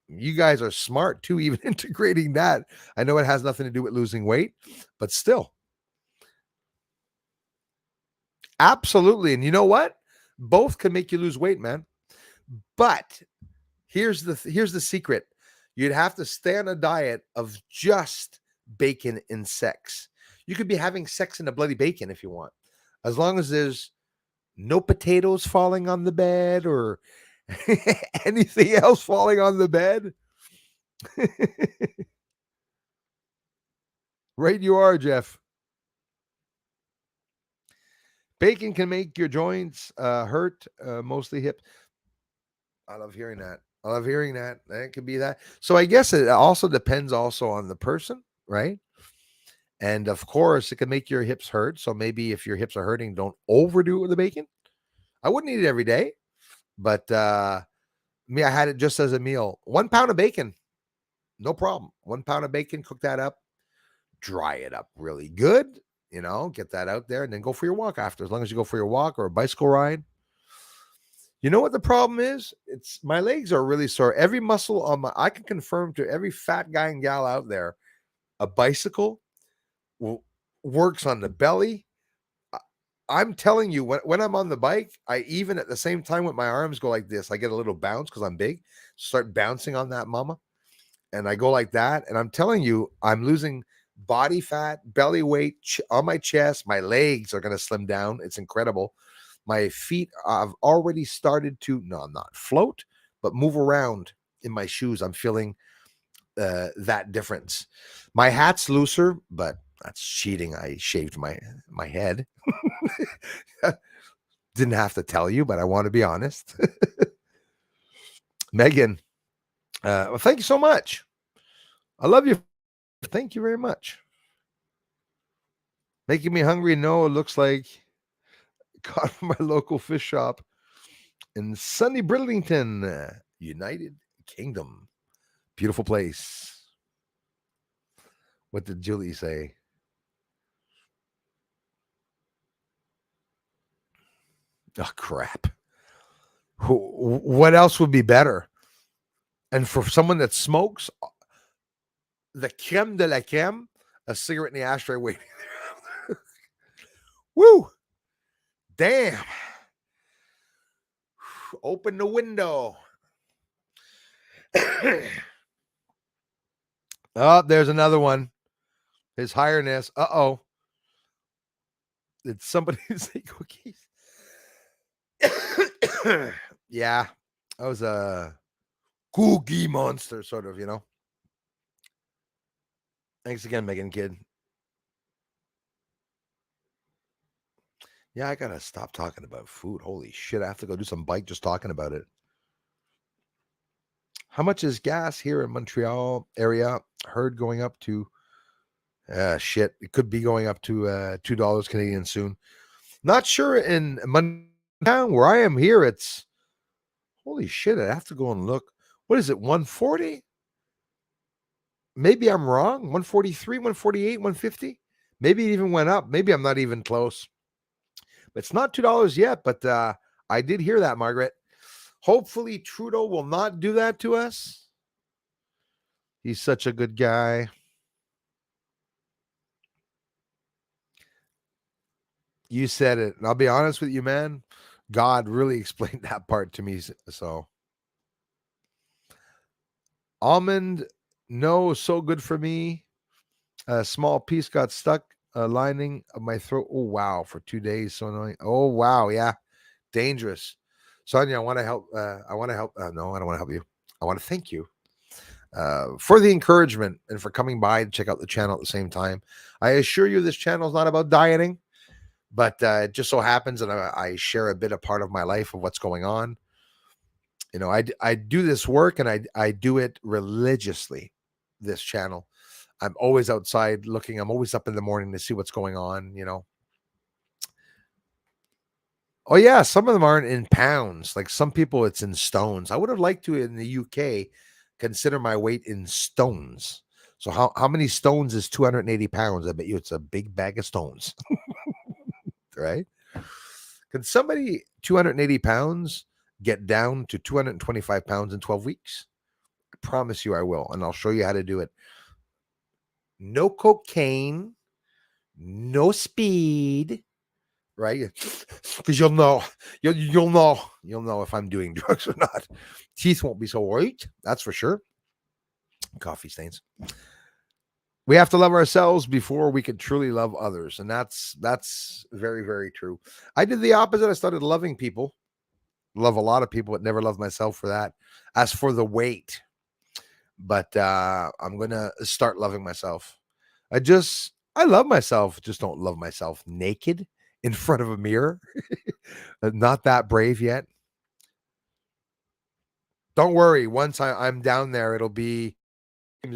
You guys are smart too, even integrating that. I know it has nothing to do with losing weight, but still. Absolutely. And you know what? Both can make you lose weight, man. But here's the secret. You'd have to stay on a diet of just bacon and sex. You could be having sex in a bloody bacon if you want, as long as there's no potatoes falling on the bed or anything else falling on the bed. Right, you are, Jeff. Bacon can make your joints hurt, mostly hips. I love hearing that. I love hearing that. It could be that. So I guess it also depends also on the person, right? And of course, it can make your hips hurt. So maybe if your hips are hurting, don't overdo it with the bacon. I wouldn't eat it every day, but me, I had it just as a meal. 1 pound of bacon, no problem. 1 pound of bacon, cook that up, dry it up really good, get that out there, and then go for your walk after. As long as you go for your walk or a bicycle ride. You know what the problem is? It's my legs are really sore. Every muscle on I can confirm to every fat guy and gal out there, a bicycle works on the belly. I'm telling you, when I'm on the bike, I even at the same time with my arms go like this. I get a little bounce because I'm big. Start bouncing on that mama. And I go like that. And I'm telling you, I'm losing body fat, belly weight on my chest. My legs are going to slim down. It's incredible. My feet, I've already started to, no, I'm not float, but move around in my shoes. I'm feeling that difference. My hat's looser, but that's cheating. I shaved my head. Didn't have to tell you, but I want to be honest. Megan, well, thank you so much. I love you. Thank you very much. Making me hungry. No, it looks like caught from my local fish shop in sunny Bridlington, United Kingdom. Beautiful place. What did Julie say? Oh, crap. What else would be better? And for someone that smokes, the creme de la creme, a cigarette in the ashtray waiting. Woo! Damn. Open the window. Oh, there's another one. His highness. Uh-oh. Did somebody say cookies? Yeah. I was a cookie monster, sort of, Thanks again, Megan Kid. Yeah, I gotta stop talking about food. Holy shit. I have to go do some bike just talking about it. How much is gas here in Montreal area? Heard going up to shit. It could be going up to $2 Canadian soon. Not sure in Montreal where I am here. It's holy shit. I have to go and look. What is it? 140? Maybe I'm wrong. 143, 148, 150. Maybe it even went up. Maybe I'm not even close. But it's not $2 yet. But I did hear that, Margaret. Hopefully Trudeau will not do that to us. He's such a good guy. You said it. And I'll be honest with you, man. God really explained that part to me. So almond, no, so good for me. A small piece got stuck lining of my throat. Oh, wow. For 2 days. So annoying. Oh, wow. Yeah. Dangerous. Sonia, I want to help. I want to help. No, I don't want to help you. I want to thank you for the encouragement and for coming by to check out the channel at the same time. I assure you, this channel is not about dieting, but it just so happens that I share a bit of part of my life of what's going on. You know, I do this work and I do it religiously. This channel, I'm always outside looking. I'm always up in the morning to see what's going on. You know. Oh yeah, some of them aren't in pounds. Like some people, it's in stones. I would have liked to in the UK consider my weight in stones. So how many stones is 280 pounds? I bet you it's a big bag of stones, right? Can somebody 280 pounds get down to 225 pounds in 12 weeks? I promise you I will, and I'll show you how to do it. No cocaine, no speed, right? Because you'll know if I'm doing drugs or not. Teeth won't be so white, that's for sure. Coffee stains. We have to love ourselves before we can truly love others, and that's very, very true. I did the opposite. I started loving people, love a lot of people, but never loved myself for that. As for the weight, but I'm gonna start loving myself. I love myself, just don't love myself naked in front of a mirror. Not that brave yet. Don't worry. Once I'm down there, it'll be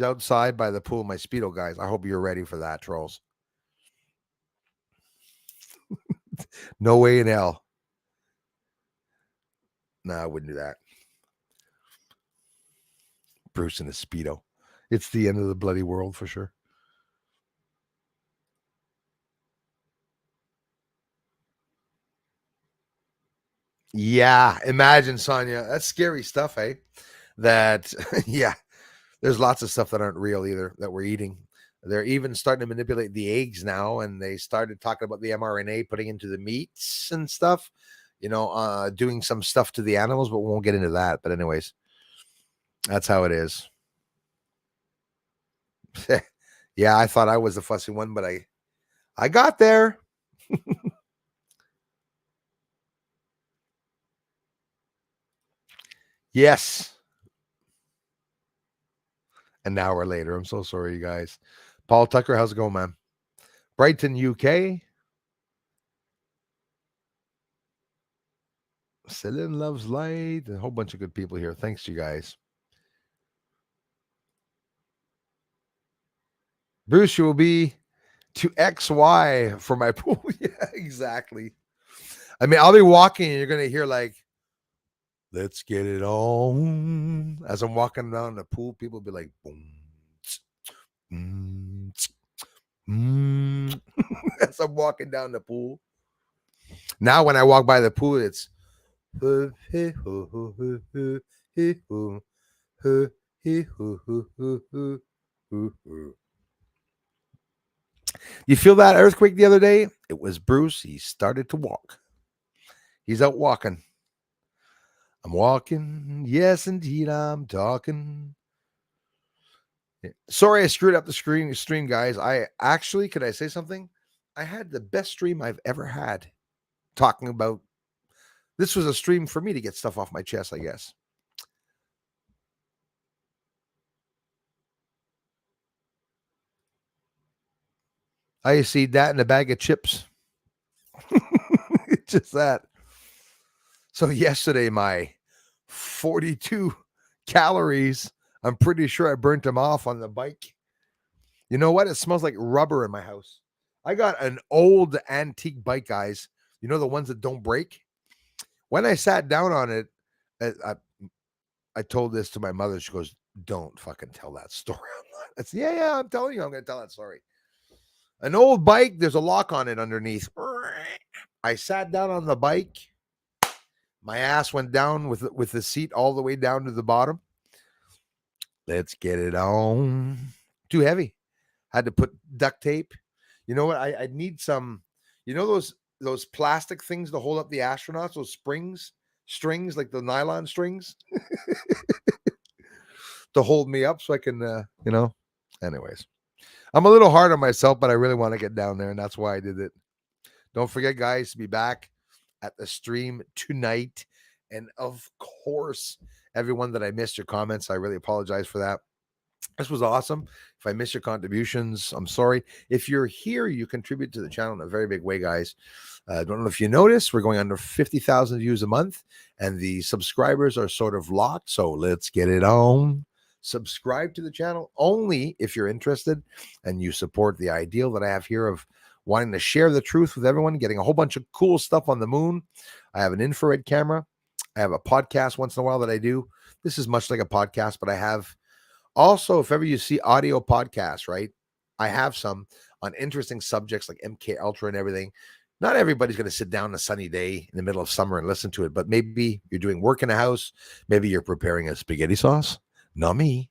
outside by the pool. My Speedo guys. I hope you're ready for that, trolls. No way in hell. No, I wouldn't do that. Bruce in a Speedo. It's the end of the bloody world for sure. Yeah, imagine, Sonia. That's scary stuff, eh? That, yeah, there's lots of stuff that aren't real either that we're eating. They're even starting to manipulate the eggs now, and they started talking about the mRNA putting into the meats and stuff, doing some stuff to the animals, but we won't get into that. But, anyways, that's how it is. Yeah, I thought I was the fussy one, but I got there. Yes. An hour later. I'm so sorry, you guys. Paul Tucker, how's it going, man? Brighton, UK. Celine loves light. A whole bunch of good people here. Thanks, you guys. Bruce, you will be to XY for my pool. Yeah, exactly. I mean, I'll be walking and you're going to hear like, let's get it on. As I'm walking down the pool, people will be like, boom, tsk, as I'm walking down the pool. Now, when I walk by the pool, it's you feel that earthquake the other day? It was Bruce. He started to walk. He's out walking. I'm walking. Yes, indeed, I'm talking. Sorry, I screwed up the stream, guys. I actually, could I say something? I had the best stream I've ever had talking about. This was a stream for me to get stuff off my chest, I guess. I see that in a bag of chips. It's just that. So yesterday, my 42 calories, I'm pretty sure I burnt them off on the bike. You know what? It smells like rubber in my house. I got an old antique bike, guys. You know, the ones that don't break? When I sat down on it, I told this to my mother. She goes, don't fucking tell that story. I said, yeah, I'm telling you, I'm going to tell that story. An old bike, there's a lock on it underneath. I sat down on the bike. My ass went down with the seat all the way down to the bottom. Let's get it on. Too heavy. Had to put duct tape. You know what? I need some, those plastic things to hold up the astronauts, those strings, like the nylon strings to hold me up so I can, anyways. I'm a little hard on myself, but I really want to get down there, and that's why I did it. Don't forget, guys, to be back at the stream tonight And of course, everyone that I missed your comments, I really apologize for that. This was awesome. If I miss your contributions, I'm sorry. If you're here, you contribute to the channel in a very big way, guys. I don't know if you noticed, we're going under 50,000 views a month, and the subscribers are sort of locked. So let's get it on. Subscribe to the channel only if you're interested and you support the ideal that I have here of wanting to share the truth with everyone, getting a whole bunch of cool stuff on the moon. I have an infrared camera. I have a podcast once in a while that I do. This is much like a podcast, but I have also, if ever you see audio podcasts, right? I have some on interesting subjects like MK Ultra and everything. Not everybody's going to sit down on a sunny day in the middle of summer and listen to it, but maybe you're doing work in the house. Maybe you're preparing a spaghetti sauce. Not me,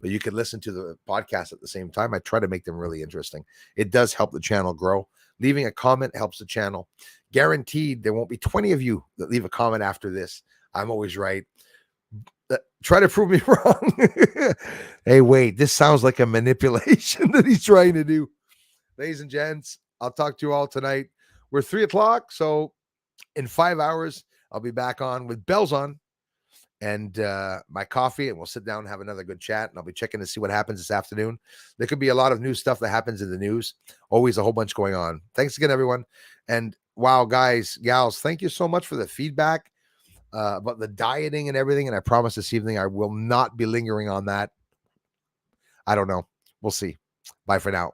but you could listen to the podcast at the same time. I try to make them really interesting. It does help the channel grow. Leaving a comment helps the channel. Guaranteed there won't be 20 of you that leave a comment after this. I'm always right. Try to prove me wrong. Hey, wait, this sounds like a manipulation that he's trying to do. Ladies and gents, I'll talk to you all tonight. We're 3:00, so in 5 hours, I'll be back on with bells on and my coffee, and we'll sit down and have another good chat. And I'll be checking to see what happens this afternoon. There could be a lot of new stuff that happens in the news. Always a whole bunch going on. Thanks again, everyone. And wow, guys, gals, thank you so much for the feedback about the dieting and everything. And I promise this evening I will not be lingering on that. I don't know. We'll see. Bye for now.